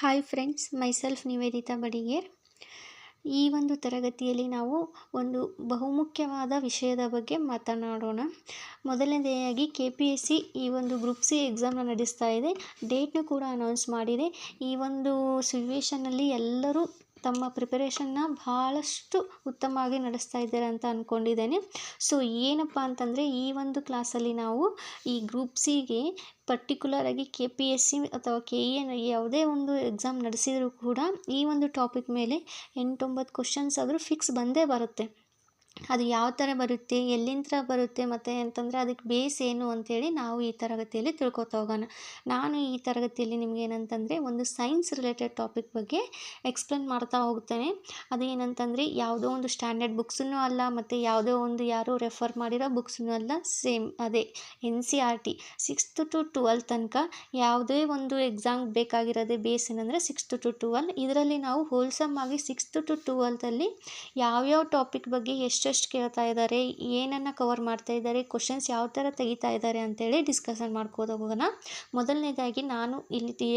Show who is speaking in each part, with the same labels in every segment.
Speaker 1: Hi friends, myself Niveditha Badiger. ಈ ಒಂದು ತರಗತಿಯಲ್ಲಿ ನಾವು ಒಂದು ಬಹುಮುಖ್ಯವಾದ ವಿಷಯದ ಬಗ್ಗೆ ಮಾತನಾಡೋಣ. ಮೊದಲನೇದಾಗಿ KPSC ಈ ಒಂದು ಗ್ರೂಪ್ ಸಿ ಎಕ್ಸಾಮ್ನ ನಡೆಸ್ತಾ ಇದೆ. ಡೇಟ್ನು ಕೂಡ ಅನೌನ್ಸ್ ಮಾಡಿದೆ. ಈ ಒಂದು ಸಿಚುವೇಷನ್ನಲ್ಲಿ ಎಲ್ಲರೂ ತಮ್ಮ ಪ್ರಿಪರೇಷನ್ನ ಭಾಳಷ್ಟು ಉತ್ತಮವಾಗಿ ನಡೆಸ್ತಾ ಇದ್ದಾರೆ ಅಂತ ಅಂದ್ಕೊಂಡಿದ್ದೇನೆ. ಸೊ ಏನಪ್ಪ ಅಂತಂದರೆ, ಈ ಒಂದು ಕ್ಲಾಸಲ್ಲಿ ನಾವು ಈ ಗ್ರೂಪ್ ಸಿಗೆ ಪರ್ಟಿಕ್ಯುಲರಾಗಿ KPSC ಅಥವಾ KE ಯಾವುದೇ ಒಂದು ಎಕ್ಸಾಮ್ ನಡೆಸಿದರೂ ಕೂಡ ಈ ಒಂದು ಟಾಪಿಕ್ ಮೇಲೆ 8-9 ಕ್ವಶನ್ಸ್ ಆದರೂ ಫಿಕ್ಸ್ ಬಂದೇ ಬರುತ್ತೆ. ಅದು ಯಾವ ಥರ ಬರುತ್ತೆ, ಎಲ್ಲಿಂದ ಬರುತ್ತೆ ಮತ್ತು ಅಂತಂದರೆ ಅದಕ್ಕೆ ಬೇಸ್ ಏನು ಅಂತೇಳಿ ನಾವು ಈ ತರಗತಿಯಲ್ಲಿ ತಿಳ್ಕೊತಾ ಹೋಗೋಣ. ನಾನು ಈ ತರಗತಿಯಲ್ಲಿ ನಿಮ್ಗೆ ಏನಂತಂದರೆ ಒಂದು ಸೈನ್ಸ್ ರಿಲೇಟೆಡ್ ಟಾಪಿಕ್ ಬಗ್ಗೆ ಎಕ್ಸ್ಪ್ಲೇನ್ ಮಾಡ್ತಾ ಹೋಗ್ತೇನೆ. ಅದೇನಂತಂದರೆ ಯಾವುದೋ ಒಂದು ಸ್ಟ್ಯಾಂಡರ್ಡ್ ಬುಕ್ಸನ್ನು ಅಲ್ಲ ಮತ್ತು ಯಾವುದೋ ಒಂದು ಯಾರೋ ರೆಫರ್ ಮಾಡಿರೋ ಬುಕ್ಸನ್ನು ಅಲ್ಲ. ಸೇಮ್ ಅದೇ NCERT 6th to 12th ತನಕ ಯಾವುದೇ ಒಂದು ಎಕ್ಸಾಮ್ಗೆ ಬೇಕಾಗಿರೋದೇ ಬೇಸ್ ಏನಂದರೆ 6th to 12. ಇದರಲ್ಲಿ ನಾವು ಹೋಲ್ಸಮ್ ಆಗಿ 6th to 12ಲ್ಲಿ ಯಾವ್ಯಾವ ಟಾಪಿಕ್ ಬಗ್ಗೆ ಎಷ್ಟು ಕೇಳ್ತಾ ಇದ್ದಾರೆ, ಏನನ್ನು ಕವರ್ ಮಾಡ್ತಾ ಇದ್ದಾರೆ, ಕ್ವಶನ್ಸ್ ಯಾವ ಥರ ತೆಗಿತಾ ಇದ್ದಾರೆ ಅಂತೇಳಿ ಡಿಸ್ಕಷನ್ ಮಾಡ್ಕೋತ ಹೋಗೋಣ. ಮೊದಲನೇದಾಗಿ ನಾನು ಇಲ್ಲಿ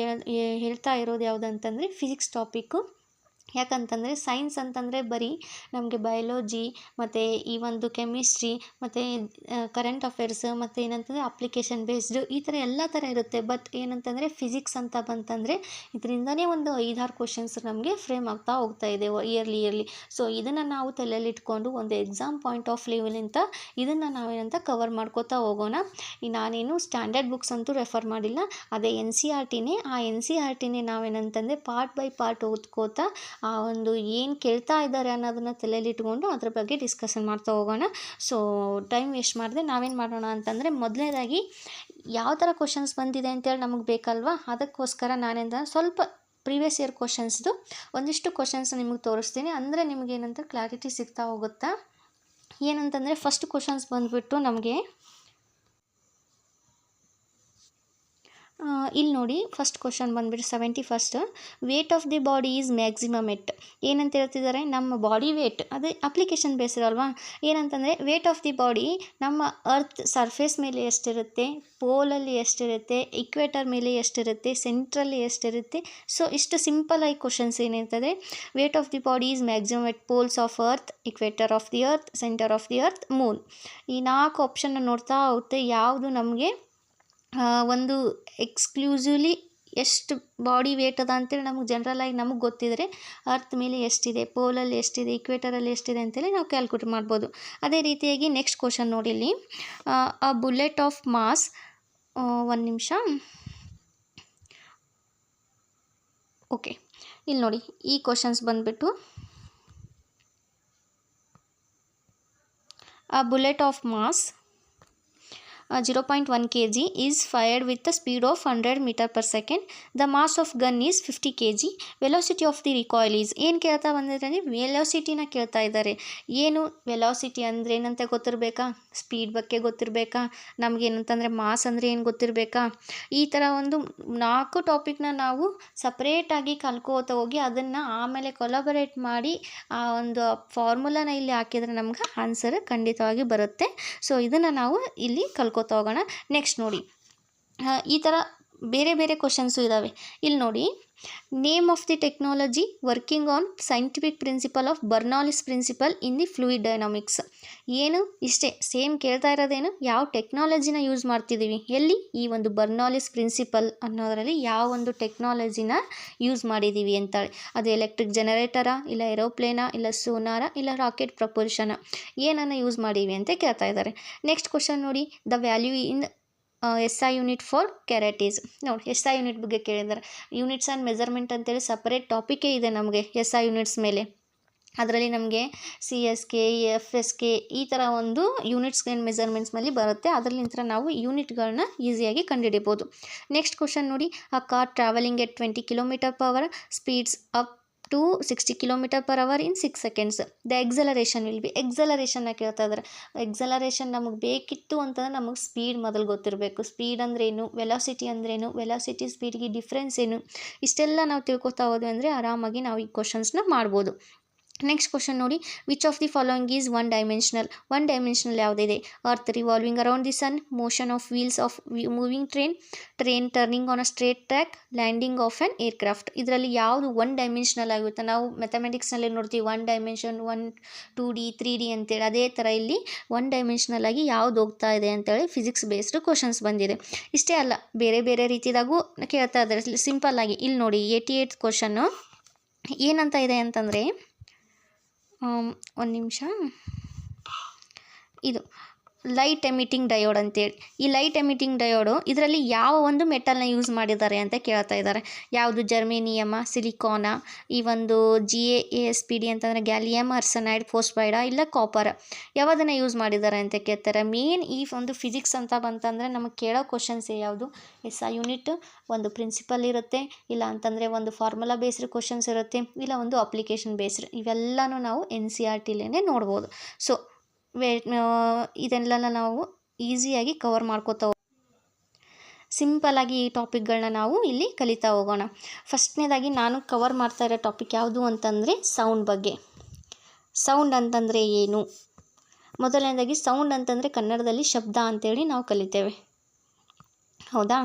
Speaker 1: ಹೇಳ್ತಾ ಇರೋದು ಯಾವುದಂತಂದರೆ ಫಿಸಿಕ್ಸ್ ಟಾಪಿಕ್ಕು. ಯಾಕಂತಂದರೆ ಸೈನ್ಸ್ ಅಂತಂದರೆ ಬರೀ ನಮಗೆ ಬಯಾಲಜಿ ಮತ್ತು ಈ ಒಂದು ಕೆಮಿಸ್ಟ್ರಿ ಮತ್ತು ಕರೆಂಟ್ ಅಫೇರ್ಸ್ ಮತ್ತು ಏನಂತಂದರೆ ಅಪ್ಲಿಕೇಶನ್ ಬೇಸ್ಡ್ ಈ ಥರ ಎಲ್ಲ ಥರ ಇರುತ್ತೆ. ಬಟ್ ಏನಂತಂದರೆ ಫಿಸಿಕ್ಸ್ ಅಂತ ಬಂತಂದರೆ ಇದರಿಂದನೇ ಒಂದು 5-6 ಕ್ವಶನ್ಸ್ ನಮಗೆ ಫ್ರೇಮ್ ಆಗ್ತಾ ಹೋಗ್ತಾ ಇದೆ ಇಯರ್ಲಿ. ಸೊ ಇದನ್ನು ನಾವು ತಲೆಯಲ್ಲಿಟ್ಕೊಂಡು ಒಂದು ಎಕ್ಸಾಮ್ ಪಾಯಿಂಟ್ ಆಫ್ ವ್ಯೂಲಿಂದ ಇದನ್ನು ನಾವೇನಂತ ಕವರ್ ಮಾಡ್ಕೋತಾ ಹೋಗೋಣ. ನಾನೇನು ಸ್ಟ್ಯಾಂಡರ್ಡ್ ಬುಕ್ಸ್ ಅಂತೂ ರೆಫರ್ ಮಾಡಿಲ್ಲ, ಅದೇ NCERTನೇ. ಆ NCERTನೇ ನಾವೇನಂತಂದರೆ ಪಾರ್ಟ್ ಬೈ ಪಾರ್ಟ್ ಓದ್ಕೋತಾ ಆ ಒಂದು ಏನು ಕೇಳ್ತಾ ಇದ್ದಾರೆ ಅನ್ನೋದನ್ನು ತಲೆಯಲ್ಲಿಟ್ಕೊಂಡು ಅದ್ರ ಬಗ್ಗೆ ಡಿಸ್ಕಷನ್ ಮಾಡ್ತಾ ಹೋಗೋಣ. ಸೊ ಟೈಮ್ ವೇಸ್ಟ್ ಮಾಡಿದೆ ನಾವೇನು ಮಾಡೋಣ ಅಂತಂದರೆ, ಮೊದಲನೇದಾಗಿ ಯಾವ ಥರ ಕ್ವಶನ್ಸ್ ಬಂದಿದೆ ಅಂತೇಳಿ ನಮಗೆ ಬೇಕಲ್ವಾ. ಅದಕ್ಕೋಸ್ಕರ ನಾನೇಂದ ಸ್ವಲ್ಪ ಪ್ರೀವಿಯಸ್ ಇಯರ್ ಕ್ವಶನ್ಸ್ದು ಒಂದಿಷ್ಟು ಕ್ವಶನ್ಸ್ ನಿಮಗೆ ತೋರಿಸ್ತೀನಿ. ಅಂದರೆ ನಿಮಗೇನಂತ ಕ್ಲಾರಿಟಿ ಸಿಗ್ತಾ ಹೋಗುತ್ತಾ. ಏನಂತಂದರೆ ಫಸ್ಟ್ ಕ್ವಶನ್ಸ್ ಬಂದುಬಿಟ್ಟು ನಮಗೆ ಇಲ್ಲಿ ನೋಡಿ. ಫಸ್ಟ್ ಕ್ವಶನ್ ಬಂದುಬಿಟ್ಟು 71st, weight of the body is maximum at. ಏನಂತ ಹೇಳ್ತಿದ್ದಾರೆ, ನಮ್ಮ ಬಾಡಿ ವೇಟ್ ಅದು ಅಪ್ಲಿಕೇಶನ್ ಬೇಸ್ ಇರಲ್ವಾ. ಏನಂತಂದರೆ ವೇಟ್ ಆಫ್ ದಿ ಬಾಡಿ ನಮ್ಮ ಅರ್ತ್ ಸರ್ಫೇಸ್ ಮೇಲೆ ಎಷ್ಟಿರುತ್ತೆ, ಪೋಲಲ್ಲಿ ಎಷ್ಟಿರುತ್ತೆ, ಇಕ್ವೇಟರ್ ಮೇಲೆ ಎಷ್ಟಿರುತ್ತೆ, ಸೆಂಟ್ರಲ್ಲಿ ಎಷ್ಟಿರುತ್ತೆ. ಸೊ ಇಷ್ಟು ಸಿಂಪಲ್ ಆಗಿ ಕ್ವಶನ್ಸ್ ಏನಿರ್ತದೆ. Wait of the body is maximum at poles of earth, equator of the earth, centre of the earth, Moon. ಈ 4 ಆಪ್ಷನ್ನ ನೋಡ್ತಾ ಹೋಗುತ್ತೆ ಯಾವುದು ನಮಗೆ ಒಂದು ಎಕ್ಸ್ಕ್ಲೂಸಿವ್ಲಿ ಎಷ್ಟು ಬಾಡಿ ವೇಟ್ ಅದ ಅಂತೇಳಿ ನಮಗೆ ಜನರಲಾಗಿ ನಮಗೆ ಗೊತ್ತಿದ್ರೆ ಅರ್ತ್ ಮೇಲೆ ಎಷ್ಟಿದೆ, ಪೋಲಲ್ಲಿ ಎಷ್ಟಿದೆ, ಇಕ್ವೇಟರಲ್ಲಿ ಎಷ್ಟಿದೆ ಅಂತೇಳಿ ನಾವು ಕ್ಯಾಲ್ಕುಲೇಟ್ ಮಾಡ್ಬೋದು. ಅದೇ ರೀತಿಯಾಗಿ ನೆಕ್ಸ್ಟ್ ಕ್ವಶನ್ ನೋಡಿ ಇಲ್ಲಿ. ಅ ಬುಲೆಟ್ ಆಫ್ ಮಾಸ್, ಒಂದು ನಿಮಿಷ, ಓಕೆ ಇಲ್ಲಿ ನೋಡಿ. ಈ ಕ್ವಶನ್ಸ್ ಬಂದುಬಿಟ್ಟು a bullet of mass 0.1 kg is fired with the speed of 100 meter per second. The mass of gun is 50 kg. Velocity of the recoil is. ಏನು ಕೇಳ್ತಾ ಬಂದಿದ್ದಾರೆ, ವೆಲಾಸಿಟಿನ ಕೇಳ್ತಾ ಇದ್ದಾರೆ. ಏನು ವೆಲಾಸಿಟಿ ಅಂದರೆ ಏನಂತ ಗೊತ್ತಿರಬೇಕಾ, ಸ್ಪೀಡ್ ಬಗ್ಗೆ ಗೊತ್ತಿರಬೇಕಾ, ನಮಗೇನಂತಂದರೆ ಮಾಸ್ ಅಂದರೆ ಏನು ಗೊತ್ತಿರಬೇಕಾ. ಈ ಥರ ಒಂದು 4 ಟಾಪಿಕ್ನ ನಾವು ಸಪ್ರೇಟಾಗಿ ಕಲ್ಕೋತಾ ಹೋಗಿ ಅದನ್ನು ಆಮೇಲೆ ಕೊಲಾಬರೇಟ್ ಮಾಡಿ ಆ ಒಂದು ಫಾರ್ಮುಲಾನ ಇಲ್ಲಿ ಹಾಕಿದರೆ ನಮ್ಗೆ ಆನ್ಸರ್ ಖಂಡಿತವಾಗಿ ಬರುತ್ತೆ. ಸೊ ಇದನ್ನು ನಾವು ಇಲ್ಲಿ ಹೋಗೋಣ. ನೆಕ್ಸ್ಟ್ ನೋಡಿ, ಈ ಥರ ಬೇರೆ ಬೇರೆ ಕ್ವಶನ್ಸು ಇದ್ದಾವೆ. ಇಲ್ಲಿ ನೋಡಿ, name of the technology working on scientific principle of Bernoulli's principle in the fluid dynamics. ಏನು ಇಷ್ಟೇ ಸೇಮ್ ಕೇಳ್ತಾ ಇರೋದೇನು, ಯಾವ ಟೆಕ್ನಾಲಜಿನ ಯೂಸ್ ಮಾಡ್ತಿದ್ದೀವಿ, ಎಲ್ಲಿ, ಈ ಒಂದು ಬರ್ನಾಲಿಸ್ ಪ್ರಿನ್ಸಿಪಲ್ ಅನ್ನೋದರಲ್ಲಿ ಯಾವ ಒಂದು ಟೆಕ್ನಾಲಜಿನ ಯೂಸ್ ಮಾಡಿದ್ದೀವಿ ಅಂತೇಳಿ. ಅದು ಎಲೆಕ್ಟ್ರಿಕ್ ಜನರೇಟರಾ, ಇಲ್ಲ ಏರೋಪ್ಲೇನಾ, ಇಲ್ಲ ಸೋನಾರಾ, ಇಲ್ಲ ರಾಕೆಟ್ ಪ್ರಪೋಲ್ಷನ, ಏನನ್ನು ಯೂಸ್ ಮಾಡೀವಿ ಅಂತ ಕೇಳ್ತಾ ಇದ್ದಾರೆ. ನೆಕ್ಸ್ಟ್ ಕ್ವಶನ್ ನೋಡಿ, the value in SI unit for carrot is. ನೋಡಿ SI ಯೂನಿಟ್ ಬಗ್ಗೆ ಕೇಳಿದ್ದಾರೆ. ಯೂನಿಟ್ಸ್ ಆ್ಯಂಡ್ ಮೆಜರ್ಮೆಂಟ್ ಅಂತೇಳಿ ಸಪ್ರೇಟ್ ಟಾಪಿಕೇ ಇದೆ ನಮಗೆ SI ಯೂನಿಟ್ಸ್ ಮೇಲೆ. ಅದರಲ್ಲಿ ನಮಗೆ CSK, FSK ಈ ಥರ ಒಂದು ಯೂನಿಟ್ಸ್ ಆ್ಯಂಡ್ ಮೆಜರ್ಮೆಂಟ್ಸ್ ಮೇಲೆ ಬರುತ್ತೆ. ಅದರಲ್ಲಿಂದ ನಾವು ಯೂನಿಟ್ಗಳನ್ನ ಈಸಿಯಾಗಿ ಕಂಡುಹಿಡಿಬೋದು. ನೆಕ್ಸ್ಟ್ ಕ್ವಶನ್ ನೋಡಿ, a car travelling at 20 km/h speeds up to 60 km/h in 6 seconds. The acceleration will be. ಎಕ್ಸಲರೇಷನ್ನ ಕೇಳ್ತಾ ಇದ್ದಾರೆ. ಎಕ್ಸಲರೇಷನ್ ನಮಗೆ ಬೇಕಿತ್ತು ಅಂತಂದರೆ ನಮಗೆ ಸ್ಪೀಡ್ ಮೊದಲು ಗೊತ್ತಿರಬೇಕು. ಸ್ಪೀಡ್ ಅಂದ್ರೇನು, ವೆಲಾಸಿಟಿ ಅಂದ್ರೇನು, ವೆಲಾಸಿಟಿ ಸ್ಪೀಡ್ಗೆ ಡಿಫ್ರೆನ್ಸ್ ಏನು, ಇಷ್ಟೆಲ್ಲ ನಾವು ತಿಳ್ಕೊತಾ ಹೋದ್ವಿ ಅಂದರೆ ಆರಾಮಾಗಿ ನಾವು ಈ ಕ್ವಶನ್ಸ್ನ ಮಾಡ್ಬೋದು. ನೆಕ್ಸ್ಟ್ ಕ್ವಶನ್ ನೋಡಿ, which of the following is one dimensional. One dimensional ಯಾವುದಿದೆ? Earth revolving around the sun, motion of wheels of moving train, train turning on a straight track, landing of an aircraft. ಇದರಲ್ಲಿ ಯಾವುದು one dimensional ಆಗುತ್ತೆ? ನಾವು ಮ್ಯಾಥಮೆಟಿಕ್ಸ್ನಲ್ಲಿ ನೋಡ್ತೀವಿ 1 dimension, 1 2D 3D ಅಂತೇಳಿ. ಅದೇ ಥರ ಇಲ್ಲಿ ಒನ್ ಡೈಮೆನ್ಷನಲ್ ಆಗಿ ಯಾವುದು ಹೋಗ್ತಾ ಇದೆ ಅಂತೇಳಿ ಫಿಸಿಕ್ಸ್ ಬೇಸ್ಡ್ ಕ್ವಶನ್ಸ್ ಬಂದಿದೆ. ಇಷ್ಟೇ ಅಲ್ಲ, ಬೇರೆ ಬೇರೆ ರೀತಿದಾಗೂ ಕೇಳ್ತಾ ಇದ್ದಾರೆ. ಸಿಂಪಲ್ ಆಗಿ ಇಲ್ಲಿ ನೋಡಿ 88th ಕ್ವಶನ್ನು ಏನಂತ ಇದೆ ಅಂತಂದರೆ, ಒಂದು ನಿಮಿಷ, ಇದು ಲೈಟ್ ಎಮಿಟಿಂಗ್ ಡಯೋಡ್ ಅಂತೇಳಿ. ಈ ಲೈಟ್ ಎಮಿಟಿಂಗ್ ಡಯೋಡು ಇದರಲ್ಲಿ ಯಾವ ಒಂದು ಮೆಟಲ್ನ ಯೂಸ್ ಮಾಡಿದ್ದಾರೆ ಅಂತ ಕೇಳ್ತಾ ಇದ್ದಾರೆ. ಯಾವುದು? ಜರ್ಮೇನಿಯಮ, ಸಿಲಿಕಾನ, ಈ ಒಂದು GaAsPd ಅಂತಂದರೆ ಗ್ಯಾಲಿಯಮ್ ಆರ್ಸೆನೈಡ್ ಫಾಸ್ಫೈಡ, ಇಲ್ಲ ಕಾಪರ್, ಯಾವುದನ್ನು ಯೂಸ್ ಮಾಡಿದ್ದಾರೆ ಅಂತ ಕೇಳ್ತಾರೆ. ಮೇನ್ ಈ ಒಂದು ಫಿಸಿಕ್ಸ್ ಅಂತ ಬಂತಂದರೆ ನಮಗೆ ಕೇಳೋ ಕ್ವಶನ್ಸೇ ಯಾವುದು? SI ಯೂನಿಟ್, ಒಂದು ಪ್ರಿನ್ಸಿಪಲ್ ಇರುತ್ತೆ, ಇಲ್ಲ ಅಂತಂದರೆ ಒಂದು ಫಾರ್ಮುಲಾ ಬೇಸ್ಡ್ ಕ್ವಶನ್ಸ್ ಇರುತ್ತೆ, ಇಲ್ಲ ಒಂದು ಅಪ್ಲಿಕೇಶನ್ ಬೇಸ್ಡ್. ಇವೆಲ್ಲನೂ ನಾವು NCERTಲೇ ನೋಡ್ಬೋದು. ಸೊ ಇದೆಲ್ಲ ನಾವು ಈಸಿಯಾಗಿ ಕವರ್ ಮಾಡ್ಕೋತಾ ಸಿಂಪಲ್ಲಾಗಿ ಈ ಟಾಪಿಕ್ಗಳನ್ನ ನಾವು ಇಲ್ಲಿ ಕಲಿತಾ ಹೋಗೋಣ. ಫಸ್ಟ್ನೇದಾಗಿ ನಾನು ಕವರ್ ಮಾಡ್ತಾ ಇರೋ ಟಾಪಿಕ್ ಯಾವುದು ಅಂತಂದರೆ ಸೌಂಡ್ ಬಗ್ಗೆ. ಸೌಂಡ್ ಅಂತಂದರೆ ಏನು? ಮೊದಲನೇದಾಗಿ ಸೌಂಡ್ ಅಂತಂದರೆ ಕನ್ನಡದಲ್ಲಿ ಶಬ್ದ ಅಂತೇಳಿ ನಾವು ಕಲಿತೇವೆ, ಹೌದಾ?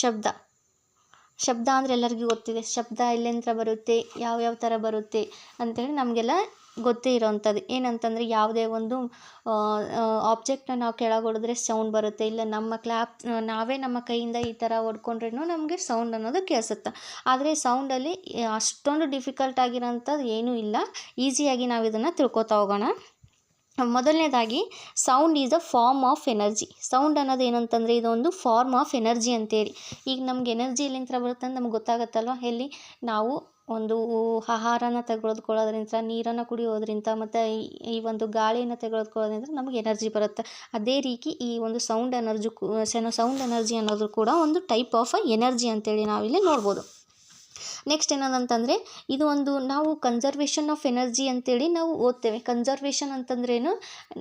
Speaker 1: ಶಬ್ದ ಅಂದರೆ ಎಲ್ಲರಿಗೂ ಗೊತ್ತಿದೆ. ಶಬ್ದ ಎಲ್ಲಿಂದ ಬರುತ್ತೆ, ಯಾವ್ಯಾವ ಥರ ಬರುತ್ತೆ ಅಂತೇಳಿ ನಮಗೆಲ್ಲ ಗೊತ್ತೇ ಇರೋವಂಥದ್ದು. ಏನಂತಂದರೆ ಯಾವುದೇ ಒಂದು ಆಬ್ಜೆಕ್ಟ್ನ ನಾವು ಕೆಳಗೆ ಹೊಡೆದ್ರೆ ಸೌಂಡ್ ಬರುತ್ತೆ, ಇಲ್ಲ ನಾವೇ ನಮ್ಮ ಕೈಯಿಂದ ಈ ಥರ ಹೊಡ್ಕೊಂಡ್ರೂ ನಮಗೆ ಸೌಂಡ್ ಅನ್ನೋದು ಕೇಳಿಸುತ್ತೆ. ಆದರೆ ಸೌಂಡಲ್ಲಿ ಅಷ್ಟೊಂದು ಡಿಫಿಕಲ್ಟ್ ಆಗಿರೋಂಥದ್ದು ಏನೂ ಇಲ್ಲ. ಈಸಿಯಾಗಿ ನಾವು ಇದನ್ನು ತಿಳ್ಕೊತಾ ಹೋಗೋಣ. ಮೊದಲನೇದಾಗಿ sound is a form of energy. Sound ಅನ್ನೋದು ಏನಂತಂದರೆ ಇದೊಂದು ಫಾರ್ಮ್ ಆಫ್ ಎನರ್ಜಿ ಅಂತೇಳಿ. ಈಗ ನಮ್ಗೆ ಎನರ್ಜಿ ಎಲ್ಲಿಂದ ಬರುತ್ತೆ ಅಂತ ನಮ್ಗೆ ಗೊತ್ತಾಗುತ್ತಲ್ವ. ಎಲ್ಲಿ ನಾವು ಒಂದು ಆಹಾರನ ತೆಗೆದುಕೊಳ್ಳೋದ್ರಿಂದ, ನೀರನ್ನು ಕುಡಿಯೋದ್ರಿಂದ, ಮತ್ತು ಈ ಒಂದು ಗಾಳಿಯನ್ನು ತೆಗೆದುಕೊಳ್ಳೋದ್ರಿಂದ ನಮಗೆ ಎನರ್ಜಿ ಬರುತ್ತೆ. ಅದೇ ರೀತಿ ಈ ಒಂದು ಸೌಂಡ್ ಎನರ್ಜಿ ಅನ್ನೋದು ಕೂಡ ಒಂದು ಟೈಪ್ ಆಫ್ ಎನರ್ಜಿ ಅಂತೇಳಿ ನಾವಿಲ್ಲಿ ನೋಡ್ಬೋದು. ನೆಕ್ಸ್ಟ್ ಏನದಂತಂದರೆ ಇದು ಒಂದು ನಾವು ಕನ್ಸರ್ವೇಷನ್ ಆಫ್ ಎನರ್ಜಿ ಅಂತೇಳಿ ನಾವು ಓದ್ತೇವೆ. ಕನ್ಸರ್ವೇಷನ್ ಅಂತಂದ್ರೇನು?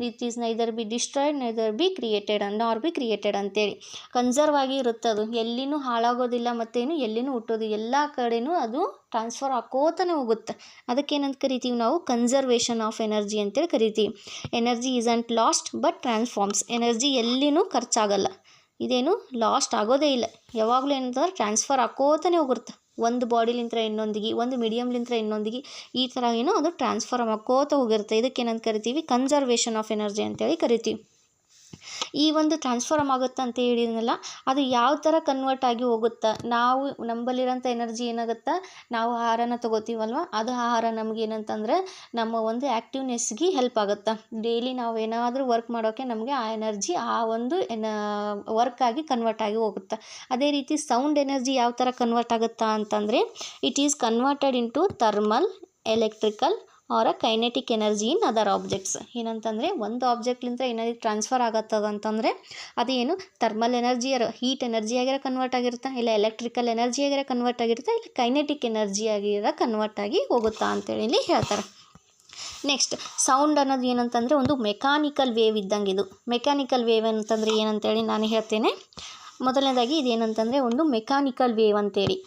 Speaker 1: It is neither B destroyed neither be created ನಾರ್ ಬಿ ಕ್ರಿಯೇಟೆಡ್ ಅಂತೇಳಿ. ಕನ್ಸರ್ವ್ ಆಗಿ ಇರುತ್ತೆ, ಅದು ಎಲ್ಲಿನೂ ಹಾಳಾಗೋದಿಲ್ಲ, ಮತ್ತೇನು ಎಲ್ಲಿನೂ ಹುಟ್ಟೋದು, ಎಲ್ಲ ಕಡೆನೂ ಅದು ಟ್ರಾನ್ಸ್ಫರ್ ಆಕೋತಾನೆ ಹೋಗುತ್ತೆ. ಅದಕ್ಕೇನಂತ ಕರಿತೀವಿ ನಾವು? ಕನ್ಸರ್ವೇಷನ್ ಆಫ್ ಎನರ್ಜಿ ಅಂತೇಳಿ ಕರಿತೀವಿ. Energy isn't lost but transforms. Energy ಎಲ್ಲಿನೂ ಖರ್ಚಾಗಲ್ಲ, ಇದೇನು ಲಾಸ್ಟ್ ಆಗೋದೇ ಇಲ್ಲ, ಯಾವಾಗಲೂ ಏನಂತಂದ್ರೆ ಟ್ರಾನ್ಸ್ಫರ್ ಆಕೋತಾನೆ ಹೋಗುತ್ತೆ. ಒಂದು ಬಾಡಿಲಿಂತ್ರ ಇನ್ನೊಂದಿಗೆ, ಒಂದು ಮೀಡಿಯಮ್ಲಿಂತ್ರ ಇನ್ನೊಂದಿಗೆ, ಈ ಥರ ಏನೋ ಅದು ಟ್ರಾನ್ಸ್ಫರ್ ಆಕೋತಾ ಹೋಗಿರುತ್ತೆ. ಇದಕ್ಕೇನಂತ ಕರಿತೀವಿ? ಕನ್ಸರ್ವೇಷನ್ ಆಫ್ ಎನರ್ಜಿ ಅಂತೇಳಿ ಕರಿತೀವಿ. ಈ ಒಂದು ಟ್ರಾನ್ಸ್ಫಾರ್ಮ್ ಆಗುತ್ತೆ ಅಂತ ಹೇಳಿದ್ನಲ್ಲ, ಅದು ಯಾವ ಥರ ಕನ್ವರ್ಟ್ ಆಗಿ ಹೋಗುತ್ತಾ? ನಾವು ನಮ್ಮಲ್ಲಿರೋಂಥ ಎನರ್ಜಿ ಏನಾಗುತ್ತಾ, ನಾವು ಆಹಾರನ ತೊಗೋತೀವಲ್ವ, ಅದು ಆಹಾರ ನಮ್ಗೆ ಏನಂತಂದರೆ ನಮ್ಮ ಒಂದು ಆ್ಯಕ್ಟಿವ್ನೆಸ್ಗೆ ಹೆಲ್ಪ್ ಆಗುತ್ತೆ. ಡೈಲಿ ನಾವು ಏನಾದರೂ ವರ್ಕ್ ಮಾಡೋಕ್ಕೆ ನಮಗೆ ಆ ಎನರ್ಜಿ ಆ ಒಂದು ವರ್ಕ್ ಆಗಿ ಕನ್ವರ್ಟ್ ಆಗಿ ಹೋಗುತ್ತೆ. ಅದೇ ರೀತಿ ಸೌಂಡ್ ಎನರ್ಜಿ ಯಾವ ಥರ ಕನ್ವರ್ಟ್ ಆಗುತ್ತಾ ಅಂತಂದರೆ, it is converted into thermal, electrical R kinetic energy in other objects. ಏನಂತಂದರೆ ಒಂದು ಆಬ್ಜೆಕ್ಟ್ಲಿಂದ ಏನಾದ್ರು ಟ್ರಾನ್ಸ್ಫರ್ ಆಗತ್ತದಂತಂದರೆ ಅದು ಏನು? ಥರ್ಮಲ್ ಎನರ್ಜಿ ಹೀಟ್ ಎನರ್ಜಿ ಆಗಿರೋ ಕನ್ವರ್ಟ್ ಆಗಿರುತ್ತೆ, ಇಲ್ಲ ಎಲೆಕ್ಟ್ರಿಕಲ್ ಎನರ್ಜಿ ಆಗಿರೋ ಕನ್ವರ್ಟ್ ಆಗಿರುತ್ತೆ, ಇಲ್ಲ ಕೈನೆಟಿಕ್ ಎನರ್ಜಿ ಆಗಿರೋ ಕನ್ವರ್ಟ್ ಆಗಿ ಹೋಗುತ್ತಾ ಅಂತೇಳಿ ಇಲ್ಲಿ ಹೇಳ್ತಾರೆ. ನೆಕ್ಸ್ಟ್ ಸೌಂಡ್ ಅನ್ನೋದು ಏನಂತಂದರೆ ಒಂದು ಮೆಕ್ಯಾನಿಕಲ್ ವೇವ್ ಇದ್ದಂಗೆ. ಇದು ಮೆಕ್ಯಾನಿಕಲ್ ವೇವ್ ಅಂತಂದರೆ ಏನಂತೇಳಿ ನಾನು ಹೇಳ್ತೇನೆ. ಮೊದಲನೇದಾಗಿ ಇದೇನಂತಂದರೆ ಒಂದು ಮೆಕ್ಯಾನಿಕಲ್ ವೇವ್ ಅಂತೇಳಿ.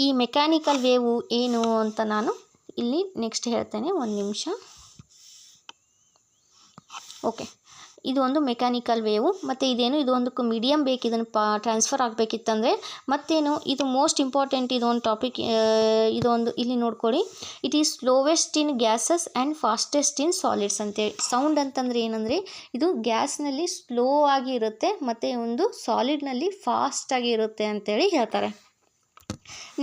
Speaker 1: ಈ ಮೆಕ್ಯಾನಿಕಲ್ ವೇವು ಏನು ಅಂತ ನಾನು ಇಲ್ಲಿ ನೆಕ್ಸ್ಟ್ ಹೇಳ್ತೇನೆ, ಒಂದು ನಿಮಿಷ. ಓಕೆ, ಇದು ಒಂದು ಮೆಕ್ಯಾನಿಕಲ್ ವೇವು. ಮತ್ತು ಇದೇನು, ಇದು ಒಂದು ಮೀಡಿಯಮ್ ಬೇಕು ಇದನ್ನು ಟ್ರಾನ್ಸ್ಫರ್ ಆಗಬೇಕಿತ್ತಂದರೆ. ಮತ್ತೇನು, ಇದು ಮೋಸ್ಟ್ ಇಂಪಾರ್ಟೆಂಟ್ ಇದೊಂದು ಟಾಪಿಕ್. ಇದೊಂದು ಇಲ್ಲಿ ನೋಡ್ಕೊಳ್ಳಿ, it is slowest in gases and fastest in solids ಅಂತೇಳಿ. ಸೌಂಡ್ ಅಂತಂದರೆ ಏನಂದರೆ ಇದು ಗ್ಯಾಸ್ನಲ್ಲಿ ಸ್ಲೋ ಆಗಿ ಇರುತ್ತೆ, ಮತ್ತು ಒಂದು ಸಾಲಿಡ್ನಲ್ಲಿ ಫಾಸ್ಟಾಗಿ ಇರುತ್ತೆ ಅಂತೇಳಿ ಹೇಳ್ತಾರೆ.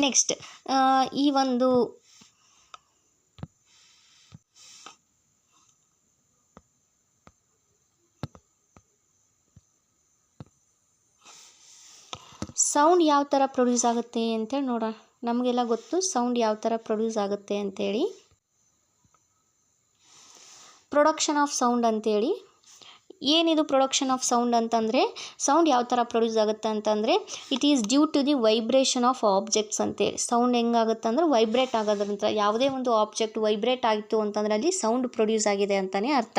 Speaker 1: ನೆಕ್ಸ್ಟ್ ಈ ಒಂದು ಸೌಂಡ್ ಯಾವ ಥರ ಪ್ರೊಡ್ಯೂಸ್ ಆಗುತ್ತೆ ಅಂತೇಳಿ ನೋಡೋಣ. ನಮಗೆಲ್ಲ ಗೊತ್ತು ಸೌಂಡ್ ಯಾವ ಥರ ಪ್ರೊಡ್ಯೂಸ್ ಆಗುತ್ತೆ ಅಂತೇಳಿ. ಪ್ರೊಡಕ್ಷನ್ ಆಫ್ ಸೌಂಡ್ ಅಂತೇಳಿ ಏನಿದು ಪ್ರೊಡಕ್ಷನ್ ಆಫ್ ಸೌಂಡ್ ಅಂತಂದರೆ ಸೌಂಡ್ ಯಾವ ಥರ ಪ್ರೊಡ್ಯೂಸ್ ಆಗುತ್ತೆ ಅಂತಂದರೆ it is due to the vibration of objects ಅಂತೇಳಿ. ಸೌಂಡ್ ಹೆಂಗಾಗುತ್ತೆ ಅಂದರೆ ವೈಬ್ರೇಟ್ ಆಗೋದ್ರಿಂದ, ಯಾವುದೇ ಒಂದು ಆಬ್ಜೆಕ್ಟ್ ವೈಬ್ರೇಟ್ ಆಗಿತ್ತು ಅಂತಂದರೆ ಅಲ್ಲಿ ಸೌಂಡ್ ಪ್ರೊಡ್ಯೂಸ್ ಆಗಿದೆ ಅಂತಲೇ ಅರ್ಥ.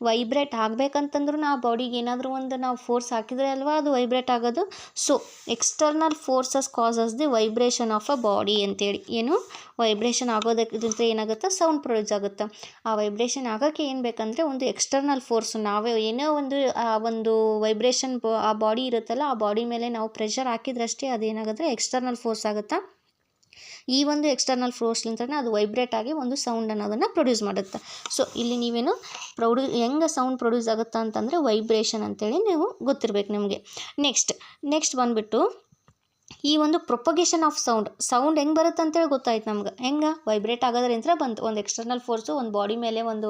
Speaker 1: ವೈಬ್ರೇಟ್ ಆಗಬೇಕಂತಂದ್ರೂ ನಾವು ಬಾಡಿಗೆ ಏನಾದರೂ ಒಂದು ನಾವು ಫೋರ್ಸ್ ಹಾಕಿದರೆ ಅಲ್ವಾ ಅದು ವೈಬ್ರೇಟ್ ಆಗೋದು. So external forces causes the vibration of a body ಅಂತೇಳಿ. ಏನು ವೈಬ್ರೇಷನ್ ಆಗೋದಕ್ಕಿಂತ ಏನಾಗುತ್ತೆ ಸೌಂಡ್ ಪ್ರೊಡ್ಯೂಸ್ ಆಗುತ್ತೆ. ಆ ವೈಬ್ರೇಷನ್ ಆಗೋಕ್ಕೆ ಏನು ಬೇಕಂದರೆ ಒಂದು ಎಕ್ಸ್ಟರ್ನಲ್ ಫೋರ್ಸ್, ನಾವೇ ಏನೋ ಒಂದು ವೈಬ್ರೇಷನ್ ಆ ಬಾಡಿ ಇರುತ್ತಲ್ಲ ಆ ಬಾಡಿ ಮೇಲೆ ನಾವು ಪ್ರೆಷರ್ ಹಾಕಿದ್ರಷ್ಟೇ ಅದೇನಾಗುತ್ತೆ ಎಕ್ಸ್ಟರ್ನಲ್ ಫೋರ್ಸ್ ಆಗುತ್ತಾ. ಈ ಒಂದು ಎಕ್ಸ್ಟರ್ನಲ್ ಫೋರ್ಸ್ಲಿಂದನೇ ಅದು ವೈಬ್ರೇಟ್ ಆಗಿ ಒಂದು ಸೌಂಡ್ ಅನ್ನೋದನ್ನು ಪ್ರೊಡ್ಯೂಸ್ ಮಾಡುತ್ತೆ. ಸೊ ಇಲ್ಲಿ ನೀವೇನು ಹೆಂಗೆ ಸೌಂಡ್ ಪ್ರೊಡ್ಯೂಸ್ ಆಗುತ್ತಾ ಅಂತಂದರೆ ವೈಬ್ರೇಷನ್ ಅಂತೇಳಿ ನೀವು ಗೊತ್ತಿರಬೇಕು ನಿಮಗೆ. ನೆಕ್ಸ್ಟ್ ಬಂದುಬಿಟ್ಟು ಈ ಒಂದು ಪ್ರೊಪಗೇಷನ್ ಆಫ್ ಸೌಂಡ್ ಹೆಂಗೆ ಬರುತ್ತೆ ಅಂತೇಳಿ ಗೊತ್ತಾಯ್ತು ನಮ್ಗೆ. ಹೆಂಗೆ ವೈಬ್ರೇಟ್ ಆಗೋದ್ರಿಂದ ಬಂತು ಒಂದು ಎಕ್ಸ್ಟರ್ನಲ್ ಫೋರ್ಸು ಒಂದು ಬಾಡಿ ಮೇಲೆ ಒಂದು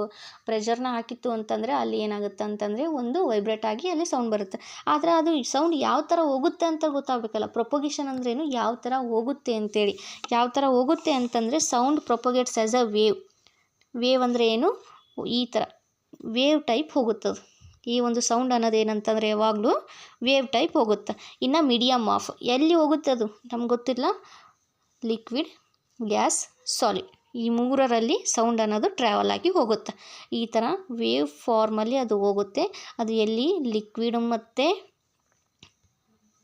Speaker 1: ಪ್ರೆಷರ್ನ ಹಾಕಿತ್ತು ಅಂತಂದರೆ ಅಲ್ಲಿ ಏನಾಗುತ್ತೆ ಅಂತಂದರೆ ಒಂದು ವೈಬ್ರೇಟ್ ಆಗಿ ಅಲ್ಲಿ ಸೌಂಡ್ ಬರುತ್ತೆ. ಆದರೆ ಅದು ಸೌಂಡ್ ಯಾವ ಥರ ಹೋಗುತ್ತೆ ಅಂತ ಗೊತ್ತಾಗಬೇಕಲ್ಲ. ಪ್ರೊಪಗೇಷನ್ ಅಂದ್ರೇನು, ಯಾವ ಥರ ಹೋಗುತ್ತೆ ಅಂತೇಳಿ. ಯಾವ ಥರ ಹೋಗುತ್ತೆ ಅಂತಂದರೆ ಸೌಂಡ್ ಪ್ರೊಪಗೇಟ್ಸ್ ಆ್ಯಸ್ ಅ ವೇವ್ ಅಂದರೆ ಏನು, ಈ ಥರ ವೇವ್ ಟೈಪ್ ಹೋಗುತ್ತದು. ಈ ಒಂದು ಸೌಂಡ್ ಅನ್ನೋದು ಏನಂತಂದರೆ ಯಾವಾಗಲೂ ವೇವ್ ಟೈಪ್ ಹೋಗುತ್ತೆ. ಇನ್ನು ಮೀಡಿಯಮ್ ಆಫ್ ಎಲ್ಲಿ ಹೋಗುತ್ತೆ ಅದು ನಮ್ಗೆ ಗೊತ್ತಿಲ್ಲ. ಲಿಕ್ವಿಡ್, ಗ್ಯಾಸ್, ಸಾಲಿಡ್ ಈ ಮೂರರಲ್ಲಿ ಸೌಂಡ್ ಅನ್ನೋದು ಟ್ರಾವೆಲ್ ಆಗಿ ಹೋಗುತ್ತೆ. ಈ ಥರ ವೇವ್ ಫಾರ್ಮಲ್ಲಿ ಅದು ಹೋಗುತ್ತೆ. ಅದು ಎಲ್ಲಿ ಲಿಕ್ವಿಡ್ ಮತ್ತು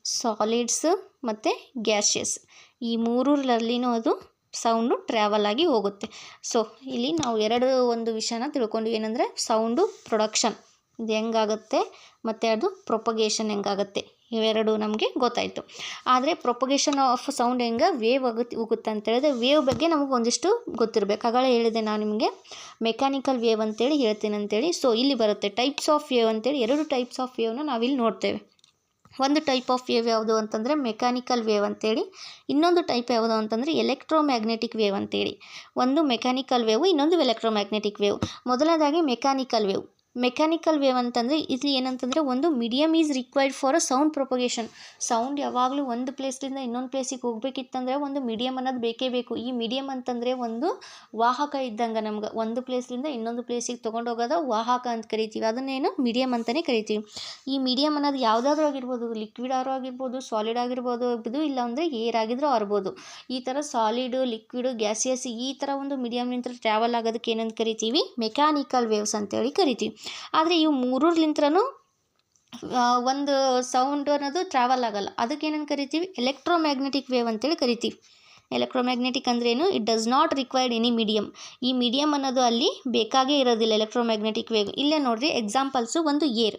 Speaker 1: ಸಾಲಿಡ್ಸ್ ಮತ್ತು ಗ್ಯಾಸಿಯಸ್ ಈ ಮೂರರಲ್ಲಿನೂ ಅದು ಸೌಂಡು ಟ್ರಾವೆಲ್ ಆಗಿ ಹೋಗುತ್ತೆ. ಸೊ ಇಲ್ಲಿ ನಾವು ಒಂದು ವಿಷಯನ ತಿಳ್ಕೊಂಡ್ವಿ. ಏನಂದರೆ ಸೌಂಡು ಪ್ರೊಡಕ್ಷನ್ ಇದು ಹೆಂಗಾಗುತ್ತೆ ಮತ್ತು ಅದು ಪ್ರೊಪಗೇಷನ್ ಹೆಂಗಾಗುತ್ತೆ ಇವೆರಡು ನಮಗೆ ಗೊತ್ತಾಯಿತು. ಆದರೆ ಪ್ರೊಪಗೇಷನ್ ಆಫ್ ಸೌಂಡ್ ಹೆಂಗೆ ವೇವ್ ಹೋಗುತ್ತೆ ಅಂತ ಹೇಳಿದ್ರೆ ವೇವ್ ಬಗ್ಗೆ ನಮಗೆ ಒಂದಿಷ್ಟು ಗೊತ್ತಿರಬೇಕು. ಆಗಳೇ ಹೇಳಿದೆ ನಾನು ನಿಮಗೆ ಮೆಕ್ಯಾನಿಕಲ್ ವೇವ್ ಅಂತೇಳಿ ಹೇಳ್ತೀನಿ ಅಂತೇಳಿ. ಸೊ ಇಲ್ಲಿ ಬರುತ್ತೆ ಟೈಪ್ಸ್ ಆಫ್ ವೇವ್ ಅಂತೇಳಿ. 2 ಟೈಪ್ಸ್ ಆಫ್ ವೇವ್ನ ನಾವಿಲ್ಲಿ ನೋಡ್ತೇವೆ. ಒಂದು ಟೈಪ್ ಆಫ್ ವೇವ್ ಯಾವುದು ಅಂತಂದರೆ ಮೆಕ್ಯಾನಿಕಲ್ ವೇವ್ ಅಂತೇಳಿ. ಇನ್ನೊಂದು ಟೈಪ್ ಯಾವುದು ಅಂತಂದರೆ ಎಲೆಕ್ಟ್ರೋಮ್ಯಾಗ್ನೆಟಿಕ್ ವೇವ್ ಅಂತೇಳಿ. ಒಂದು ಮೆಕ್ಯಾನಿಕಲ್ ವೇವು, ಇನ್ನೊಂದು ಎಲೆಕ್ಟ್ರೋಮ್ಯಾಗ್ನೆಟಿಕ್ ವೇವ್. ಮೊದಲನೇದಾಗಿ ಮೆಕ್ಯಾನಿಕಲ್ ವೇವ್ ಅಂತಂದರೆ ಇದು ಏನಂತಂದರೆ ಒಂದು medium is required for a sound propagation. Sound ಯಾವಾಗಲೂ ಒಂದು ಪ್ಲೇಸ್ಲಿಂದ ಇನ್ನೊಂದು ಪ್ಲೇಸಿಗೆ ಹೋಗ್ಬೇಕಿತ್ತಂದರೆ ಒಂದು ಮೀಡಿಯಮ್ ಅನ್ನೋದು ಬೇಕೇ ಬೇಕು. ಈ ಮೀಡಿಯಮ್ ಅಂತಂದರೆ ಒಂದು ವಾಹಕ ಇದ್ದಂಗೆ. ನಮ್ಗೆ ಒಂದು ಪ್ಲೇಸ್ಲಿಂದ ಇನ್ನೊಂದು ಪ್ಲೇಸಿಗೆ ತೊಗೊಂಡೋಗೋದು ವಾಹಕ ಅಂತ ಕರಿತೀವಿ. ಅದನ್ನೇನು ಮೀಡಿಯಮ್ ಅಂತಲೇ ಕರಿತೀವಿ. ಈ ಮೀಡಿಯಮ್ ಅನ್ನೋದು ಯಾವುದಾದ್ರೂ ಆಗಿರ್ಬೋದು, ಲಿಕ್ವಿಡ್ ಆದ್ರೂ ಆಗಿರ್ಬೋದು, ಸಾಲಿಡ್ ಆಗಿರ್ಬೋದು, ಇಲ್ಲ ಅಂದರೆ ಏರ್ ಆಗಿದ್ರೂ ಆಗ್ಬೋದು. ಈ ಥರ ಸಾಲಿಡು, ಲಿಕ್ವಿಡು, ಗ್ಯಾಸಿಯಸ್ ಈ ಥರ ಒಂದು ಮೀಡಿಯಮ್ನಿಂದ ಟ್ರಾವೆಲ್ ಆಗೋದಕ್ಕೆ ಏನಂತ ಕರಿತೀವಿ ಮೆಕ್ಯಾನಿಕಲ್ ವೇವ್ಸ್ ಅಂತೇಳಿ ಕರಿತೀವಿ. ಆದರೆ ಇವು ಮೂರಲಿಂತ್ರನೂ ಒಂದು ಸೌಂಡ್ ಅನ್ನೋದು ಟ್ರಾವೆಲ್ ಆಗಲ್ಲ. ಅದಕ್ಕೆ ಏನಂತ ಕರಿತೀವಿ ಎಲೆಕ್ಟ್ರೋಮ್ಯಾಗ್ನೆಟಿಕ್ ವೇವ್ ಅಂತೇಳಿ ಕರಿತೀವಿ. ಎಲೆಕ್ಟ್ರೋಮ್ಯಾಗ್ನೆಟಿಕ್ ಅಂದ್ರೇನು, it does not required any medium. ಈ ಮೀಡಿಯಮ್ ಅನ್ನೋದು ಅಲ್ಲಿ ಬೇಕಾಗೇ ಇರೋದಿಲ್ಲ ಎಲೆಕ್ಟ್ರೋಮ್ಯಾಗ್ನೆಟಿಕ್ ವೇವ್. ಇಲ್ಲೇ ನೋಡಿರಿ ಎಕ್ಸಾಂಪಲ್ಸು. ಒಂದು ಏರ್.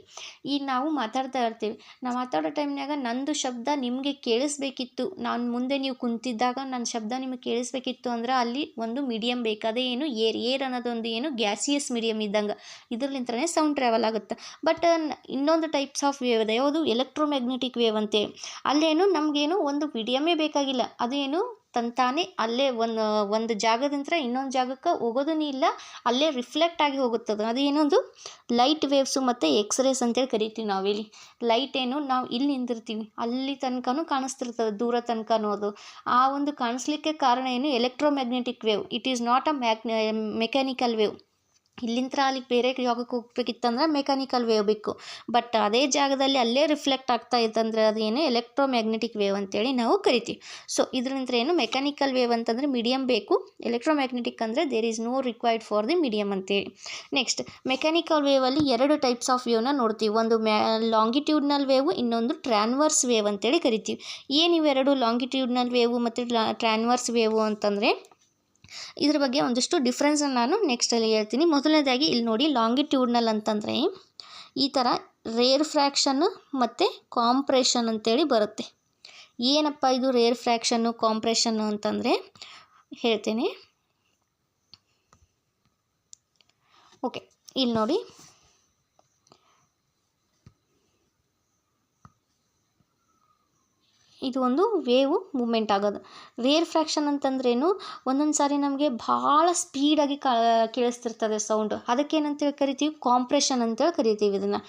Speaker 1: ಈಗ ನಾವು ಮಾತಾಡ್ತಾ ಇರ್ತೀವಿ. ನಾವು ಮಾತಾಡೋ ಟೈಮ್ನಾಗ ನಂದು ಶಬ್ದ ನಿಮಗೆ ಕೇಳಿಸ್ಬೇಕಿತ್ತು, ನಾನು ಮುಂದೆ ನೀವು ಕುಂತಿದ್ದಾಗ ನನ್ನ ಶಬ್ದ ನಿಮಗೆ ಕೇಳಿಸ್ಬೇಕಿತ್ತು ಅಂದ್ರೆ ಅಲ್ಲಿ ಒಂದು ಮೀಡಿಯಮ್ ಬೇಕು. ಅದೇ ಏನು ಏರ್ ಅನ್ನೋದೊಂದು ಏನು ಗ್ಯಾಸಿಯಸ್ ಮೀಡಿಯಮ್ ಇದ್ದಂಗೆ. ಇದರಲ್ಲಿಂತ್ರನೇ ಸೌಂಡ್ ಟ್ರಾವೆಲ್ ಆಗುತ್ತೆ. ಬಟ್ ಇನ್ನೊಂದು ಟೈಪ್ಸ್ ಆಫ್ ವೇವ್ ಇದೆ. ಯಾವುದು ಎಲೆಕ್ಟ್ರೋಮ್ಯಾಗ್ನೆಟಿಕ್ ವೇವ್ ಅಂತೇಳಿ. ಅಲ್ಲೇನು ನಮಗೇನು ಒಂದು ಮೀಡಿಯಮ್ಮೇ ಬೇಕಾಗಿಲ್ಲ. ಅದೇನು ತಂತಾನೆ ಅಲ್ಲೇ ಒಂದು ಜಾಗದಿಂದ ಇನ್ನೊಂದು ಜಾಗಕ್ಕೆ ಹೋಗೋದೂ ಇಲ್ಲ, ಅಲ್ಲೇ ರಿಫ್ಲೆಕ್ಟ್ ಆಗಿ ಹೋಗುತ್ತದೆ. ಅದು ಏನೊಂದು ಲೈಟ್ ವೇವ್ಸು ಮತ್ತು ಎಕ್ಸ್ರೇಸ್ ಅಂತೇಳಿ ಕರಿತೀವಿ ನಾವಿಲ್ಲಿ. ಲೈಟ್ ಏನು ನಾವು ಇಲ್ಲಿ ನಿಂತಿರ್ತೀವಿ ಅಲ್ಲಿ ತನಕನೂ ಕಾಣಿಸ್ತಿರ್ತದೆ, ದೂರ ತನಕನೂ. ಅದು ಆ ಒಂದು ಕಾಣಿಸ್ಲಿಕ್ಕೆ ಕಾರಣ ಏನು electromagnetic wave. It is not a mechanical wave. ಇಲ್ಲಿಂದ ಅಲ್ಲಿಗೆ ಬೇರೆ ಜಾಗಕ್ಕೆ ಹೋಗ್ಬೇಕಿತ್ತಂದ್ರೆ ಮೆಕ್ಯಾನಿಕಲ್ ವೇವ್ ಬೇಕು. ಬಟ್ ಅದೇ ಜಾಗದಲ್ಲಿ ಅಲ್ಲೇ ರಿಫ್ಲೆಕ್ಟ್ ಆಗ್ತಾ ಇತ್ತಂದರೆ ಅದೇನು ಎಲೆಕ್ಟ್ರೋಮ್ಯಾಗ್ನೆಟಿಕ್ ವೇವ್ ಅಂತೇಳಿ ನಾವು ಕರಿತೀವಿ. ಸೊ ಇದರಿಂದ ಏನು ಮೆಕ್ಯಾನಿಕಲ್ ವೇವ್ ಅಂತಂದರೆ ಮೀಡಿಯಮ್ ಬೇಕು, ಎಲೆಕ್ಟ್ರೋಮ್ಯಾಗ್ನೆಟಿಕ್ ಅಂದರೆ there is no required for the medium ಅಂತೇಳಿ. ನೆಕ್ಸ್ಟ್ ಮೆಕ್ಯಾನಿಕಲ್ ವೇವಲ್ಲಿ 2 ಟೈಪ್ಸ್ ಆಫ್ ವೇವ್ನ ನೋಡ್ತೀವಿ. ಒಂದು ಲಾಂಗಿಟ್ಯೂಡ್ನಲ್ ವೇವು, ಇನ್ನೊಂದು ಟ್ರಾನ್ವರ್ಸ್ ವೇವ್ ಅಂತೇಳಿ ಕರಿತೀವಿ. ಏನು ಇವೆರಡು ಲಾಂಗಿಟ್ಯೂಡ್ನಲ್ ವೇವು ಮತ್ತು ಟ್ರಾನ್ವರ್ಸ್ ವೇವು ಅಂತಂದರೆ ಇದ್ರ ಬಗ್ಗೆ ಒಂದಿಷ್ಟು ಡಿಫ್ರೆನ್ಸನ್ನು ನಾನು ನೆಕ್ಸ್ಟಲ್ಲಿ ಹೇಳ್ತೀನಿ. ಮೊದಲನೇದಾಗಿ ಇಲ್ಲಿ ನೋಡಿ, ಲಾಂಗಿಟ್ಯೂಡ್ನಲ್ ಅಂತಂದರೆ ಈ ಥರ ರೇರ್ ಫ್ರ್ಯಾಕ್ಷನ್ನು ಮತ್ತು ಕಾಂಪ್ರೆಷನ್ ಅಂತೇಳಿ ಬರುತ್ತೆ. ಏನಪ್ಪ ಇದು ರೇರ್ ಫ್ರ್ಯಾಕ್ಷನ್ನು ಕಾಂಪ್ರೆಷನ್ನು ಅಂತಂದರೆ ಹೇಳ್ತೇನೆ. ಓಕೆ, ಇಲ್ಲಿ ನೋಡಿ, ಇದು ಒಂದು ವೇವು ಮೂಮೆಂಟ್ ಆಗೋದು. ರೇರ್ ಫ್ರ್ಯಾಕ್ಷನ್ ಅಂತಂದ್ರೇನು, ಒಂದೊಂದು ಸಾರಿ ನಮಗೆ ಭಾಳ ಸ್ಪೀಡಾಗಿ ಕೇಳಿಸ್ತಿರ್ತದೆ ಸೌಂಡು. ಅದಕ್ಕೇನಂತೇಳಿ ಕರಿತೀವಿ ಕಾಂಪ್ರೆಷನ್ ಅಂತೇಳಿ ಕರಿತೀವಿ ಇದನ್ನು.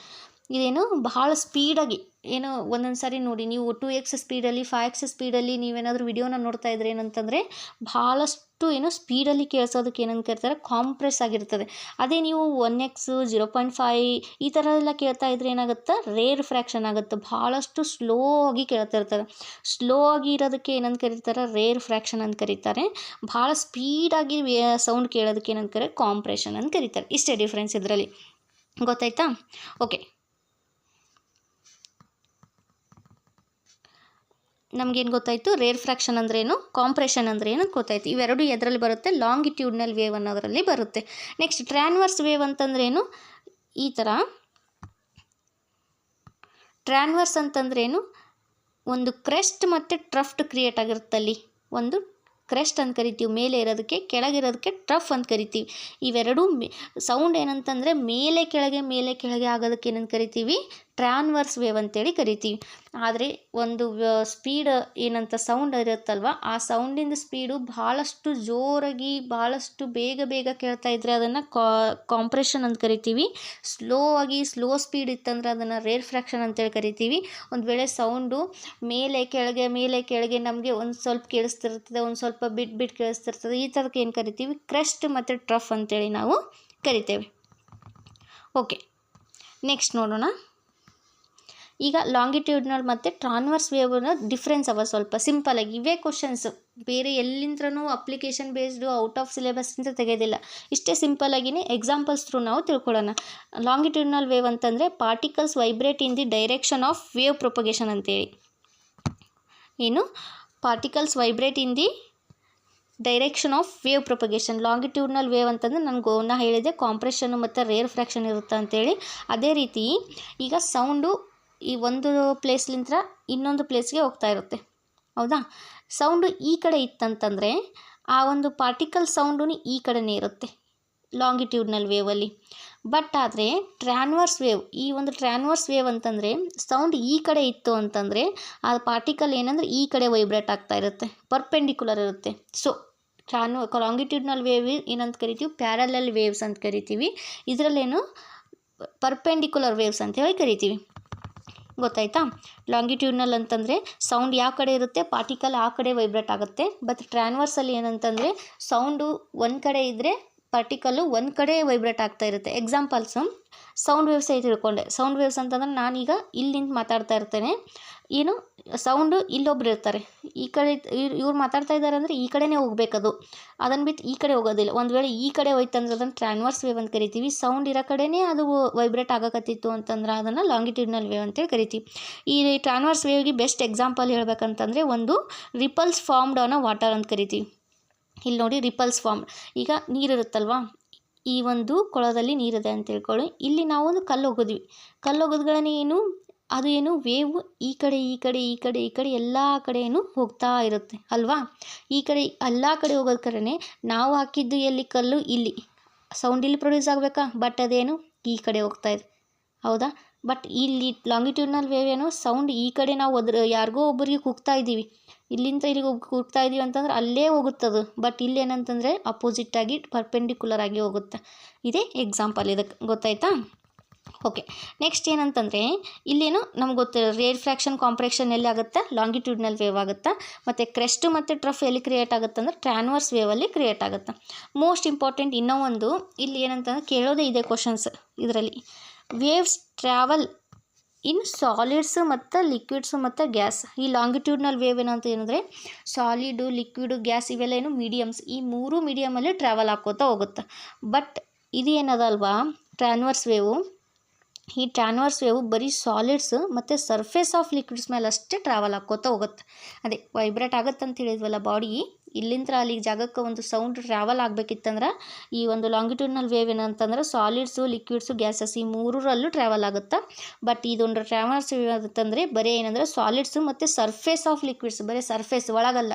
Speaker 1: ಇದೇನು ಬಹಳ ಸ್ಪೀಡಾಗಿ ಏನು ಒಂದೊಂದು ಸಾರಿ ನೋಡಿ ನೀವು 2x ಸ್ಪೀಡಲ್ಲಿ 5x ಸ್ಪೀಡಲ್ಲಿ ನೀವೇನಾದರೂ ವಿಡಿಯೋನ ನೋಡ್ತಾ ಇದ್ರೆ ಏನಂತಂದರೆ ಭಾಳಷ್ಟು ಏನು ಸ್ಪೀಡಲ್ಲಿ ಕೇಳಿಸೋದಕ್ಕೆ ಏನಂತ ಕರೀತಾರೆ ಕಾಂಪ್ರೆಸ್ ಆಗಿರ್ತದೆ. ಅದೇ ನೀವು 1x 0.5 ಈ ಥರ ಎಲ್ಲ ಕೇಳ್ತಾ ಇದ್ರೆ ಏನಾಗುತ್ತೆ ರೇರ್ ಫ್ರ್ಯಾಕ್ಷನ್ ಆಗುತ್ತೆ, ಭಾಳಷ್ಟು ಸ್ಲೋ ಆಗಿ ಕೇಳ್ತಾ ಇರ್ತದೆ. ಸ್ಲೋ ಆಗಿ ಇರೋದಕ್ಕೆ ಏನಂತ ಕರೀತಾರೆ ರೇರ್ ಫ್ರ್ಯಾಕ್ಷನ್ ಅಂತ ಕರೀತಾರೆ. ಭಾಳ ಸ್ಪೀಡಾಗಿ ಸೌಂಡ್ ಕೇಳೋದಕ್ಕೆ ಏನಂತ ಕರೀತಾರೆ ಕಾಂಪ್ರೆಷನ್ ಅಂತ ಕರೀತಾರೆ. ಇಷ್ಟೇ ಡಿಫ್ರೆನ್ಸ್ ಇದರಲ್ಲಿ, ಗೊತ್ತಾಯ್ತಾ? ಓಕೆ, ನಮಗೇನು ಗೊತ್ತಾಯಿತು ರೇರ್ ಫ್ರ್ಯಾಕ್ಷನ್ ಅಂದ್ರೇನು, ಕಾಂಪ್ರೆಷನ್ ಅಂದ್ರೇನು ಗೊತ್ತಾಯಿತು. ಇವೆರಡು ಎದರಲ್ಲಿ ಬರುತ್ತೆ ಲಾಂಗಿಟ್ಯೂಡ್ನಲ್ ವೇವ್ ಅನ್ನೋದರಲ್ಲಿ ಬರುತ್ತೆ. ನೆಕ್ಸ್ಟ್ ಟ್ರಾನ್ವರ್ಸ್ ವೇವ್ ಅಂತಂದ್ರೇನು, ಈ ಥರ ಟ್ರಾನ್ವರ್ಸ್ ಅಂತಂದ್ರೇನು ಒಂದು ಕ್ರೆಸ್ಟ್ ಮತ್ತು ಟ್ರಫ್ಟ್ ಕ್ರಿಯೇಟ್ ಆಗಿರುತ್ತಲ್ಲಿ, ಒಂದು ಕ್ರೆಸ್ಟ್ ಅಂತ ಕರಿತೀವಿ ಮೇಲೆ ಇರೋದಕ್ಕೆ, ಕೆಳಗಿರೋದಕ್ಕೆ ಟ್ರಫ್ ಅಂತ ಕರಿತೀವಿ. ಇವೆರಡು ಸೌಂಡ್ ಏನಂತಂದರೆ ಮೇಲೆ ಕೆಳಗೆ ಆಗೋದಕ್ಕೆ ಏನಂತ ಕರಿತೀವಿ ಟ್ರಾನ್ವರ್ಸ್ ವೇವ್ ಅಂತೇಳಿ ಕರಿತೀವಿ. ಆದರೆ ಒಂದು ಸ್ಪೀಡ್ ಏನಂತ ಸೌಂಡ್ ಇರುತ್ತಲ್ವ, ಆ ಸೌಂಡಿಂದ ಸ್ಪೀಡು ಭಾಳಷ್ಟು ಜೋರಾಗಿ ಭಾಳಷ್ಟು ಬೇಗ ಕೇಳ್ತಾ ಇದ್ದರೆ ಅದನ್ನು ಕಾಂಪ್ರೆಷನ್ ಅಂತ ಕರಿತೀವಿ. ಸ್ಲೋ ಸ್ಪೀಡ್ ಇತ್ತಂದ್ರೆ ಅದನ್ನು ರೇರ್ ಫ್ರ್ಯಾಕ್ಷನ್ ಅಂತೇಳಿ ಕರಿತೀವಿ. ಒಂದು ವೇಳೆ ಸೌಂಡು ಮೇಲೆ ಕೆಳಗೆ ನಮಗೆ ಒಂದು ಸ್ವಲ್ಪ ಕೇಳಿಸ್ತಿರ್ತದೆ, ಒಂದು ಸ್ವಲ್ಪ ಬಿಟ್ಟು ಕೇಳಿಸ್ತಿರ್ತದೆ, ಈ ಥರಕ್ಕೆ ಏನು ಕರಿತೀವಿ ಕ್ರೆಸ್ಟ್ ಮತ್ತು ಟ್ರಫ್ ಅಂತೇಳಿ ನಾವು ಕರಿತೇವೆ. ಓಕೆ, ನೆಕ್ಸ್ಟ್ ನೋಡೋಣ. ಈಗ ಲಾಂಗಿಟ್ಯೂಡ್ನಲ್ ಮತ್ತು ಟ್ರಾನ್ವರ್ಸ್ ವೇವ್ನ ಡಿಫ್ರೆನ್ಸ್ ಅವ ಸ್ವಲ್ಪ ಸಿಂಪಲಾಗಿ. ಇವೇ ಕ್ವಶನ್ಸ್ ಬೇರೆ ಎಲ್ಲಿಂದ್ರೂ application based out of syllabus ಅಂತ ತೆಗೆಯೋದಿಲ್ಲ. ಇಷ್ಟೇ ಸಿಂಪಲಾಗಿಯೇ ಎಕ್ಸಾಂಪಲ್ಸ್ ಥ್ರೂ ನಾವು ತಿಳ್ಕೊಳ್ಳೋಣ. ಲಾಂಗಿಟ್ಯೂಡ್ನಲ್ ವೇವ್ ಅಂತಂದರೆ particles vibrate in the direction of wave propagation ಅಂತೇಳಿ. ಏನು particles vibrate in the direction of wave propagation. Longitudinal wave ಅಂತಂದರೆ ನಾ ಹೇಳಿದೆ ಕಾಂಪ್ರೆಷನ್ ಮತ್ತು ರೇರ್ ಫ್ರ್ಯಾಕ್ಷನ್ ಇರುತ್ತೆ ಅಂತೇಳಿ. ಅದೇ ರೀತಿ ಈಗ ಸೌಂಡು ಈ ಒಂದು ಪ್ಲೇಸ್ಲಿಂದ ಇನ್ನೊಂದು ಪ್ಲೇಸ್ಗೆ ಹೋಗ್ತಾ ಇರುತ್ತೆ, ಹೌದಾ? ಸೌಂಡು ಈ ಕಡೆ ಇತ್ತಂತಂದರೆ ಆ ಒಂದು ಪಾರ್ಟಿಕಲ್ ಸೌಂಡು ಈ ಕಡೆನೇ ಇರುತ್ತೆ ಲಾಂಗಿಟ್ಯೂಡ್ನಲ್ ವೇವಲ್ಲಿ. ಬಟ್ ಆದರೆ ಟ್ರಾನ್ವರ್ಸ್ ವೇವ್, ಈ ಒಂದು ಟ್ರಾನ್ವರ್ಸ್ ವೇವ್ ಅಂತಂದರೆ ಸೌಂಡ್ ಈ ಕಡೆ ಇತ್ತು ಅಂತಂದರೆ ಆ ಪಾರ್ಟಿಕಲ್ ಏನಂದರೆ ಈ ಕಡೆ ವೈಬ್ರೇಟ್ ಆಗ್ತಾ ಇರುತ್ತೆ, ಪರ್ಪೆಂಡಿಕ್ಯುಲರ್ ಇರುತ್ತೆ. ಸೊ ಲಾಂಗಿಟ್ಯೂಡ್ನಲ್ ವೇವ್ ಏನಂತ ಕರಿತೀವಿ ಪ್ಯಾರಲಲ್ ವೇವ್ಸ್ ಅಂತ ಕರಿತೀವಿ. ಇದರಲ್ಲೇನು ಪರ್ಪೆಂಡಿಕ್ಯುಲರ್ ವೇವ್ಸ್ ಅಂತೇಳಿ ಕರಿತೀವಿ, ಗೊತ್ತಾಯ್ತಾ? ಲಾಂಗಿಟ್ಯೂಡ್ನಲ್ ಅಂತಂದರೆ ಸೌಂಡ್ ಯಾವ ಕಡೆ ಇರುತ್ತೆ ಪಾರ್ಟಿಕಲ್ ಆ ಕಡೆ ವೈಬ್ರೇಟ್ ಆಗುತ್ತೆ. ಬಟ್ ಟ್ರಾನ್ವರ್ಸಲ್ಲಿ ಏನಂತಂದರೆ ಸೌಂಡು ಒಂದು ಕಡೆ ಇದ್ದರೆ ಪಾರ್ಟಿಕಲ್ಲು ಒಂದು ಕಡೆ ವೈಬ್ರೇಟ್ ಆಗ್ತಾ ಇರುತ್ತೆ. ಎಕ್ಸಾಂಪಲ್ಸು ಸೌಂಡ್ ವೇವ್ಸ್ ತಿಳ್ಕೊಂಡೆ. ಸೌಂಡ್ ವೇವ್ಸ್ ಅಂತಂದ್ರೆ ನಾನೀಗ ಇಲ್ಲಿ ನಿಂತು ಮಾತಾಡ್ತಾ ಇರ್ತೇನೆ, ಏನು ಸೌಂಡು ಇಲ್ಲೊಬ್ರು ಇರ್ತಾರೆ, ಈ ಕಡೆ ಇವ್ರು ಮಾತಾಡ್ತಾ ಇದ್ದಾರೆ ಅಂದರೆ ಈ ಕಡೆನೇ ಹೋಗ್ಬೇಕದು, ಅದನ್ನು ಬಿಟ್ಟು ಈ ಕಡೆ ಹೋಗೋದಿಲ್ಲ. ಒಂದು ವೇಳೆ ಈ ಕಡೆ ಹೋಯ್ತಂದ್ರೆ ಅದನ್ನು ಟ್ರಾನ್ವರ್ಸ್ ವೇವ್ ಅಂತ ಕರಿತೀವಿ. ಸೌಂಡ್ ಇರೋ ಕಡೆನೇ ಅದು ವೈಬ್ರೇಟ್ ಆಗಕತ್ತಿತ್ತು ಅಂತಂದ್ರೆ ಅದನ್ನು ಲಾಂಗಿಟ್ಯೂಡ್ನಲ್ ವೇವ್ ಅಂತೇಳಿ ಕರಿತೀವಿ. ಈ ಟ್ರಾನ್ವರ್ಸ್ ವೇವ್ಗೆ ಬೆಸ್ಟ್ ಎಕ್ಸಾಂಪಲ್ ಹೇಳ್ಬೇಕಂತಂದರೆ ಒಂದು repels formed on a water ಅಂತ ಕರಿತೀವಿ. ಇಲ್ಲಿ ನೋಡಿ ರಿಪಲ್ಸ್ ಫಾರ್ಮ್. ಈಗ ನೀರಿರುತ್ತಲ್ವ, ಈ ಒಂದು ಕೊಳದಲ್ಲಿ ನೀರಿದೆ ಅಂತ ತಿಳ್ಕೊಳ್ಳಿ. ಇಲ್ಲಿ ನಾವು ಒಂದು ಕಲ್ಲು ಹೋಗೋದ್ಗಳೇ ಏನು ಅದು ಏನು ವೇವ್ ಈ ಕಡೆ ಎಲ್ಲ ಕಡೆಯೂ ಹೋಗ್ತಾ ಇರುತ್ತೆ ಅಲ್ವಾ. ಈ ಕಡೆ ಎಲ್ಲ ಕಡೆ ಹೋಗೋದ ಕಡೆನೇ ನಾವು ಹಾಕಿದ್ದು ಎಲ್ಲಿ ಕಲ್ಲು ಇಲ್ಲಿ ಸೌಂಡ್ ಇಲ್ಲಿ ಪ್ರೊಡ್ಯೂಸ್ ಆಗಬೇಕಾ, ಬಟ್ ಅದೇನು ಈ ಕಡೆ ಹೋಗ್ತಾ ಇದೆ, ಹೌದಾ? ಬಟ್ ಇಲ್ಲಿ ಲಾಂಗಿಟ್ಯೂಡ್ನಲ್ ವೇವ್ ಏನು ಸೌಂಡ್ ಈ ಕಡೆ ನಾವು ಯಾರಿಗೋ ಒಬ್ಬರಿಗೆ ಕೂಗ್ತಾ ಇದ್ದೀವಿ, ಇಲ್ಲಿಂದ ಇಲ್ಲಿಗೆ ಕೂಗ್ತಾ ಇದ್ದೀವಿ ಅಂತಂದ್ರೆ ಅಲ್ಲೇ ಹೋಗುತ್ತದು. ಬಟ್ ಇಲ್ಲೇನಂತಂದರೆ ಅಪೋಸಿಟ್ಟಾಗಿ ಪರ್ಪೆಂಡಿಕ್ಯುಲರ್ ಆಗಿ ಹೋಗುತ್ತೆ. ಇದೇ ಎಕ್ಸಾಂಪಲ್ ಇದಕ್ಕೆ, ಗೊತ್ತಾಯ್ತಾ? ಓಕೆ, ನೆಕ್ಸ್ಟ್ ಏನಂತಂದರೆ ಇಲ್ಲೇನು ನಮ್ಗೆ ಗೊತ್ತಿರೋ ರೇರ್ ಫ್ರ್ಯಾಕ್ಷನ್ ಕಾಂಪ್ರೆಷನ್ ಎಲ್ಲಿ ಆಗುತ್ತೆ ಲಾಂಗಿಟ್ಯೂಡ್ನಲ್ ವೇವ್ ಆಗುತ್ತೆ. ಮತ್ತು ಕ್ರೆಸ್ಟ್ ಮತ್ತು ಟ್ರಫ್ ಎಲ್ಲಿ ಕ್ರಿಯೇಟ್ ಆಗುತ್ತೆ ಅಂದರೆ ಟ್ರಾನ್ವರ್ಸ್ ವೇವಲ್ಲಿ ಕ್ರಿಯೇಟ್ ಆಗುತ್ತೆ. ಮೋಸ್ಟ್ ಇಂಪಾರ್ಟೆಂಟ್ ಇನ್ನೂ ಒಂದು ಇಲ್ಲಿ ಏನಂತಂದ್ರೆ ಕೇಳೋದೇ ಇದೆ ಕ್ವಶನ್ಸ್ ಇದರಲ್ಲಿ. ವೇವ್ಸ್ ಟ್ರಾವೆಲ್ ಇನ್ ಸಾಲಿಡ್ಸ್ ಮತ್ತು ಲಿಕ್ವಿಡ್ಸು ಮತ್ತು ಗ್ಯಾಸ್. ಈ ಲಾಂಗಿಟ್ಯೂಡ್ನಲ್ ವೇವ್ ಏನಂದರೆ ಸಾಲಿಡು ಲಿಕ್ವಿಡು ಗ್ಯಾಸ್ ಇವೆಲ್ಲ ಏನು ಮೀಡಿಯಮ್ಸ್, ಈ ಮೂರು ಮೀಡಿಯಮಲ್ಲಿ ಟ್ರಾವೆಲ್ ಹಾಕೋತಾ ಹೋಗುತ್ತೆ. ಬಟ್ ಇದು ಏನದಲ್ವಾ ಟ್ರಾನ್ವರ್ಸ್ ವೇವು, ಈ ಟ್ರಾನ್ವರ್ಸ್ ವೇವು ಬರೀ ಸಾಲಿಡ್ಸ್ ಮತ್ತು ಸರ್ಫೇಸ್ ಆಫ್ ಲಿಕ್ವಿಡ್ಸ್ ಮೇಲೆ ಅಷ್ಟೇ ಟ್ರಾವೆಲ್ ಹಾಕೋತಾ ಹೋಗುತ್ತೆ. ಅದೇ ವೈಬ್ರೇಟ್ ಆಗುತ್ತೆ ಅಂತ ಹೇಳಿದ್ವಲ್ಲ ಬಾಡಿ, ಇಲ್ಲಿಂದ ಅಲ್ಲಿ ಜಾಗಕ್ಕೆ ಒಂದು ಸೌಂಡ್ ಟ್ರಾವೆಲ್ ಆಗಬೇಕಿತ್ತಂದ್ರೆ ಈ ಒಂದು ಲಾಂಗಿಟ್ಯೂಡ್ನಲ್ ವೇವ್ ಏನಂತಂದ್ರೆ ಸಾಲಿಡ್ಸು ಲಿಕ್ವಿಡ್ಸು ಗ್ಯಾಸಸ್ ಈ ಮೂರರಲ್ಲೂ ಟ್ರಾವೆಲ್ ಆಗುತ್ತೆ. ಬಟ್ ಇದೊಂದು ಟ್ರಾನ್ವರ್ಸ್ ವೇವ್ ಅಂತಂದರೆ ಬರೀ ಏನಂದರೆ ಸಾಲಿಡ್ಸು ಮತ್ತು ಸರ್ಫೇಸ್ ಆಫ್ ಲಿಕ್ವಿಡ್ಸ್, ಬರೀ ಸರ್ಫೇಸ್ ಒಳಗಲ್ಲ,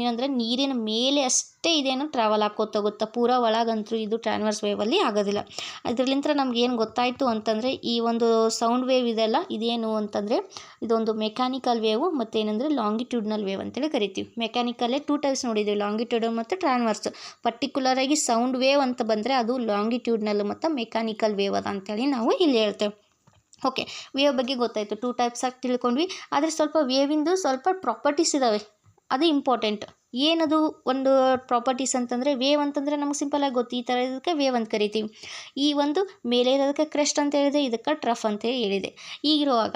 Speaker 1: ಏನಂದರೆ ನೀರಿನ ಮೇಲೆ ಅಷ್ಟೇ ಇದೇನು ಟ್ರಾವೆಲ್ ಹಾಕೋತೋಗುತ್ತೆ, ಪೂರಾ ಒಳಗಂತೂ ಇದು ಟ್ರಾನ್ವರ್ಸ್ ವೇವಲ್ಲಿ ಆಗೋದಿಲ್ಲ. ಇದರಲ್ಲಿಂದ ನಮ್ಗೆ ಏನು ಗೊತ್ತಾಯಿತು ಅಂತಂದರೆ ಈ ಒಂದು ಸೌಂಡ್ ವೇವ್ ಇದೆಲ್ಲ ಇದೇನು ಅಂತಂದರೆ ಇದೊಂದು ಮೆಕ್ಯಾನಿಕಲ್ ವೇವು ಮತ್ತು ಏನಂದರೆ ಲಾಂಗಿಟ್ಯೂಡ್ನಲ್ ವೇವ್ ಅಂತೇಳಿ ಕರಿತೀವಿ. ಮೆಕ್ಯಾನಿಕಲ್ಲೇ 2 ಟೈಪ್ಸ್ ನೋಡಿದ್ದೀವಿ, ಲಾಂಗಿಟ್ಯೂಡ್ ಮತ್ತು ಟ್ರಾನ್ವರ್ಸ್. ಪರ್ಟಿಕ್ಯುಲರಾಗಿ ಸೌಂಡ್ ವೇವ್ ಅಂತ ಬಂದರೆ ಅದು ಲಾಂಗಿಟ್ಯೂಡ್ನಲ್ ಮತ್ತು ಮೆಕ್ಯಾನಿಕಲ್ ವೇವ್ ಅದ ಅಂತೇಳಿ ನಾವು ಇಲ್ಲಿ ಹೇಳ್ತೇವೆ. ಓಕೆ, ವೇವ್ ಬಗ್ಗೆ ಗೊತ್ತಾಯಿತು, 2 ಟೈಪ್ಸ್ ಆಗಿ ತಿಳ್ಕೊಂಡ್ವಿ. ಆದರೆ ಸ್ವಲ್ಪ ವೇವಿಂದು ಸ್ವಲ್ಪ ಪ್ರಾಪರ್ಟೀಸ್ ಇದ್ದಾವೆ, ಅದು ಇಂಪಾರ್ಟೆಂಟ್. ಏನದು ಒಂದು ಪ್ರಾಪರ್ಟೀಸ್ ಅಂತಂದರೆ, ವೇವ್ ಅಂತಂದರೆ ನಮ್ಗೆ ಸಿಂಪಲಾಗಿ ಗೊತ್ತು, ಈ ಥರ ಇದಕ್ಕೆ ವೇವ್ ಅಂತ ಕರಿತೀವಿ. ಈ ಒಂದು ಮೇಲೆ ಇರೋದಕ್ಕೆ ಕ್ರೆಸ್ಟ್ ಅಂತ ಹೇಳಿದೆ, ಇದಕ್ಕೆ ಟ್ರಫ್ ಅಂತ ಹೇಳಿದೆ. ಈಗಿರುವಾಗ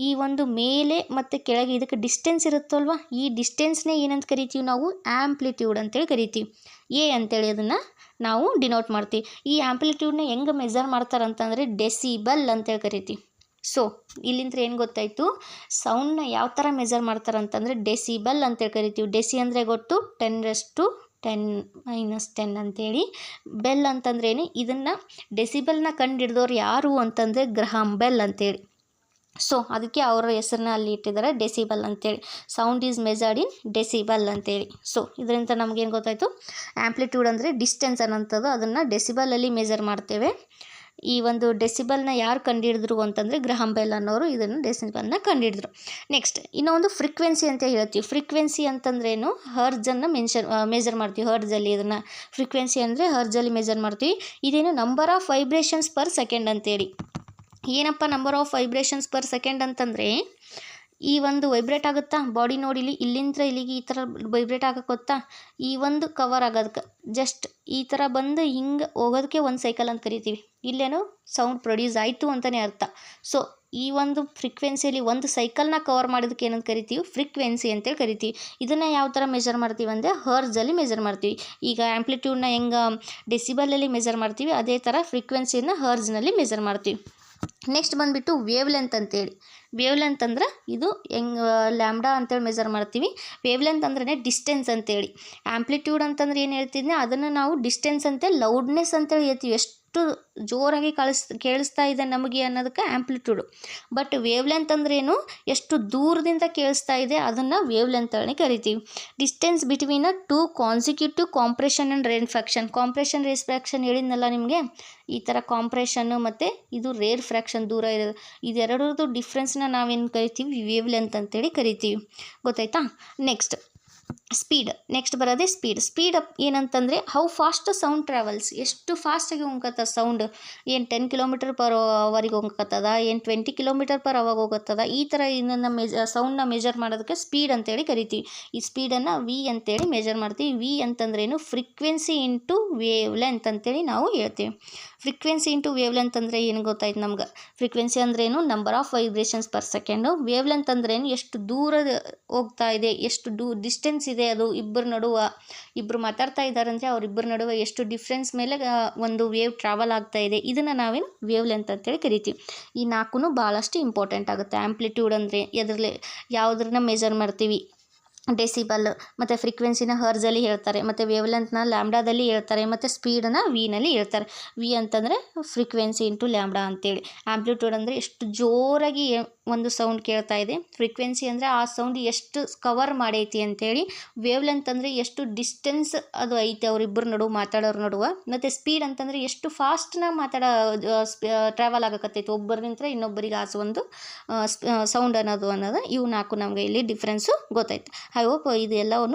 Speaker 1: ಈ ಒಂದು ಮೇಲೆ ಮತ್ತು ಕೆಳಗೆ ಇದಕ್ಕೆ ಡಿಸ್ಟೆನ್ಸ್ ಇರುತ್ತಲ್ವ, ಈ ಡಿಸ್ಟೆನ್ಸ್ನೇ ಏನಂತ ಕರಿತೀವಿ ನಾವು, ಆ್ಯಂಪ್ಲಿಟ್ಯೂಡ್ ಅಂತೇಳಿ ಕರಿತೀವಿ. ಎ ಅಂತೇಳಿ ಅದನ್ನು ನಾವು ಡಿನೋಟ್ ಮಾಡ್ತೀವಿ. ಈ ಆ್ಯಂಪ್ಲಿಟ್ಯೂಡ್ನ ಹೆಂಗೆ ಮೆಜರ್ ಮಾಡ್ತಾರೆ ಅಂತಂದರೆ ಡೆಸಿಬಲ್ ಅಂತೇಳಿ ಕರಿತೀವಿ. ಸೊ ಇಲ್ಲಿಂದ ಏನು ಗೊತ್ತಾಯಿತು, ಸೌಂಡ್ನ ಯಾವ ಥರ ಮೆಜರ್ ಮಾಡ್ತಾರೆ ಅಂತಂದರೆ ಡೆಸಿಬಲ್ ಅಂತೇಳಿ ಕರಿತೀವಿ. ಡೆಸಿ ಅಂದರೆ ಗೊತ್ತು, 10⁻10 ಅಂತೇಳಿ. ಬೆಲ್ ಅಂತಂದ್ರೇನು, ಇದನ್ನು ಡೆಸಿಬಲ್ನ ಕಂಡುಹಿಡಿದವ್ರು ಯಾರು ಅಂತಂದರೆ ಗ್ರಹಾಂ ಬೆಲ್ ಅಂತೇಳಿ. ಸೊ ಅದಕ್ಕೆ ಅವರ ಹೆಸರನ್ನ ಅಲ್ಲಿ ಇಟ್ಟಿದ್ದಾರೆ, ಡೆಸಿಬಲ್ ಅಂತೇಳಿ. Sound is measured in decibel ಅಂತೇಳಿ. ಸೊ ಇದರಿಂದ ನಮಗೇನು ಗೊತ್ತಾಯಿತು, ಆ್ಯಂಪ್ಲಿಟ್ಯೂಡ್ ಅಂದರೆ ಡಿಸ್ಟೆನ್ಸ್ ಅನ್ನೋಂಥದ್ದು, ಅದನ್ನು ಡೆಸಿಬಲಲ್ಲಿ ಮೆಜರ್ ಮಾಡ್ತೇವೆ. ಈ ಒಂದು ಡೆಸಿಬಲ್ನ ಯಾರು ಕಂಡುಹಿಡಿದ್ರು ಅಂತಂದರೆ ಗ್ರಹಾಂ ಬೆಲ್ ಅನ್ನೋರು ಇದನ್ನು ಡೆಸಿಬಲ್ನ ಕಂಡುಹಿಡಿದ್ರು. ನೆಕ್ಸ್ಟ್ ಇನ್ನೊಂದು ಫ್ರೀಕ್ವೆನ್ಸಿ ಅಂತ ಹೇಳ್ತೀವಿ. ಫ್ರೀಕ್ವೆನ್ಸಿ ಅಂತಂದ್ರೇನು, ಹರ್ಜನ್ನು ಮೆಜರ್ ಮಾಡ್ತೀವಿ. ಹರ್ಜಲ್ಲಿ ಇದನ್ನು ಫ್ರೀಕ್ವೆನ್ಸಿ ಅಂದರೆ ಹರ್ಜಲ್ಲಿ ಮೆಜರ್ ಮಾಡ್ತೀವಿ. ಇದೇನು number of vibrations per second ಅಂತೇಳಿ. ಏನಪ್ಪ number of vibrations per second ಅಂತಂದರೆ, ಈ ಒಂದು ವೈಬ್ರೇಟ್ ಆಗುತ್ತಾ ಬಾಡಿ ನೋಡಿ, ಇಲ್ಲಿಂದ ಇಲ್ಲಿಗೆ ಈ ಥರ ವೈಬ್ರೇಟ್ ಆಗಕ್ಕೆ ಈ ಒಂದು ಕವರ್ ಆಗೋದಕ್ಕೆ ಜಸ್ಟ್ ಈ ಥರ ಬಂದು ಹಿಂಗೆ ಹೋಗೋದಕ್ಕೆ ಒಂದು ಸೈಕಲ್ ಅಂತ ಕರಿತೀವಿ. ಇಲ್ಲೇನೋ ಸೌಂಡ್ ಪ್ರೊಡ್ಯೂಸ್ ಆಯಿತು ಅಂತಲೇ ಅರ್ಥ. ಸೊ ಈ ಒಂದು ಫ್ರೀಕ್ವೆನ್ಸಿಯಲ್ಲಿ ಒಂದು ಸೈಕಲ್ನ ಕವರ್ ಮಾಡೋದಕ್ಕೆ ಏನಂತ ಕರಿತೀವಿ, ಫ್ರೀಕ್ವೆನ್ಸಿ ಅಂತೇಳಿ ಕರಿತೀವಿ. ಇದನ್ನು ಯಾವ ಥರ ಮೆಜರ್ ಮಾಡ್ತೀವಿ ಅಂದರೆ ಹರ್ಜಲ್ಲಿ ಮೆಜರ್ ಮಾಡ್ತೀವಿ. ಈಗ ಆ್ಯಂಪ್ಲಿಟ್ಯೂಡ್ನ ಹೆಂಗೆ ಡೆಸಿಬಲಲ್ಲಿ ಮೆಜರ್ ಮಾಡ್ತೀವಿ, ಅದೇ ಥರ ಫ್ರೀಕ್ವೆನ್ಸಿಯನ್ನು ಹರ್ಜ್ನಲ್ಲಿ ಮೆಜರ್ ಮಾಡ್ತೀವಿ. ನೆಕ್ಸ್ಟ್ ಬಂದುಬಿಟ್ಟು ವೇವ್ ಲೆಂತ್ ಅಂತೇಳಿ. ವೇವ್ ಲೆಂತ್ ಅಂದ್ರೆ ಇದು ಹೆಂಗೆ ಲ್ಯಾಂಬ್ಡಾ ಅಂತೇಳಿ ಮೆಜರ್ ಮಾಡ್ತೀವಿ. ವೇವ್ ಲೆಂತ್ ಅಂದ್ರೆ ಡಿಸ್ಟೆನ್ಸ್ ಅಂತೇಳಿ. ಆ್ಯಂಪ್ಲಿಟ್ಯೂಡ್ ಅಂತಂದ್ರೆ ಏನು ಹೇಳ್ತಿದ್ದೆ, ಅದನ್ನು ನಾವು ಡಿಸ್ಟೆನ್ಸ್ ಅಂತೇಳಿ ಲೌಡ್ನೆಸ್ ಅಂತೇಳಿ ಹೇಳ್ತೀವಿ. ಎಷ್ಟು ಜೋರಾಗಿ ಕೇಳಿಸ್ತಾ ಇದೆ ನಮಗೆ ಅನ್ನೋದಕ್ಕೆ ಆ್ಯಂಪ್ಲಿಟ್ಯೂಡು. ಬಟ್ ವೇವ್ ಲೆಂತ್ ಅಂದ್ರೇನು, ಎಷ್ಟು ದೂರದಿಂದ ಕೇಳಿಸ್ತಾ ಇದೆ ಅದನ್ನು ವೇವ್ ಲೆಂತ್ ಅಂತ ಕರಿತೀವಿ. Distance between two consecutive compression and rarefaction. Compression rarefaction ಹೇಳಿದ್ನಲ್ಲ ನಿಮಗೆ, ಈ ಥರ ಕಾಂಪ್ರೆಷನ್ನು ಮತ್ತು ಇದು ರೇರ್ಫ್ರಾಕ್ಷನ್ ದೂರ ಇರೋದು, ಇದೆರಡರದ್ದು ಡಿಫ್ರೆನ್ಸ್ನ ನಾವೇನು ಕರಿತೀವಿ, ವೇವ್ ಲೆಂತ್ ಅಂತೇಳಿ ಕರಿತೀವಿ. ಗೊತ್ತಾಯ್ತಾ. ನೆಕ್ಸ್ಟ್ ನೆಕ್ಸ್ಟ್ ಬರೋದೇ ಸ್ಪೀಡ್ ಅಪ್ ಏನಂತಂದರೆ ಹೌ ಫಾಸ್ಟ್ ಸೌಂಡ್ ಟ್ರಾವೆಲ್ಸ್, ಎಷ್ಟು ಫಾಸ್ಟಾಗಿ ಹೋಗತ್ತದ ಸೌಂಡ್. ಏನು 10 km/h ಹೋಗತ್ತದ, ಏನು 20 km/h ಹೋಗತ್ತದ, ಈ ಥರ ಇದನ್ನು ಸೌಂಡ್ನ ಮೆಜರ್ ಮಾಡೋದಕ್ಕೆ ಸ್ಪೀಡ್ ಅಂತೇಳಿ ಕರಿತೀವಿ. ಈ ಸ್ಪೀಡನ್ನು ವಿ ಅಂತೇಳಿ ಮೆಜರ್ ಮಾಡ್ತೀವಿ. ವಿ ಅಂತಂದ್ರೇನು, ಫ್ರೀಕ್ವೆನ್ಸಿ ಇಂಟು ವೇವ್ ಲೆಂತ್ ಅಂತೇಳಿ ನಾವು ಹೇಳ್ತೀವಿ. ಫ್ರೀಕ್ವೆನ್ಸಿ ಇಂಟು ವೇವ್ ಲೆಂತ್ ಅಂದರೆ ಏನು ಗೊತ್ತಾಯ್ತು ನಮ್ಗೆ. ಫ್ರೀಕ್ವೆನ್ಸಿ ಅಂದ್ರೇನು, number of vibrations per second. Wave length ಅಂದ್ರೇನು, ಎಷ್ಟು ದೂರ ಹೋಗ್ತಾ ಇದೆ, ಎಷ್ಟು ಡಿಸ್ಟೆನ್ಸ್ ಇದೆ ಅದು ಇಬ್ಬರು ಮಾತಾಡ್ತಾ ಇದ್ದಾರೆ ಅಂದರೆ ಅವರಿಬ್ಬರ ನಡುವೆ ಎಷ್ಟು ಡಿಫ್ರೆನ್ಸ್ ಮೇಲೆ ಒಂದು ವೇವ್ ಟ್ರಾವೆಲ್ ಆಗ್ತಾ ಇದೆ, ಇದನ್ನು ನಾವೇನು ವೇವ್ ಲೆಂತ್ ಅಂತೇಳಿ ಕರಿತೀವಿ. ಈ ನಾಲ್ಕು ಭಾಳಷ್ಟು ಇಂಪಾರ್ಟೆಂಟ್ ಆಗುತ್ತೆ. ಆ್ಯಂಪ್ಲಿಟ್ಯೂಡ್ ಅಂದರೆ ಎದ್ರಲ್ಲಿ ಯಾವುದ್ರನ್ನ ಮೆಜರ್ ಮಾಡ್ತೀವಿ, ಡೆಸಿಬಲ್, ಮತ್ತು ಫ್ರೀಕ್ವೆನ್ಸಿನ ಹರ್ಜಲ್ಲಿ ಹೇಳ್ತಾರೆ, ಮತ್ತು ವೇವ್ ಲೆಂತ್ನ ಲ್ಯಾಂಬ್ಡಾದಲ್ಲಿ ಹೇಳ್ತಾರೆ, ಮತ್ತು ಸ್ಪೀಡನ್ನು ವಿನಲ್ಲಿ ಹೇಳ್ತಾರೆ. ವಿ ಅಂತಂದರೆ ಫ್ರೀಕ್ವೆನ್ಸಿ ಇಂಟು ಲ್ಯಾಂಬ್ಡಾ ಅಂತೇಳಿ. ಆ್ಯಂಪ್ಲಿಟ್ಯೂಡ್ ಅಂದರೆ ಎಷ್ಟು ಜೋರಾಗಿ ಒಂದು ಸೌಂಡ್ ಕೇಳ್ತಾ ಇದೆ. ಫ್ರೀಕ್ವೆನ್ಸಿ ಅಂದರೆ ಆ ಸೌಂಡ್ ಎಷ್ಟು ಕವರ್ ಮಾಡೈತಿ ಅಂತೇಳಿ. ವೇವ್ ಲೆಂತ್ ಅಂದರೆ ಎಷ್ಟು ಡಿಸ್ಟೆನ್ಸ್ ಅದು ಐತೆ ಅವರಿಬ್ಬರ ನಡುವೆ ಮಾತಾಡೋರ ನಡುವೆ. ಮತ್ತು ಸ್ಪೀಡ್ ಅಂತಂದರೆ ಎಷ್ಟು ಫಾಸ್ಟ್ನಾಗ ಟ್ರಾವೆಲ್ ಆಗಕತ್ತೈತಿ ಒಬ್ಬರಿಂದ ಇನ್ನೊಬ್ಬರಿಗೆ ಆ ಒಂದು ಸೌಂಡ್ ಅನ್ನೋದು ಇವು ನಾಲ್ಕು ನಮಗೆ ಇಲ್ಲಿ ಡಿಫ್ರೆನ್ಸು ಗೊತ್ತಾಯ್ತು. ಐ ಹೋಪ್ ಇದು ಎಲ್ಲವೂ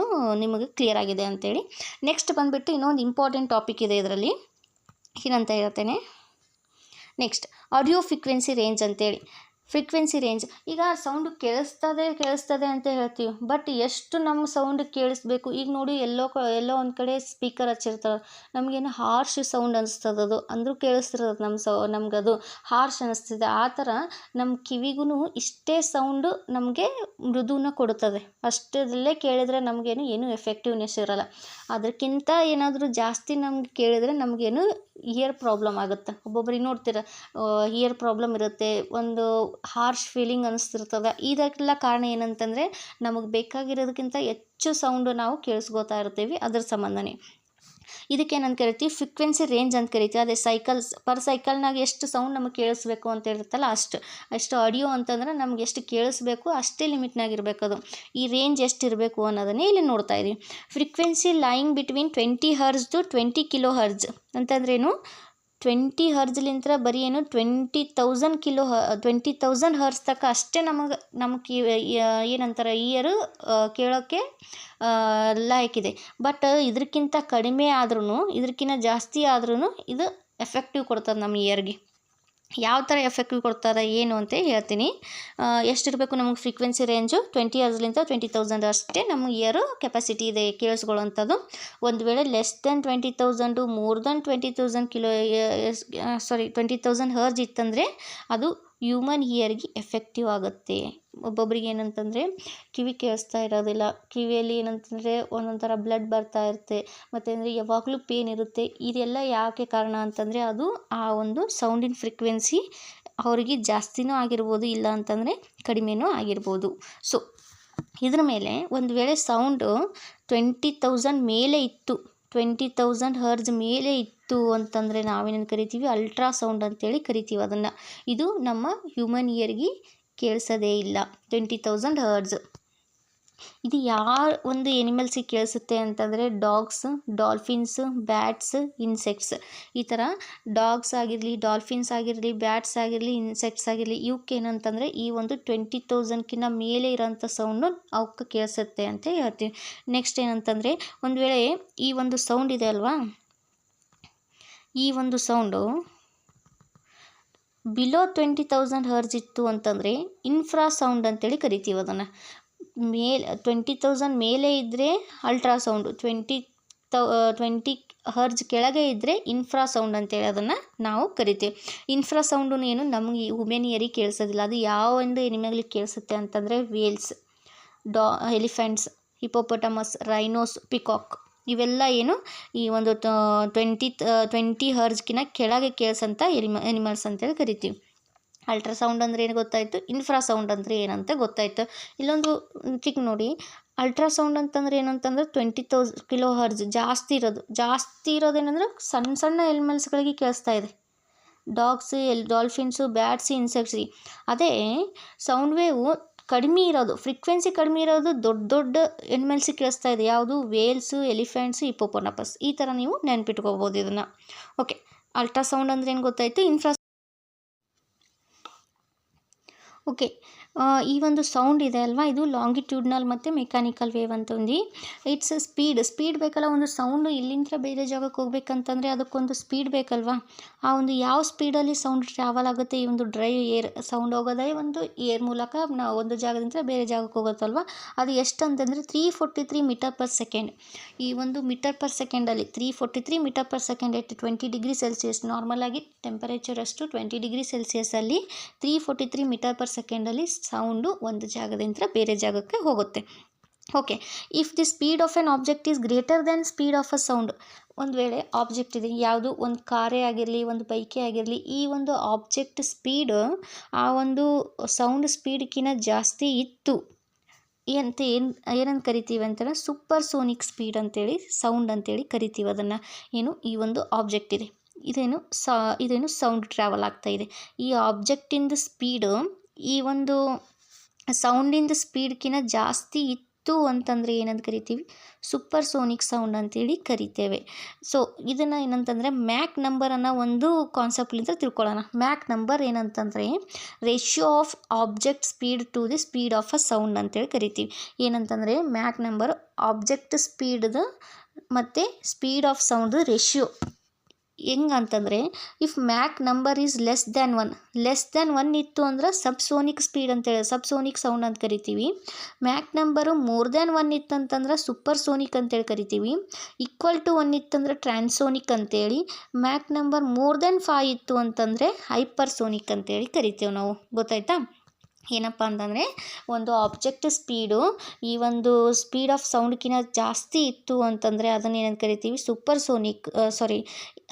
Speaker 1: ನಿಮಗೆ ಕ್ಲಿಯರ್ ಆಗಿದೆ ಅಂತೇಳಿ. ನೆಕ್ಸ್ಟ್ ಬಂದುಬಿಟ್ಟು ಇನ್ನೊಂದು ಇಂಪಾರ್ಟೆಂಟ್ ಟಾಪಿಕ್ ಇದೆ ಇದರಲ್ಲಿ, ಏನಂತ ಹೇಳ್ತೇನೆ. ನೆಕ್ಸ್ಟ್ ಆಡಿಯೋ ಫ್ರೀಕ್ವೆನ್ಸಿ ರೇಂಜ್ ಅಂತೇಳಿ. ಫ್ರೀಕ್ವೆನ್ಸಿ ರೇಂಜ್, ಈಗ ಸೌಂಡು ಕೇಳಿಸ್ತದೆ ಅಂತ ಹೇಳ್ತೀವಿ, ಬಟ್ ಎಷ್ಟು ನಮ್ಮ ಸೌಂಡ್ ಕೇಳಿಸ್ಬೇಕು. ಈಗ ನೋಡಿ ಎಲ್ಲೋ ಒಂದು ಕಡೆ ಸ್ಪೀಕರ್ ಹಚ್ಚಿರ್ತಾರೆ, ನಮಗೇನು ಹಾರ್ಶ್ ಸೌಂಡ್ ಅನಿಸ್ತದೆ, ಅದು ಅಂದರೂ ಕೇಳಿಸ್ತಿರೋದು ನಮಗದು ಹಾರ್ಶ್ ಅನ್ನಿಸ್ತಿದೆ. ಆ ಥರ ನಮ್ಮ ಕಿವಿಗೂ ಇಷ್ಟೇ ಸೌಂಡು ನಮಗೆ ಮೃದುನ ಕೊಡುತ್ತದೆ. ಅಷ್ಟರಲ್ಲೇ ಕೇಳಿದರೆ ನಮಗೇನು ಏನೂ ಎಫೆಕ್ಟಿವ್ನೆಸ್ ಇರೋಲ್ಲ. ಅದಕ್ಕಿಂತ ಏನಾದರೂ ಜಾಸ್ತಿ ನಮ್ಗೆ ಕೇಳಿದರೆ ನಮಗೇನು ಇಯರ್ ಪ್ರಾಬ್ಲಮ್ ಆಗುತ್ತೆ. ಒಬ್ಬೊಬ್ಬರಿಗೆ ನೋಡ್ತೀರ ಇಯರ್ ಪ್ರಾಬ್ಲಮ್ ಇರುತ್ತೆ, ಒಂದು ಹಾರ್ಶ್ ಫೀಲಿಂಗ್ ಅನ್ನಿಸ್ತಿರ್ತದೆ. ಇದಕ್ಕೆಲ್ಲ ಕಾರಣ ಏನಂತಂದರೆ ನಮಗೆ ಬೇಕಾಗಿರೋದಕ್ಕಿಂತ ಹೆಚ್ಚು ಸೌಂಡು ನಾವು ಕೇಳಿಸ್ಕೋತಾ ಇರ್ತೀವಿ, ಅದ್ರ ಸಂಬಂಧನೇ. ಇದಕ್ಕೇನಂತ ಕರಿತೀವಿ, ಫ್ರೀಕ್ವೆನ್ಸಿ ರೇಂಜ್ ಅಂತ ಕರಿತೀವಿ. ಅದೇ ಪರ್ ಸೈಕಲ್ನಾಗ ಎಷ್ಟು ಸೌಂಡ್ ನಮಗೆ ಕೇಳಿಸ್ಬೇಕು ಅಂತ ಇರುತ್ತಲ್ಲ ಅಷ್ಟು ಆಡಿಯೋ ಅಂತಂದ್ರೆ ನಮ್ಗೆ ಎಷ್ಟು ಕೇಳಿಸ್ಬೇಕು ಅಷ್ಟೇ ಲಿಮಿಟ್ನಾಗ ಇರಬೇಕು. ಅದು ಈ ರೇಂಜ್ ಎಷ್ಟು ಇರಬೇಕು ಅನ್ನೋದನ್ನೇ ಇಲ್ಲಿ ನೋಡ್ತಾ ಇದ್ದೀವಿ. Frequency lying between 20 Hz to 20 kHz ಅಂತಂದ್ರೇನು, 20 ಹರ್ಜ್ಲಿಂತ್ರ ಬರೀ ಏನು 20,000 ಹರ್ಸ್ ತನಕ ಅಷ್ಟೇ ನಮಗೆ ಏನಂತಾರೆ ಇಯರು ಕೇಳೋಕ್ಕೆ ಲಾಯಕ್ಕಿದೆ. ಬಟ್ ಇದಕ್ಕಿಂತ ಕಡಿಮೆ ಆದ್ರೂ, ಇದಕ್ಕಿಂತ ಜಾಸ್ತಿ ಆದ್ರೂ ಇದು ಎಫೆಕ್ಟಿವ್ ಕೊಡ್ತದೆ ನಮ್ಮ ಇಯರ್ಗೆ. ಯಾವ ಥರ ಎಫೆಕ್ಟ್ ಕೊಡ್ತಾರೆ ಏನು ಅಂತ ಹೇಳ್ತೀನಿ. ಎಷ್ಟಿರಬೇಕು ನಮಗೆ ಫ್ರೀಕ್ವೆನ್ಸಿ ರೇಂಜು 20 ಹರ್ಸ್ಲಿಂದ 20,000 ಅಷ್ಟೇ ನಮಗೆ ಇಯರು ಕೆಪಾಸಿಟಿ ಇದೆ ಕೇಳಿಸ್ಕೊಳ್ಳೋವಂಥದ್ದು. ಒಂದು ವೇಳೆ less than 20,000 more than 20,000 20,000 hertz ಇತ್ತಂದರೆ ಅದು ಹ್ಯೂಮನ್ ಇಯರ್ಗೆ ಎಫೆಕ್ಟಿವ್ ಆಗುತ್ತೆ. ಒಬ್ಬೊಬ್ರಿಗೆ ಏನಂತಂದರೆ ಕಿವಿ ಕೇಳಿಸ್ತಾ ಇರೋದಿಲ್ಲ, ಕಿವಿಯಲ್ಲಿ ಏನಂತಂದರೆ ಒಂದೊಂದು ಥರ ಬ್ಲಡ್ ಬರ್ತಾ ಇರುತ್ತೆ, ಮತ್ತು ಅಂದರೆ ಯಾವಾಗಲೂ ಪೇನ್ ಇರುತ್ತೆ. ಇದೆಲ್ಲ ಯಾಕೆ ಕಾರಣ ಅಂತಂದರೆ ಅದು ಆ ಒಂದು ಸೌಂಡಿನ ಫ್ರೀಕ್ವೆನ್ಸಿ ಅವರಿಗೆ ಜಾಸ್ತಿನೂ ಆಗಿರ್ಬೋದು, ಇಲ್ಲ ಅಂತಂದರೆ ಕಡಿಮೆನೂ ಆಗಿರ್ಬೋದು. ಸೊ ಇದ್ರ ಮೇಲೆ ಒಂದು ವೇಳೆ ಸೌಂಡು 20,000 ಮೇಲೆ ಇತ್ತು, 20,000 ಹರ್ಜ್ ಮೇಲೆ ಇತ್ತು ಅಂತಂದರೆ ನಾವೇನೇನು ಕರಿತೀವಿ ಅಲ್ಟ್ರಾಸೌಂಡ್ ಅಂತೇಳಿ ಕರಿತೀವಿ ಅದನ್ನು. ಇದು ನಮ್ಮ ಹ್ಯೂಮನ್ ಇಯರ್ಗೆ ಕೇಳಿಸೋದೇ ಇಲ್ಲ 20,000 ಹರ್ಜ್. ಇದು ಯಾವ ಒಂದು ಎನಿಮಲ್ಸಿಗೆ ಕೇಳಿಸುತ್ತೆ ಅಂತಂದರೆ ಡಾಗ್ಸ್, ಡಾಲ್ಫಿನ್ಸ್, ಬ್ಯಾಟ್ಸ್, ಇನ್ಸೆಕ್ಟ್ಸ್. ಈ ಥರ ಡಾಗ್ಸ್ ಆಗಿರಲಿ, ಡಾಲ್ಫಿನ್ಸ್ ಆಗಿರಲಿ, ಬ್ಯಾಟ್ಸ್ ಆಗಿರಲಿ, ಇನ್ಸೆಕ್ಟ್ಸ್ ಆಗಿರಲಿ, ಇವಕ್ಕೆ ಏನಂತಂದರೆ ಈ ಒಂದು 20,000ಕ್ಕಿಂತ ಮೇಲೆ ಇರೋಂಥ ಸೌಂಡು ಅವಕ್ಕೆ ಕೇಳಿಸುತ್ತೆ ಅಂತ ಹೇಳ್ತೀವಿ. ನೆಕ್ಸ್ಟ್ ಏನಂತಂದರೆ ಒಂದು ವೇಳೆ ಈ ಒಂದು ಸೌಂಡ್ ಇದೆ ಅಲ್ವಾ, ಈ ಒಂದು ಸೌಂಡು ಬಿಲೋ 20,000 ಹರ್ಜ್ ಇತ್ತು ಅಂತಂದರೆ ಇನ್ಫ್ರಾಸೌಂಡ್ ಅಂತೇಳಿ ಕರಿತೀವಿ ಅದನ್ನು. 20,000 ಮೇಲೆ ಇದ್ದರೆ ಅಲ್ಟ್ರಾಸೌಂಡು, 20 ಹರ್ಜ್ ಕೆಳಗೆ ಇದ್ದರೆ ಇನ್ಫ್ರಾಸೌಂಡ್ ಅಂತೇಳಿ ಅದನ್ನು ನಾವು ಕರಿತೀವಿ. ಇನ್ಫ್ರಾಸೌಂಡು ಏನು ನಮಗೆ ಹ್ಯೂಮನ್ ಇಯರಿಗೆ ಕೇಳಿಸೋದಿಲ್ಲ. ಅದು ಯಾವ ಒಂದು ಎನಿಮಲ್ಗೆ ಕೇಳಿಸುತ್ತೆ ಅಂತಂದರೆ ವೇಲ್ಸ್, ಎಲಿಫೆಂಟ್ಸ್, ಹಿಪೋಪೊಟಮಸ್, ರೈನೋಸ್, ಪಿಕಾಕ್, ಇವೆಲ್ಲ ಏನು ಈ ಒಂದು 20 ಹರ್ಜ್ಗಿನ ಕೆಳಗೆ ಕೇಳಿಸೋಂಥ ಎನಿಮಲ್ಸ್ ಅಂತೇಳಿ ಕರಿತೀವಿ. ಅಲ್ಟ್ರಾಸೌಂಡ್ ಅಂದರೆ ಏನು ಗೊತ್ತಾಯಿತು, ಇನ್ಫ್ರಾಸೌಂಡ್ ಅಂದರೆ ಏನಂತ ಗೊತ್ತಾಯಿತು. ಇಲ್ಲೊಂದು ಚಿಕ್ಕ ನೋಡಿ, ಅಲ್ಟ್ರಾಸೌಂಡ್ ಅಂತಂದರೆ ಏನಂತಂದ್ರೆ 20,000 ಕಿಲೋ ಹರ್ಜ್ ಜಾಸ್ತಿ ಇರೋದೇನೆಂದ್ರೆ ಸಣ್ಣ ಸಣ್ಣ ಎನಿಮಲ್ಸ್ಗಳಿಗೆ ಕೇಳಿಸ್ತಾ ಇದೆ, ಡಾಗ್ಸ್, ಡಾಲ್ಫಿನ್ಸು, ಬ್ಯಾಟ್ಸ್, ಇನ್ಸೆಕ್ಟ್ಸ್. ಅದೇ ಸೌಂಡ್ ವೇವು ಕಡಿಮೆ ಇರೋದು, ಫ್ರೀಕ್ವೆನ್ಸಿ ಕಡಿಮೆ ಇರೋದು ದೊಡ್ಡ ಎನಿಮಲ್ಸಿಗೆ ಕೇಳಿಸ್ತಾ ಇದೆ. ಯಾವುದು ವೇಲ್ಸು, ಎಲಿಫೆಂಟ್ಸು, ಹಿಪೋಪೊಟಮಸ್. ಈ ಥರ ನೀವು ನೆನ್ಪಿಟ್ಕೋಬೋದು ಇದನ್ನು. ಓಕೆ, ಅಲ್ಟ್ರಾಸೌಂಡ್ ಅಂದರೆ ಏನು ಗೊತ್ತಾಯಿತು, ಓಕೆ. ಈ ಒಂದು ಸೌಂಡ್ ಇದೆ ಅಲ್ವಾ, ಇದು ಲಾಂಗಿಟ್ಯೂಡ್ನಲ್ ಮತ್ತು ಮೆಕ್ಯಾನಿಕಲ್ ವೇವ್ ಅಂತ ಒಂದು. ಇಟ್ಸ್ ಸ್ಪೀಡ್ ಬೇಕಲ್ಲ, ಒಂದು ಸೌಂಡು ಇಲ್ಲಿಂದ ಬೇರೆ ಜಾಗಕ್ಕೆ ಹೋಗ್ಬೇಕಂತಂದರೆ ಅದಕ್ಕೊಂದು ಸ್ಪೀಡ್ ಬೇಕಲ್ವಾ. ಆ ಒಂದು ಯಾವ ಸ್ಪೀಡಲ್ಲಿ ಸೌಂಡ್ ಟ್ರಾವೆಲ್ ಆಗುತ್ತೆ, ಈ ಒಂದು ಡ್ರೈ ಏರ್ ಸೌಂಡ್ ಹೋಗೋದೇ ಒಂದು ಏರ್ ಮೂಲಕ ನಾವು ಒಂದು ಜಾಗದಿಂದ ಬೇರೆ ಜಾಗಕ್ಕೆ ಹೋಗುತ್ತಲ್ವ. ಅದು ಎಷ್ಟು ಅಂತಂದರೆ 343 ಮೀಟರ್ ಪರ್ ಸೆಕೆಂಡ್. ಈ ಒಂದು ಮೀಟರ್ ಪರ್ ಸೆಕೆಂಡಲ್ಲಿ 343 metre per second at 20 degree Celsius. ನಾರ್ಮಲಾಗಿ ಟೆಂಪರೇಚರ್ ಅಷ್ಟು 20 ಡಿಗ್ರಿ ಸೆಲ್ಸಿಯಸಲ್ಲಿ 343 ಮೀಟರ್ ಪರ್ ಸೆಕೆಂಡಲ್ಲಿ ಸೌಂಡು ಒಂದು ಜಾಗದಿಂದ ಬೇರೆ ಜಾಗಕ್ಕೆ ಹೋಗುತ್ತೆ. Okay, if the speed of an object is greater than speed of a sound. ಒಂದು ವೇಳೆ ಆಬ್ಜೆಕ್ಟ್ ಇದೆ, ಯಾವುದು ಒಂದು ಕಾರೇ ಆಗಿರಲಿ, ಒಂದು ಬೈಕೇ ಆಗಿರಲಿ, ಈ ಒಂದು ಆಬ್ಜೆಕ್ಟ್ ಸ್ಪೀಡ್ ಆ ಒಂದು ಸೌಂಡ್ ಸ್ಪೀಡ್ಕಿಂತ ಜಾಸ್ತಿ ಇತ್ತು ಏನಂತ ಕರಿತೀವಿ ಅಂತಂದರೆ ಸೂಪರ್ ಸೋನಿಕ್ ಸ್ಪೀಡ್ ಅಂತೇಳಿ ಸೌಂಡ್ ಅಂತೇಳಿ ಕರಿತೀವಿ ಅದನ್ನು. ಏನು, ಈ ಒಂದು ಆಬ್ಜೆಕ್ಟ್ ಇದೆ, ಇದೇನು ಸೌಂಡ್ ಟ್ರಾವೆಲ್ ಆಗ್ತಾಯಿದೆ, ಈ ಆಬ್ಜೆಕ್ಟಿಂದ ಸ್ಪೀಡು ಈ ಒಂದು ಸೌಂಡಿಂದ ಸ್ಪೀಡ್ಕಿಂತ ಜಾಸ್ತಿ ಇತ್ತು ಅಂತಂದರೆ ಏನಂತ ಕರಿತೀವಿ, ಸೂಪರ್ ಸೋನಿಕ್ ಸೌಂಡ್ ಅಂತೇಳಿ ಕರಿತೇವೆ. ಸೊ ಇದನ್ನು ಏನಂತಂದರೆ ಮ್ಯಾಕ್ ನಂಬರನ್ನು ಒಂದು ಕಾನ್ಸೆಪ್ಟ್ಲಿಂದ ತಿಳ್ಕೊಳ್ಳೋಣ. ಮ್ಯಾಕ್ ನಂಬರ್ ಏನಂತಂದರೆ ratio of object speed to the speed of a sound ಅಂತೇಳಿ ಕರಿತೀವಿ. ಏನಂತಂದರೆ ಮ್ಯಾಕ್ ನಂಬರ್ ಆಬ್ಜೆಕ್ಟ್ ಸ್ಪೀಡ್ದು ಮತ್ತು ಸ್ಪೀಡ್ ಆಫ್ ಸೌಂಡ್ ರೇಷಿಯೋ. ಹೆಂಗಂತಂದರೆ if Mach number is less than 1 ಇತ್ತು ಅಂದ್ರೆ ಸಬ್ಸೋನಿಕ್ ಸ್ಪೀಡ್ ಅಂತೇಳಿ ಸಬ್ಸೋನಿಕ್ ಸೌಂಡ್ ಅಂತ ಕರಿತೀವಿ. ಮ್ಯಾಕ್ ನಂಬರು ಮೋರ್ ದ್ಯಾನ್ 1 ಇತ್ತಂತಂದ್ರೆ ಸೂಪರ್ ಸೋನಿಕ್ ಅಂತೇಳಿ ಕರಿತೀವಿ. ಈಕ್ವಲ್ ಟು 1 ಇತ್ತಂದ್ರೆ ಟ್ರಾನ್ಸೋನಿಕ್ ಅಂತೇಳಿ. ಮ್ಯಾಕ್ ನಂಬರ್ ಮೋರ್ ದ್ಯಾನ್ 5 ಇತ್ತು ಅಂತಂದರೆ ಹೈಪರ್ ಸೋನಿಕ್ ಅಂತೇಳಿ ಕರಿತೇವೆ ನಾವು. ಗೊತ್ತಾಯ್ತಾ? ಏನಪ್ಪ ಅಂತಂದರೆ ಒಂದು ಆಬ್ಜೆಕ್ಟ್ ಸ್ಪೀಡು ಈ ಒಂದು ಸ್ಪೀಡ್ ಆಫ್ ಸೌಂಡ್ಕಿಂತ ಜಾಸ್ತಿ ಇತ್ತು ಅಂತಂದರೆ ಅದನ್ನು ಏನಂತ ಕರಿತೀವಿ, ಸೂಪರ್ ಸೋನಿಕ್.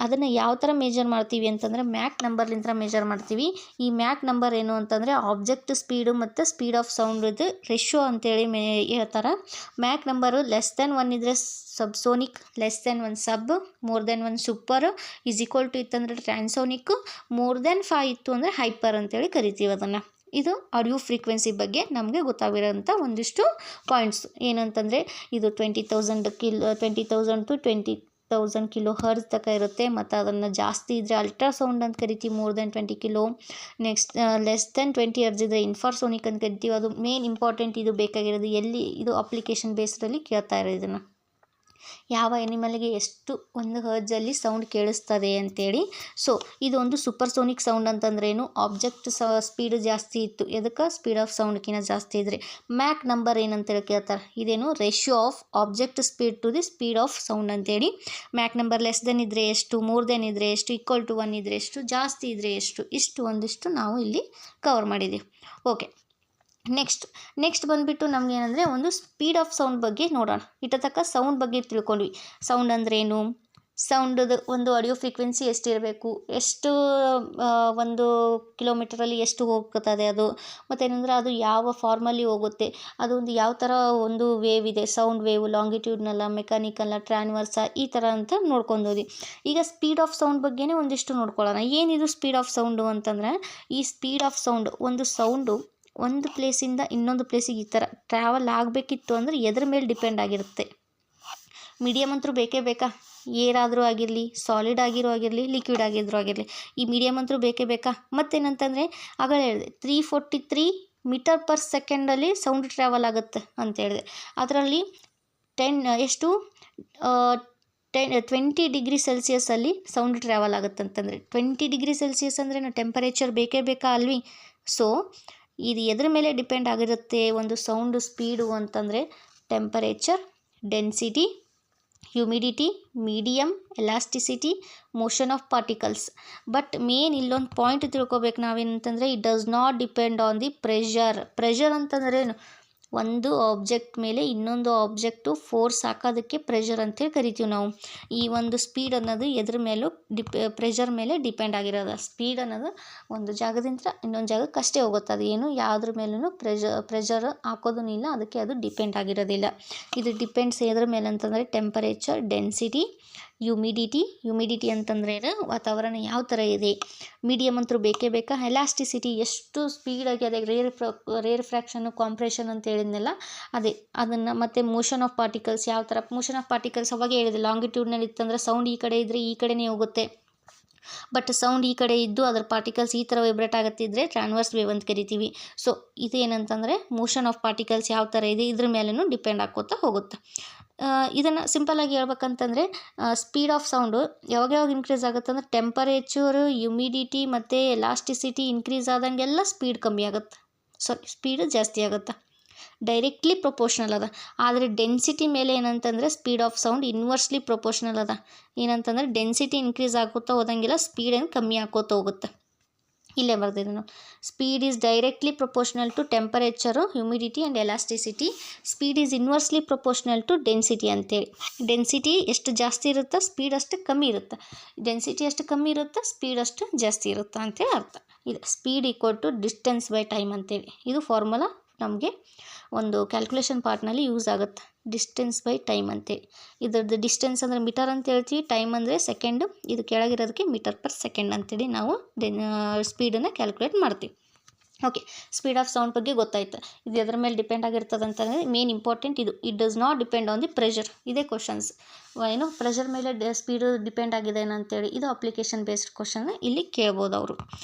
Speaker 1: ಅದನ್ನು ಯಾವ ಥರ ಮೇಜರ್ ಮಾಡ್ತೀವಿ ಅಂತಂದರೆ ಮ್ಯಾಕ್ ನಂಬರ್ಲಿಂದ ಮೇಜರ್ ಮಾಡ್ತೀವಿ. ಈ ಮ್ಯಾಕ್ ನಂಬರ್ ಏನು ಅಂತಂದರೆ ಆಬ್ಜೆಕ್ಟ್ ಸ್ಪೀಡು ಮತ್ತು ಸ್ಪೀಡ್ ಆಫ್ ಸೌಂಡ್ದು ರೇಷಿಯೋ ಅಂತೇಳಿ ಹೇಳ್ತಾರೆ. ಮ್ಯಾಕ್ ನಂಬರು ಲೆಸ್ ದ್ಯಾನ್ 1 ಇದ್ದರೆ subsonic, less than 1 sub, more than 1 super, is equal to ಇತ್ತಂದರೆ ಟ್ರಾನ್ಸೋನಿಕ್, ಮೋರ್ ದ್ಯಾನ್ 5 ಇತ್ತು ಅಂದರೆ ಹೈಪರ್ ಅಂತೇಳಿ ಕರಿತೀವಿ ಅದನ್ನು. ಇದು ಆಡಿಯೋ ಫ್ರೀಕ್ವೆನ್ಸಿ ಬಗ್ಗೆ ನಮಗೆ ಗೊತ್ತಾಗಿರೋಂಥ ಒಂದಿಷ್ಟು ಪಾಯಿಂಟ್ಸ್. ಏನಂತಂದರೆ ಇದು 20,000 ಟು 20,000 ಕಿಲೋ ಹರ್ಜ್ ತನಕ ಇರುತ್ತೆ. ಮತ್ತು ಅದನ್ನು ಜಾಸ್ತಿ ಇದ್ದರೆ ಅಲ್ಟ್ರಾಸೌಂಡ್ ಅಂತ ಕರಿತೀವಿ, more than 20 kilo. Next less than 20 hertz ಇದ್ದರೆ ಇನ್ಫ್ರಾಸೋನಿಕ್ ಅಂತ ಕರಿತೀವಿ. ಅದು ಮೇನ್ ಇಂಪಾರ್ಟೆಂಟ್, ಇದು ಬೇಕಾಗಿರೋದು ಎಲ್ಲಿ, ಇದು ಅಪ್ಲಿಕೇಶನ್ ಬೇಸ್ಡಲ್ಲಿ ಕೇಳ್ತಾ ಇರೋದು ಇದನ್ನು. ಯಾವ ಎನಿಮಲ್ಗೆ ಎಷ್ಟು ಒಂದು ಹರ್ಜಲ್ಲಿ ಸೌಂಡ್ ಕೇಳಿಸ್ತದೆ ಅಂತೇಳಿ. ಸೊ ಇದೊಂದು ಸೂಪರ್ಸೋನಿಕ್ ಸೌಂಡ್ ಅಂತಂದ್ರೇನು, ಆಬ್ಜೆಕ್ಟ್ ಸ್ಪೀಡ್ ಜಾಸ್ತಿ ಇತ್ತು, ಎದಕ್ಕೆ ಸ್ಪೀಡ್ ಆಫ್ ಸೌಂಡ್ಕಿಂತ ಜಾಸ್ತಿ ಇದ್ರೆ ಮ್ಯಾಕ್ ನಂಬರ್ ಏನಂತೇಳಿ ಕೇಳ್ತಾರೆ. ಇದೇನು ratio of object speed to the speed of sound ಅಂತೇಳಿ. ಮ್ಯಾಕ್ ನಂಬರ್ ಲೆಸ್ ದೆನ್ ಇದ್ದರೆ ಎಷ್ಟು, ಮೋರ್ ದೆನ್ ಇದ್ದರೆ ಎಷ್ಟು, ಈಕ್ವಲ್ ಟು 1 ಇದ್ದರೆ ಎಷ್ಟು, ಜಾಸ್ತಿ ಇದ್ದರೆ ಎಷ್ಟು, ಇಷ್ಟು ಒಂದಿಷ್ಟು ನಾವು ಇಲ್ಲಿ ಕವರ್ ಮಾಡಿದ್ದೀವಿ. ಓಕೆ, ನೆಕ್ಸ್ಟ್ ಬಂದುಬಿಟ್ಟು ನಮ್ಗೆ ಏನಂದರೆ ಒಂದು ಸ್ಪೀಡ್ ಆಫ್ ಸೌಂಡ್ ಬಗ್ಗೆ ನೋಡೋಣ. ಇಟ್ಟತಕ್ಕ ಸೌಂಡ್ ಬಗ್ಗೆ ತಿಳ್ಕೊಂಡ್ವಿ. ಸೌಂಡ್ ಅಂದ್ರೇನು, ಸೌಂಡದು ಒಂದು ಆಡಿಯೋ ಫ್ರೀಕ್ವೆನ್ಸಿ ಎಷ್ಟಿರಬೇಕು, ಎಷ್ಟು ಒಂದು ಕಿಲೋಮೀಟರಲ್ಲಿ ಎಷ್ಟು ಹೋಗ್ತದೆ ಅದು, ಮತ್ತೇನೆಂದರೆ ಅದು ಯಾವ ಫಾರ್ಮಲ್ಲಿ ಹೋಗುತ್ತೆ, ಅದು ಒಂದು ಯಾವ ಥರ ಒಂದು ವೇವ್ ಇದೆ, ಸೌಂಡ್ ವೇವ್ ಲಾಂಗಿಟ್ಯೂಡ್ನಲ್ಲ, ಮೆಕ್ಯಾನಿಕಲ್ಲ, ಟ್ರಾನ್ವರ್ಸ, ಈ ಥರ ಅಂತ ನೋಡ್ಕೊಂಡೋದಿ. ಈಗ ಸ್ಪೀಡ್ ಆಫ್ ಸೌಂಡ್ ಬಗ್ಗೆನೇ ಒಂದಿಷ್ಟು ನೋಡ್ಕೊಳ್ಳೋಣ. ಏನಿದು ಸ್ಪೀಡ್ ಆಫ್ ಸೌಂಡು ಅಂತಂದರೆ, ಈ ಸ್ಪೀಡ್ ಆಫ್ ಸೌಂಡ್ ಒಂದು ಸೌಂಡು ಒಂದು ಪ್ಲೇಸಿಂದ ಇನ್ನೊಂದು ಪ್ಲೇಸಿಗೆ ಈ ಥರ ಟ್ರಾವೆಲ್ ಆಗಬೇಕಿತ್ತು ಅಂದರೆ ಎದ್ರ ಮೇಲೆ ಡಿಪೆಂಡ್ ಆಗಿರುತ್ತೆ. ಮೀಡಿಯಮ್ ಅಂತೂ ಬೇಕೇ ಬೇಕಾ, ಏರ್ ಆದರೂ ಆಗಿರಲಿ, ಸಾಲಿಡ್ ಆಗಿರಲಿ, ಲಿಕ್ವಿಡ್ ಆಗಿರಲಿ, ಈ ಮೀಡಿಯಮ್ ಅಂತೂ ಬೇಕೇ ಬೇಕಾ. ಮತ್ತೇನಂತಂದರೆ ಆಗಲೇ ಹೇಳಿದೆ 343 ಮೀಟರ್ ಪರ್ ಸೆಕೆಂಡಲ್ಲಿ ಸೌಂಡ್ ಟ್ರಾವೆಲ್ ಆಗುತ್ತೆ ಅಂತ ಹೇಳಿದೆ. ಅದರಲ್ಲಿ 20 ಡಿಗ್ರಿ ಸೆಲ್ಸಿಯಸಲ್ಲಿ ಸೌಂಡ್ ಟ್ರಾವೆಲ್ ಆಗುತ್ತೆ ಅಂತಂದರೆ 20 ಡಿಗ್ರಿ ಸೆಲ್ಸಿಯಸ್ ಅಂದರೆ ಟೆಂಪರೇಚರ್ ಬೇಕೇ ಬೇಕಾ ಅಲ್ವಿ. ಸೊ ಇದು ಎದ್ರ ಮೇಲೆ ಡಿಪೆಂಡ್ ಆಗಿರುತ್ತೆ ಒಂದು ಸೌಂಡು ಸ್ಪೀಡು ಅಂತಂದರೆ temperature, density, humidity, medium, elasticity, motion of particles. But main ಇಲ್ಲೊಂದು ಪಾಯಿಂಟ್ ತಿಳ್ಕೊಬೇಕು ನಾವೇನಂತಂದರೆ, it does not depend on the pressure ಅಂತಂದರೆ ಏನು, ಒಂದು ಆಬ್ಜೆಕ್ಟ್ ಮೇಲೆ ಇನ್ನೊಂದು ಆಬ್ಜೆಕ್ಟು ಫೋರ್ಸ್ ಹಾಕೋದಕ್ಕೆ ಪ್ರೆಷರ್ ಅಂತೇಳಿ ಕರಿತೀವಿ ನಾವು. ಈ ಒಂದು ಸ್ಪೀಡ್ ಅನ್ನೋದು ಎದ್ರ ಮೇಲೂ ಪ್ರೆಷರ್ ಮೇಲೆ ಡಿಪೆಂಡ್ ಆಗಿರೋದು. ಸ್ಪೀಡ್ ಅನ್ನೋದು ಒಂದು ಜಾಗದಿಂದ ಇನ್ನೊಂದು ಜಾಗಕ್ಕೆ ಅಷ್ಟೇ ಹೋಗುತ್ತೆ, ಅದು ಏನು ಯಾವುದ್ರ ಮೇಲೂ ಪ್ರೆಷರ್ ಹಾಕೋದೂ ಇಲ್ಲ, ಅದಕ್ಕೆ ಅದು ಡಿಪೆಂಡ್ ಆಗಿರೋದಿಲ್ಲ. ಇದು ಡಿಪೆಂಡ್ಸ್ ಎದ್ರ ಮೇಲೆ ಅಂತಂದರೆ ಟೆಂಪರೇಚರ್, ಡೆನ್ಸಿಟಿ, ಹ್ಯೂಮಿಡಿಟಿ ಅಂತಂದರೆ ವಾತಾವರಣ ಯಾವ ಥರ ಇದೆ, ಮೀಡಿಯಮ್ ಅಂತೂ ಬೇಕೇ ಬೇಕಾ, ಎಲಾಸ್ಟಿಸಿಟಿ ಎಷ್ಟು ಸ್ಪೀಡಾಗಿ ಅದೇ ರೇರ್ ಫ್ರ್ಯಾಕ್ಷನ್ನು, ಕಾಂಪ್ರೆಷನ್ ಅಂತ ಹೇಳಿದ್ನಲ್ಲ ಅದನ್ನು, ಮತ್ತು ಮೋಷನ್ ಆಫ್ ಪಾರ್ಟಿಕಲ್ಸ್ ಯಾವ ಥರ. ಮೋಷನ್ ಆಫ್ ಪಾರ್ಟಿಕಲ್ಸ್ ಅವಾಗೇ ಹೇಳಿದೆ, ಲಾಂಗಿಟ್ಯೂಡ್ನಲ್ಲಿ ಇತ್ತಂದರೆ ಸೌಂಡ್ ಈ ಕಡೆ ಇದ್ದರೆ ಈ ಕಡೆನೇ ಹೋಗುತ್ತೆ, ಬಟ್ ಸೌಂಡ್ ಈ ಕಡೆ ಇದ್ದು ಅದರ ಪಾರ್ಟಿಕಲ್ಸ್ ಈ ಥರ ವೈಬ್ರೇಟ್ ಆಗುತ್ತಿದ್ದರೆ ಟ್ರಾನ್ವರ್ಸ್ ವೇವ್ ಅಂತ ಕರಿತೀವಿ. ಸೊ ಇದೇನಂತಂದರೆ ಮೋಷನ್ ಆಫ್ ಪಾರ್ಟಿಕಲ್ಸ್ ಯಾವ ಥರ ಇದೆ ಇದ್ರ ಮೇಲೂ ಡಿಪೆಂಡ್ ಆಗೋತಾ ಹೋಗುತ್ತೆ. ಇದನ್ನು ಸಿಂಪಲ್ಲಾಗಿ ಹೇಳ್ಬೇಕಂತಂದರೆ ಸ್ಪೀಡ್ ಆಫ್ ಸೌಂಡು ಯಾವಾಗ ಇನ್ಕ್ರೀಸ್ ಆಗುತ್ತೆ ಅಂದರೆ ಟೆಂಪರೇಚರು, ಹ್ಯೂಮಿಡಿಟಿ ಮತ್ತು ಎಲಾಸ್ಟಿಸಿಟಿ ಇನ್ಕ್ರೀಸ್ ಆದಂಗೆಲ್ಲ ಸ್ಪೀಡ್ ಕಮ್ಮಿ ಆಗುತ್ತೆ, ಸ್ಪೀಡ್ ಜಾಸ್ತಿ ಆಗುತ್ತೆ. ಡೈರೆಕ್ಟ್ಲಿ ಪ್ರೊಪೋರ್ಷ್ನಲ್ ಅದ. ಆದರೆ ಡೆನ್ಸಿಟಿ ಮೇಲೆ ಏನಂತಂದರೆ speed of sound inversely proportional ಅದ. ಏನಂತಂದರೆ ಡೆನ್ಸಿಟಿ ಇನ್ಕ್ರೀಸ್ ಆಗೋತಾ ಹೋದಂಗೆಲ್ಲ ಸ್ಪೀಡ್ ಏನು ಕಮ್ಮಿ ಆಗೋತಾ ಹೋಗುತ್ತೆ. ಇಲ್ಲೇ ಬರ್ದಿದೆ ನಾವು, speed is directly proportional to temperature, humidity and elasticity. Speed is inversely proportional to density ಅಂತೇಳಿ. ಡೆನ್ಸಿಟಿ ಎಷ್ಟು ಜಾಸ್ತಿ ಇರುತ್ತೋ ಸ್ಪೀಡ್ ಅಷ್ಟು ಕಮ್ಮಿ ಇರುತ್ತೆ, ಡೆನ್ಸಿಟಿ ಎಷ್ಟು ಕಮ್ಮಿ ಇರುತ್ತೋ ಸ್ಪೀಡ್ ಅಷ್ಟು ಜಾಸ್ತಿ ಇರುತ್ತೆ ಅಂತೇಳಿ ಅರ್ಥ. ಇದು speed equal to distance by time ಅಂತೇಳಿ. ಇದು ಫಾರ್ಮುಲಾ ನಮಗೆ ಒಂದು ಕ್ಯಾಲ್ಕುಲೇಷನ್ ಪಾರ್ಟ್ನಲ್ಲಿ ಯೂಸ್ ಆಗುತ್ತೆ, ಡಿಸ್ಟೆನ್ಸ್ ಬೈ ಟೈಮ್ ಅಂತೇಳಿ. ಇದ್ರದ್ದು ಡಿಸ್ಟೆನ್ಸ್ ಅಂದರೆ ಮೀಟರ್ ಅಂತ ಹೇಳ್ತೀವಿ, ಟೈಮ್ ಅಂದರೆ ಸೆಕೆಂಡು, ಇದು ಕೆಳಗಿರೋದಕ್ಕೆ ಮೀಟರ್ ಪರ್ ಸೆಕೆಂಡ್ ಅಂತೇಳಿ ನಾವು ಸ್ಪೀಡನ್ನು ಕ್ಯಾಲ್ಕುಲೇಟ್ ಮಾಡ್ತೀವಿ. ಓಕೆ, ಸ್ಪೀಡ್ ಆಫ್ ಸೌಂಡ್ ಬಗ್ಗೆ ಗೊತ್ತಾಯ್ತು. ಇದು ಎದ್ರ ಮೇಲೆ ಡಿಪೆಂಡ್ ಆಗಿರ್ತದೆ ಅಂತಂದರೆ ಮೇನ್ ಇಂಪಾರ್ಟೆಂಟ್ ಇದು, it does not depend on the pressure. ಇದೇ ಕ್ವಶನ್ಸ್ ಏನು ಪ್ರೆಷರ್ ಮೇಲೆ ಸ್ಪೀಡು ಡಿಪೆಂಡ್ ಆಗಿದೆ ಅಂತೇಳಿ, ಇದು ಅಪ್ಲಿಕೇಶನ್ ಬೇಸ್ಡ್ ಕ್ವಶನ್ ಇಲ್ಲಿ ಕೇಳ್ಬೋದು ಅವರು.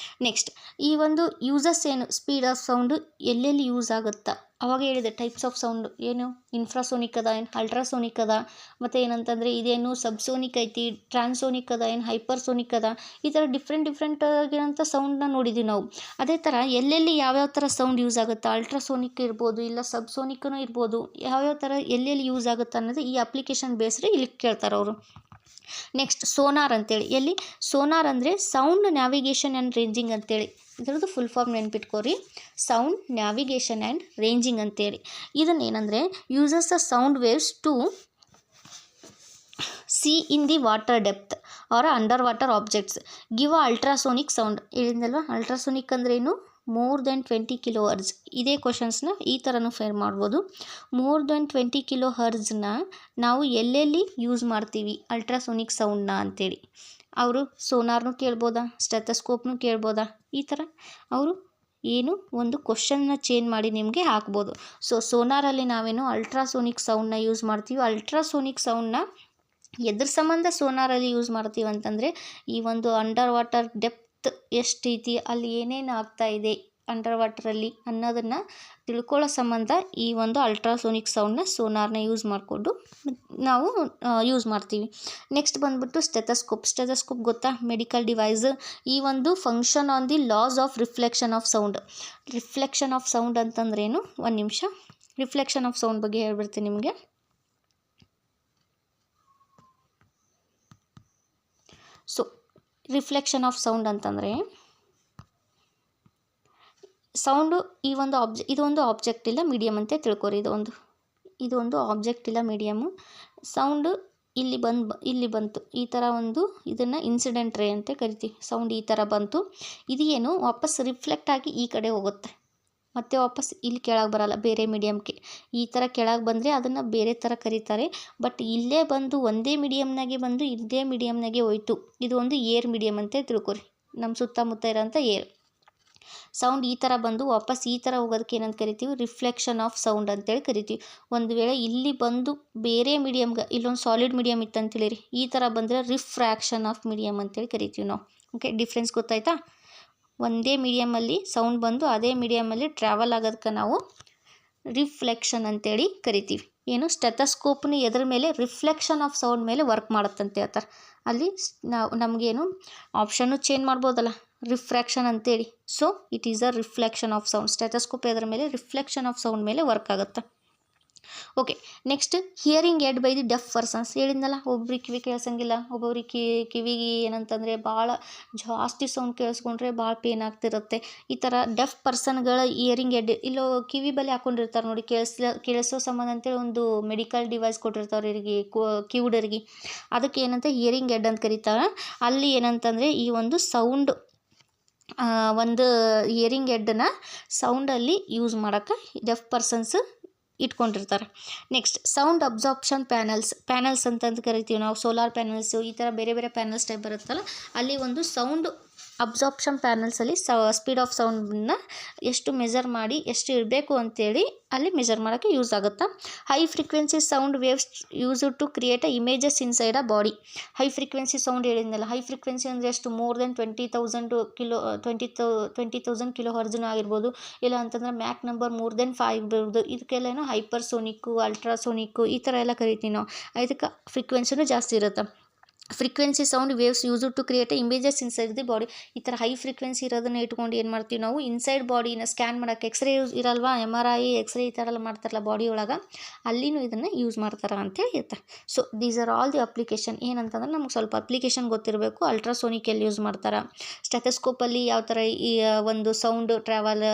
Speaker 1: ನೆಕ್ಸ್ಟ್ ಈ ಒಂದು ಯೂಸಸ್ ಏನು, ಸ್ಪೀಡ್ ಆಫ್ ಸೌಂಡು ಎಲ್ಲೆಲ್ಲಿ ಯೂಸ್ ಆಗುತ್ತಾ ಅವಾಗ ಹೇಳಿದೆ. ಟೈಪ್ಸ್ ಆಫ್ ಸೌಂಡ್ ಏನು, ಇನ್ಫ್ರಾಸೋನಿಕ್ ಅದ, ಏನು ಅಲ್ಟ್ರಾಸೋನಿಕ್ ಅದ, ಮತ್ತು ಏನಂತಂದರೆ ಇದೇನು ಸಬ್ಸೋನಿಕ್ ಐತಿ, ಟ್ರಾನ್ಸೋನಿಕ್ ಅದ, ಏನು ಹೈಪರ್ಸೋನಿಕ್ ಅದ, ಈ ಥರ ಡಿಫ್ರೆಂಟ್ ಆಗಿರೋಂಥ ಸೌಂಡನ್ನ ನೋಡಿದ್ದೀವಿ ನಾವು. ಅದೇ ಥರ ಎಲ್ಲೆಲ್ಲಿ ಯಾವ್ಯಾವ ಥರ ಸೌಂಡ್ ಯೂಸ್ ಆಗುತ್ತಾ, ಅಲ್ಟ್ರಾಸೋನಿಕ್ ಇರ್ಬೋದು, ಇಲ್ಲ ಸಬ್ಸೋನಿಕ್ನೂ ಇರ್ಬೋದು, ಯಾವ್ಯಾವ ಥರ ಎಲ್ಲೆಲ್ಲಿ ಯೂಸ್ ಆಗುತ್ತೆ ಅನ್ನೋದು ಈ ಅಪ್ಲಿಕೇಶನ್ ಬೇಸ್ಡ್ ಇಲ್ಲಿ ಕೇಳ್ತಾರೆ ಅವರು. ನೆಕ್ಸ್ಟ್ ಸೋನಾರ್ ಅಂತೇಳಿ. ಎಲ್ಲಿ ಸೋನಾರ್ ಅಂದರೆ ಸೌಂಡ್ ನ್ಯಾವಿಗೇಷನ್ ಆ್ಯಂಡ್ ರೇಂಜಿಂಗ್ ಅಂತೇಳಿ. ಇದರದ್ದು ಫುಲ್ ಫಾರ್ಮ್ ನೆನ್ಪಿಟ್ಕೋರಿ, ಸೌಂಡ್ ನ್ಯಾವಿಗೇಷನ್ ಆ್ಯಂಡ್ ರೇಂಜಿಂಗ್ ಅಂತೇಳಿ. ಇದನ್ನೇನೆಂದರೆ uses the sound waves to see in the water depth or under water objects give ultrasonic sound. ಹೇಳಿದ್ನಲ್ವ, ಅಲ್ಟ್ರಾಸೋನಿಕ್ ಅಂದ್ರೇನು, ಮೋರ್ ದೆನ್ 20 ಕಿಲೋ ಹರ್ಜ್. ಇದೇ ಕ್ವಶನ್ಸ್ನ ಈ ಥರನೂ ಫೇರ್ ಮಾಡ್ಬೋದು. ಮೋರ್ ದೆನ್ 20 ಕಿಲೋ ಹರ್ಜ್ನ ನಾವು ಎಲ್ಲೆಲ್ಲಿ ಯೂಸ್ ಮಾಡ್ತೀವಿ ಅಲ್ಟ್ರಾಸೋನಿಕ್ ಸೌಂಡ್ನ ಅಂತೇಳಿ. ಅವರು ಸೋನಾರ್ನು ಕೇಳ್ಬೋದಾ, ಸ್ಟೆಥೋಸ್ಕೋಪ್ನು ಕೇಳ್ಬೋದಾ, ಈ ಥರ ಅವರು ಏನು ಒಂದು ಕ್ವಶನ್ನ ಚೇಂಜ್ ಮಾಡಿ ನಿಮಗೆ ಹಾಕ್ಬೋದು. ಸೊ ಸೋನಾರಲ್ಲಿ ನಾವೇನು ಅಲ್ಟ್ರಾಸೋನಿಕ್ ಸೌಂಡ್ನ ಯೂಸ್ ಮಾಡ್ತೀವಿ. ಅಲ್ಟ್ರಾಸೋನಿಕ್ ಸೌಂಡ್ನ ಎದ್ರ ಸಂಬಂಧ ಸೋನಾರಲ್ಲಿ ಯೂಸ್ ಮಾಡ್ತೀವಿ ಅಂತಂದರೆ ಈ ಒಂದು ಅಂಡರ್ ವಾಟರ್ ಡೆಪ್ತ್ ಎಷ್ಟೈತಿ, ಅಲ್ಲಿ ಏನೇನು ಆಗ್ತಾಯಿದೆ ಅಂಡರ್ ವಾಟರಲ್ಲಿ ಅನ್ನೋದನ್ನು ತಿಳ್ಕೊಳ್ಳೋ ಸಂಬಂಧ ಈ ಒಂದು ಅಲ್ಟ್ರಾಸೋನಿಕ್ ಸೌಂಡ್ನ ಸೋನಾರ್ನ ಯೂಸ್ ಮಾಡಿಕೊಂಡು ನಾವು ಯೂಸ್ ಮಾಡ್ತೀವಿ. ನೆಕ್ಸ್ಟ್ ಬಂದ್ಬಿಟ್ಟು ಸ್ಟೆಥೋಸ್ಕೋಪ್ ಗೊತ್ತಾ, ಮೆಡಿಕಲ್ ಡಿವೈಸ್. ಈ ಒಂದು function on the laws of reflection of sound. Reflection of sound ಅಂತಂದ್ರೇನು, ಒಂದು ನಿಮಿಷ ರಿಫ್ಲೆಕ್ಷನ್ ಆಫ್ ಸೌಂಡ್ ಬಗ್ಗೆ ಹೇಳ್ಬಿಡ್ತೀನಿ ನಿಮಗೆ. ಸೊ ರಿಫ್ಲೆಕ್ಷನ್ ಆಫ್ ಸೌಂಡ್ ಅಂತಂದರೆ ಸೌಂಡು ಇದೊಂದು ಆಬ್ಜೆಕ್ಟ್ ಇಲ್ಲ ಮೀಡಿಯಮ್ ಅಂತ ತಿಳ್ಕೊರಿ. ಇದೊಂದು ಆಬ್ಜೆಕ್ಟ್ ಇಲ್ಲ ಮೀಡಿಯಮು. ಸೌಂಡು ಇಲ್ಲಿ ಬಂತು, ಈ ಥರ ಇದನ್ನು ಇನ್ಸಿಡೆಂಟ್ ರೇ ಅಂತ ಕರಿತೀವಿ. ಸೌಂಡ್ ಈ ಥರ ಬಂತು, ಇದು ಏನು ವಾಪಸ್ ರಿಫ್ಲೆಕ್ಟ್ ಆಗಿ ಈ ಕಡೆ ಹೋಗುತ್ತೆ, ಮತ್ತು ವಾಪಸ್ ಇಲ್ಲಿ ಕೆಳಗೆ ಬರಲ್ಲ. ಬೇರೆ ಮೀಡಿಯಮ್ಗೆ ಈ ಥರ ಕೆಳಗೆ ಬಂದರೆ ಅದನ್ನು ಬೇರೆ ಥರ ಕರೀತಾರೆ. ಬಟ್ ಇಲ್ಲೇ ಬಂದು ಒಂದೇ ಮೀಡಿಯಮ್ನಾಗೆ ಬಂದು ಇದೇ ಮೀಡಿಯಮ್ನಾಗೆ ಹೋಯ್ತು. ಇದು ಒಂದು ಏರ್ ಮೀಡಿಯಮ್ ಅಂತ ತಿಳ್ಕೊರಿ, ನಮ್ಮ ಸುತ್ತಮುತ್ತ ಇರೋಂಥ ಏರ್. ಸೌಂಡ್ ಈ ಥರ ಬಂದು ವಾಪಸ್ ಈ ಥರ ಹೋಗೋದಕ್ಕೆ ಏನಂತ ಕರಿತೀವಿ, ರಿಫ್ಲೆಕ್ಷನ್ ಆಫ್ ಸೌಂಡ್ ಅಂತೇಳಿ ಕರಿತೀವಿ. ಒಂದು ವೇಳೆ ಇಲ್ಲಿ ಬಂದು ಬೇರೆ ಮೀಡಿಯಮ್ಗೆ, ಇಲ್ಲೊಂದು ಸಾಲಿಡ್ ಮೀಡಿಯಮ್ ಇತ್ತು ಅಂತೇಳಿರಿ, ಈ ಥರ ಬಂದರೆ ರಿಫ್ರ್ಯಾಕ್ಷನ್ ಆಫ್ ಮೀಡಿಯಮ್ ಅಂತೇಳಿ ಕರಿತೀವಿ ನಾವು. ಓಕೆ, ಡಿಫ್ರೆನ್ಸ್ ಗೊತ್ತಾಯ್ತಾ? ಒಂದೇ ಮೀಡಿಯಮಲ್ಲಿ ಸೌಂಡ್ ಬಂದು ಅದೇ ಮೀಡಿಯಮಲ್ಲಿ ಟ್ರಾವೆಲ್ ಆಗೋದಕ್ಕೆ ನಾವು ರಿಫ್ಲೆಕ್ಷನ್ ಅಂತೇಳಿ ಕರಿತೀವಿ. ಏನು, ಸ್ಟೆಥೋಸ್ಕೋಪ್ನ ಎದ್ರ ಮೇಲೆ ರಿಫ್ಲೆಕ್ಷನ್ ಆಫ್ ಸೌಂಡ್ ಮೇಲೆ ವರ್ಕ್ ಮಾಡುತ್ತಂತ ಹೇಳ್ತಾರೆ. ಅಲ್ಲಿ ನಮಗೇನು ಆಪ್ಷನ್ನು ಚೇಂಜ್ ಮಾಡ್ಬೋದಲ್ಲ, ರಿಫ್ರಾಕ್ಷನ್ ಅಂತೇಳಿ. So it is a reflection of sound. Stethoscope ಎದ್ರ ಮೇಲೆ ರಿಫ್ಲೆಕ್ಷನ್ ಆಫ್ ಸೌಂಡ್ ಮೇಲೆ ವರ್ಕ್ ಆಗುತ್ತೆ. Okay, next hearing aid by the deaf persons. ಹೇಳಿದ್ನಲ್ಲ, ಒಬ್ರಿಗೆ ಕಿವಿ ಕೇಳಿಸಂಗಿಲ್ಲ, ಒಬ್ಬೊಬ್ರಿಗೆ ಕಿವಿಗೆ ಏನಂತಂದರೆ ಭಾಳ ಜಾಸ್ತಿ ಸೌಂಡ್ ಕೇಳಿಸ್ಕೊಂಡ್ರೆ ಭಾಳ ಪೇನ್ ಆಗ್ತಿರುತ್ತೆ. ಈ ಥರ ಡೆಫ್ ಪರ್ಸನ್ಗಳ ಹಿಯರಿಂಗ್ ಏಡ್ ಇಲ್ಲೋ ಕಿವಿ ಬಳಿ ಹಾಕೊಂಡಿರ್ತಾರೆ ನೋಡಿ, ಕೇಳಿಸೋ ಸಂಬಂಧ ಅಂತೇಳಿ ಒಂದು ಮೆಡಿಕಲ್ ಡಿವೈಸ್ ಕೊಟ್ಟಿರ್ತಾರೆ ಇವರಿಗೆ, ಕಿವುಡರಿಗೆ. ಅದಕ್ಕೆ ಏನಂತ ಹಿಯರಿಂಗ್ ಏಡ್ ಅಂತ ಕರೀತಾರೆ. ಅಲ್ಲಿ ಏನಂತಂದರೆ ಈ ಒಂದು ಸೌಂಡ್ ಒಂದು ಹಿಯರಿಂಗ್ ಏಡನ್ನ ಸೌಂಡಲ್ಲಿ ಯೂಸ್ ಮಾಡೋಕ್ಕೆ ಡೆಫ್ ಪರ್ಸನ್ಸ್ ಇಟ್ಕೊಂಡಿರ್ತಾರೆ. ನೆಕ್ಸ್ಟ್ ಸೌಂಡ್ ಅಬ್ಸಾರ್ಪ್ಷನ್ ಪ್ಯಾನಲ್ಸ್ ಅಂತಂದು ಕರಿತೀವಿ ನಾವು. ಸೋಲಾರ್ ಪ್ಯಾನಲ್ಸು, ಈ ಥರ ಬೇರೆ ಬೇರೆ ಪ್ಯಾನಲ್ಸ್ ಟೈಪ್ ಬರುತ್ತಲ್ಲ, ಅಲ್ಲಿ ಒಂದು ಸೌಂಡ್ ಅಬ್ಸಾರ್ಪ್ಷನ್ ಪ್ಯಾನಲ್ಸಲ್ಲಿ ಸ್ಪೀಡ್ ಆಫ್ ಸೌಂಡನ್ನ ಎಷ್ಟು ಮೆಜರ್ ಮಾಡಿ ಎಷ್ಟು ಇರಬೇಕು ಅಂತೇಳಿ ಅಲ್ಲಿ ಮೆಜರ್ ಮಾಡೋಕ್ಕೆ ಯೂಸ್ ಆಗುತ್ತೆ. High frequency sound waves use to create images inside a body. High frequency sound ಹೇಳಿದ್ನಲ್ಲ, ಹೈ ಫ್ರೀಕ್ವೆನ್ಸಿ ಅಂದರೆ ಎಷ್ಟು, ಮೋರ್ ದೆನ್ 20,000 ಕಿಲೋ ಹರ್ಜ್ನೂ ಆಗಿರ್ಬೋದು, ಇಲ್ಲ ಅಂತಂದರೆ ಮ್ಯಾಕ್ ನಂಬರ್ ಮೋರ್ ದೆನ್ 5 ಇರ್ಬೋದು. ಇದಕ್ಕೆಲ್ಲ ಏನೋ ಹೈಪರ್ಸೋನಿಕ್ಕು, ಅಲ್ಟ್ರಾಸೋನಿಕ್ಕು ಈ ಥರ ಎಲ್ಲ ಕರಿತೀವಿ ನಾವು. ಇದಕ್ಕೆ ಫ್ರೀಕ್ವೆನ್ಸಿನೂ ಜಾಸ್ತಿ ಇರುತ್ತೆ. Frequency sound waves use to create images inside the body. ಈ ಥರ ಹೈ ಫ್ರೀಕ್ವೆನ್ಸಿ ಇರೋದನ್ನ ಇಟ್ಕೊಂಡು ಏನು ಮಾಡ್ತೀವಿ ನಾವು, ಇನ್ಸೈಡ್ ಬಾಡಿನ ಸ್ಕ್ಯಾನ್ ಮಾಡೋಕ್ಕೆ. ಎಕ್ಸ್ರೇ ಇರಲ್ವಾ, MRI, ಎಕ್ಸ್ರೇ ಈ ಥರ ಎಲ್ಲ ಮಾಡ್ತಾರಲ್ಲ ಬಾಡಿ ಒಳಗೆ, ಅಲ್ಲಿನೂ ಇದನ್ನು ಯೂಸ್ ಮಾಡ್ತಾರೆ ಅಂತೇಳಿ ಹೇಳ್ತಾರೆ. So these are all the application. ಏನಂತಂದ್ರೆ ನಮ್ಗೆ ಸ್ವಲ್ಪ ಅಪ್ಲಿಕೇಶನ್ ಗೊತ್ತಿರಬೇಕು. ಅಲ್ಟ್ರಾಸೋನಿಕ್ ಎಲ್ಲಿ ಯೂಸ್ ಮಾಡ್ತಾರೆ, ಸ್ಟೆಥೋಸ್ಕೋಪಲ್ಲಿ ಯಾವ ಥರ ಈ ಒಂದು ಸೌಂಡ್ ಟ್ರಾವೆಲ್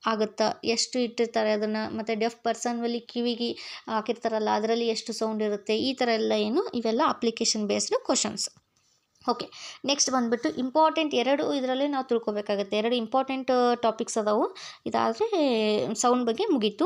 Speaker 1: ಆಗುತ್ತಾ, ಎಷ್ಟು ಇಟ್ಟಿರ್ತಾರೆ ಅದನ್ನು, ಮತ್ತು ಡೆಫ್ ಪರ್ಸನ್ನಲ್ಲಿ ಕಿವಿಗೆ ಹಾಕಿರ್ತಾರಲ್ಲ ಅದರಲ್ಲಿ ಎಷ್ಟು ಸೌಂಡ್ ಇರುತ್ತೆ, ಈ ಥರ ಎಲ್ಲ ಇವೆಲ್ಲ application based questions. Okay, next ಬಂದುಬಿಟ್ಟು ಇಂಪಾರ್ಟೆಂಟ್ ಇದರಲ್ಲಿ ನಾವು ತಿಳ್ಕೊಬೇಕಾಗುತ್ತೆ. 2 ಇಂಪಾರ್ಟೆಂಟ್ ಟಾಪಿಕ್ಸ್ ಅದಾವು. ಇದಾದರೆ ಸೌಂಡ್ ಬಗ್ಗೆ ಮುಗೀತು.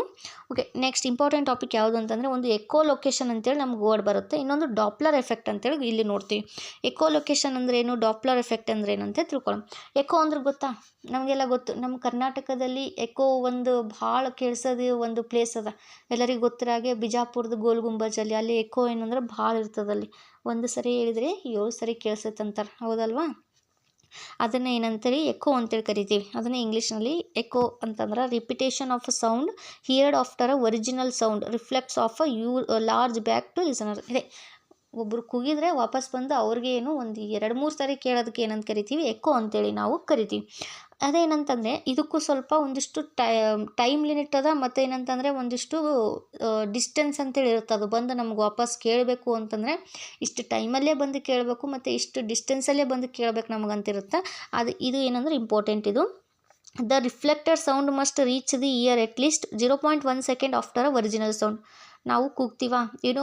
Speaker 1: ಓಕೆ, ನೆಕ್ಸ್ಟ್ ಇಂಪಾರ್ಟೆಂಟ್ ಟಾಪಿಕ್ ಯಾವುದು ಅಂತಂದರೆ, ಒಂದು ಎಕೋ ಲೊಕೇಶನ್ ಅಂತೇಳಿ ನಮ್ಗೆ ವರ್ಡ್ ಬರುತ್ತೆ, ಇನ್ನೊಂದು ಡಾಪ್ಲರ್ ಎಫೆಕ್ಟ್ ಅಂತೇಳಿ ಇಲ್ಲಿ ನೋಡ್ತೀವಿ. ಎಕೋ ಲೊಕೇಶನ್ ಅಂದರೆ ಏನು, ಡಾಪ್ಲರ್ ಎಫೆಕ್ಟ್ ಅಂದರೆ ಏನು ಅಂತ ತಿಳ್ಕೊಳ್ಳೋಣ. ಎಕೋ ಅಂದ್ರೆ ಗೊತ್ತಾ, ನಮಗೆಲ್ಲ ಗೊತ್ತು. ನಮ್ಮ ಕರ್ನಾಟಕದಲ್ಲಿ ಎಕೋ ಒಂದು ಭಾಳ ಕೇಳಿಸೋದು ಒಂದು ಪ್ಲೇಸ್ ಅದ, ಎಲ್ಲರಿಗೂ ಗೊತ್ತಿರೋ ಹಾಗೆ ಬಿಜಾಪುರದ ಗೋಲ್ ಗುಂಬಜಲ್ಲಿ. ಅಲ್ಲಿ ಎಕೋ ಏನಂದ್ರೆ ಭಾಳ ಇರ್ತದಲ್ಲಿ. ಒಂದು ಸರಿ ಹೇಳಿದರೆ 7 ಸರಿ ಕೇಳಿಸುತ್ತೆ ಅಂತಾರೆ, ಹೌದಲ್ವಾ? ಅದನ್ನು ಏನಂತೇಳಿ ಎಕೋ ಅಂತೇಳಿ ಕರಿತೀವಿ. ಅದನ್ನು ಇಂಗ್ಲೀಷ್ನಲ್ಲಿ ಎಕೋ ಅಂತಂದ್ರೆ repetition of a sound heard after a original sound reflects of a large back to listener. ಇದೆ, ಒಬ್ಬರು ಕೂಗಿದ್ರೆ ವಾಪಸ್ ಬಂದು ಅವ್ರಿಗೆ ಒಂದು 2-3 ಸಾರಿ ಕೇಳೋದಕ್ಕೆ ಏನಂತ ಕರಿತೀವಿ, ಎಕೋ ಅಂತೇಳಿ ನಾವು ಕರಿತೀವಿ. ಅದೇನಂತಂದರೆ ಇದಕ್ಕೂ ಸ್ವಲ್ಪ ಒಂದಿಷ್ಟು ಟೈಮ್ ಲಿಮಿಟ್ ಅದ, ಮತ್ತು ಏನಂತಂದರೆ ಒಂದಿಷ್ಟು ಡಿಸ್ಟೆನ್ಸ್ ಅಂತೇಳಿ ಇರುತ್ತೆ. ಅದು ಬಂದು ನಮ್ಗೆ ವಾಪಸ್ ಕೇಳಬೇಕು ಅಂತಂದರೆ ಇಷ್ಟು ಟೈಮಲ್ಲೇ ಬಂದು ಕೇಳಬೇಕು, ಮತ್ತು ಇಷ್ಟು ಡಿಸ್ಟೆನ್ಸಲ್ಲೇ ಬಂದು ಕೇಳಬೇಕು ನಮಗಂತಿರುತ್ತೆ. ಇದು ಏನಂದ್ರೆ ಇಂಪಾರ್ಟೆಂಟ್. ಇದು the reflected sound must reach the year at least 0.1 second after a original sound. ನಾವು ಕೂಗ್ತೀವ, ಏನೋ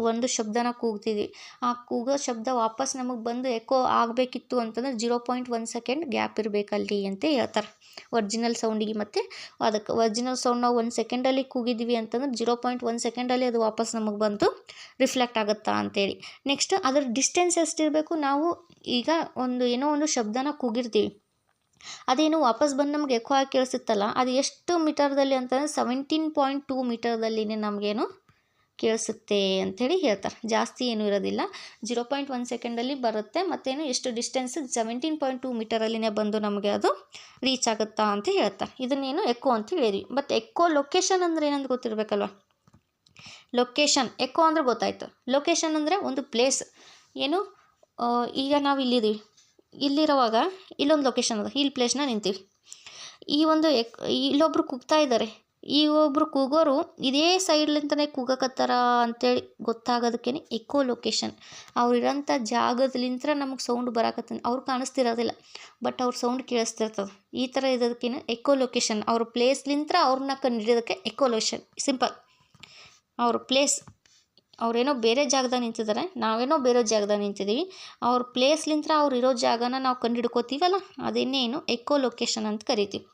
Speaker 1: ಒಂದು ಶಬ್ದನ ಕೂಗ್ತೀವಿ, ಆ ಕೂಗೋ ಶಬ್ದ ವಾಪಸ್ ನಮಗೆ ಬಂದು ಎಕೋ ಆಗಬೇಕಿತ್ತು ಅಂತಂದ್ರೆ 0.1 ಸೆಕೆಂಡ್ ಗ್ಯಾಪ್ ಇರಬೇಕಲ್ಲಿ ಅಂತ ಹೇಳ್ತಾರೆ ಒರಿಜಿನಲ್ ಸೌಂಡಿಗೆ. ಮತ್ತು ಅದಕ್ಕೆ ಒರಿಜಿನಲ್ ಸೌಂಡ್ ನಾವು 1 ಸೆಕೆಂಡಲ್ಲಿ ಕೂಗಿದ್ದೀವಿ ಅಂತಂದ್ರೆ 0.1 ಸೆಕೆಂಡಲ್ಲಿ ಅದು ವಾಪಸ್ ನಮಗೆ ಬಂದು ರಿಫ್ಲೆಕ್ಟ್ ಆಗುತ್ತಾ ಅಂತೇಳಿ. ನೆಕ್ಸ್ಟ್ ಅದರ ಡಿಸ್ಟೆನ್ಸ್ ಎಷ್ಟಿರಬೇಕು, ನಾವು ಈಗ ಏನೋ ಒಂದು ಶಬ್ದನ ಕೂಗಿರ್ತೀವಿ, ಅದೇನು ವಾಪಸ್ ಬಂದು ನಮ್ಗೆ ಎಕೋ ಆಗಿ ಕೇಳಿಸುತ್ತಲ್ಲ, ಅದು ಎಷ್ಟು ಮೀಟರ್ದಲ್ಲಿ ಅಂತಂದರೆ 17.2 ಮೀಟರ್ದಲ್ಲಿನೇ ನಮಗೇನು ಕೇಳಿಸುತ್ತೆ ಅಂಥೇಳಿ ಹೇಳ್ತಾರೆ. ಜಾಸ್ತಿ ಏನೂ ಇರೋದಿಲ್ಲ, 0.1 ಸೆಕೆಂಡಲ್ಲಿ ಬರುತ್ತೆ. ಮತ್ತೇನು ಎಷ್ಟು ಡಿಸ್ಟೆನ್ಸ್ 17.2 ಮೀಟರಲ್ಲಿನೇ ಬಂದು ನಮಗೆ ಅದು ರೀಚ್ ಆಗುತ್ತಾ ಅಂತ ಹೇಳ್ತಾರೆ. ಇದನ್ನೇನು ಎಕೋ ಅಂತ ಹೇಳಿದ್ವಿ. ಬಟ್ ಎಕೋ ಲೊಕೇಶನ್ ಅಂದರೆ ಏನಂತ ಗೊತ್ತಿರಬೇಕಲ್ವ. ಲೊಕೇಶನ್, ಎಕೋ ಅಂದರೆ ಗೊತ್ತಾಯಿತು. ಲೊಕೇಶನ್ ಅಂದರೆ ಒಂದು ಪ್ಲೇಸ್. ಏನು ಈಗ ನಾವು ಇಲ್ಲಿದ್ದೀವಿ, ಇಲ್ಲಿರುವಾಗ ಇಲ್ಲೊಂದು ಲೊಕೇಶನ್ ಅದ, ಇಲ್ಲಿ ಪ್ಲೇಸ್ನ ನಿಂತೀವಿ. ಈ ಒಂದು ಇಲ್ಲೊಬ್ರು ಕೂಗ್ತಾ ಇದ್ದಾರೆ, ಈ ಒಬ್ಬರು ಕೂಗೋರು ಇದೇ ಸೈಡ್ಲಿಂತನೇ ಕೂಗಕತ್ತಾರ ಅಂತೇಳಿ ಗೊತ್ತಾಗೋದಕ್ಕೇ ಎಕೋ ಲೊಕೇಶನ್. ಅವ್ರು ಇರೋಂಥ ಜಾಗದಲ್ಲಿಂತ್ರ ನಮಗೆ ಸೌಂಡ್ ಬರಾಕತ್ತ, ಅವ್ರು ಕಾಣಿಸ್ತಿರೋದಿಲ್ಲ ಬಟ್ ಅವ್ರ ಸೌಂಡ್ ಕೇಳಿಸ್ತಿರ್ತದೆ. ಈ ಥರ ಇರೋದಕ್ಕೇನು ಎಕೋ ಲೊಕೇಶನ್. ಅವ್ರ ಪ್ಲೇಸ್ಲಿಂತ್ರ ಅವ್ರನ್ನ ಕಂಡುಹಿಡಿಯೋದಕ್ಕೆ ಎಕೋ ಲೊಕೇಶನ್. ಸಿಂಪಲ್, ಅವ್ರ ಪ್ಲೇಸ್, ಅವರೇನೋ ಬೇರೆ ಜಾಗದಾಗ ನಿಂತಿದ್ದಾರೆ, ನಾವೇನೋ ಬೇರೆ ಜಾಗದಾಗ ನಿಂತಿದ್ದೀವಿ. ಅವ್ರ ಪ್ಲೇಸ್ಲಿಂತ್ರ ಅವ್ರು ಇರೋ ಜಾಗನ ನಾವು ಕಂಡುಹಿಡ್ಕೋತೀವಲ್ಲ, ಅದನ್ನೇನು ಎಕೋ ಲೊಕೇಶನ್ ಅಂತ ಕರಿತೀವಿ.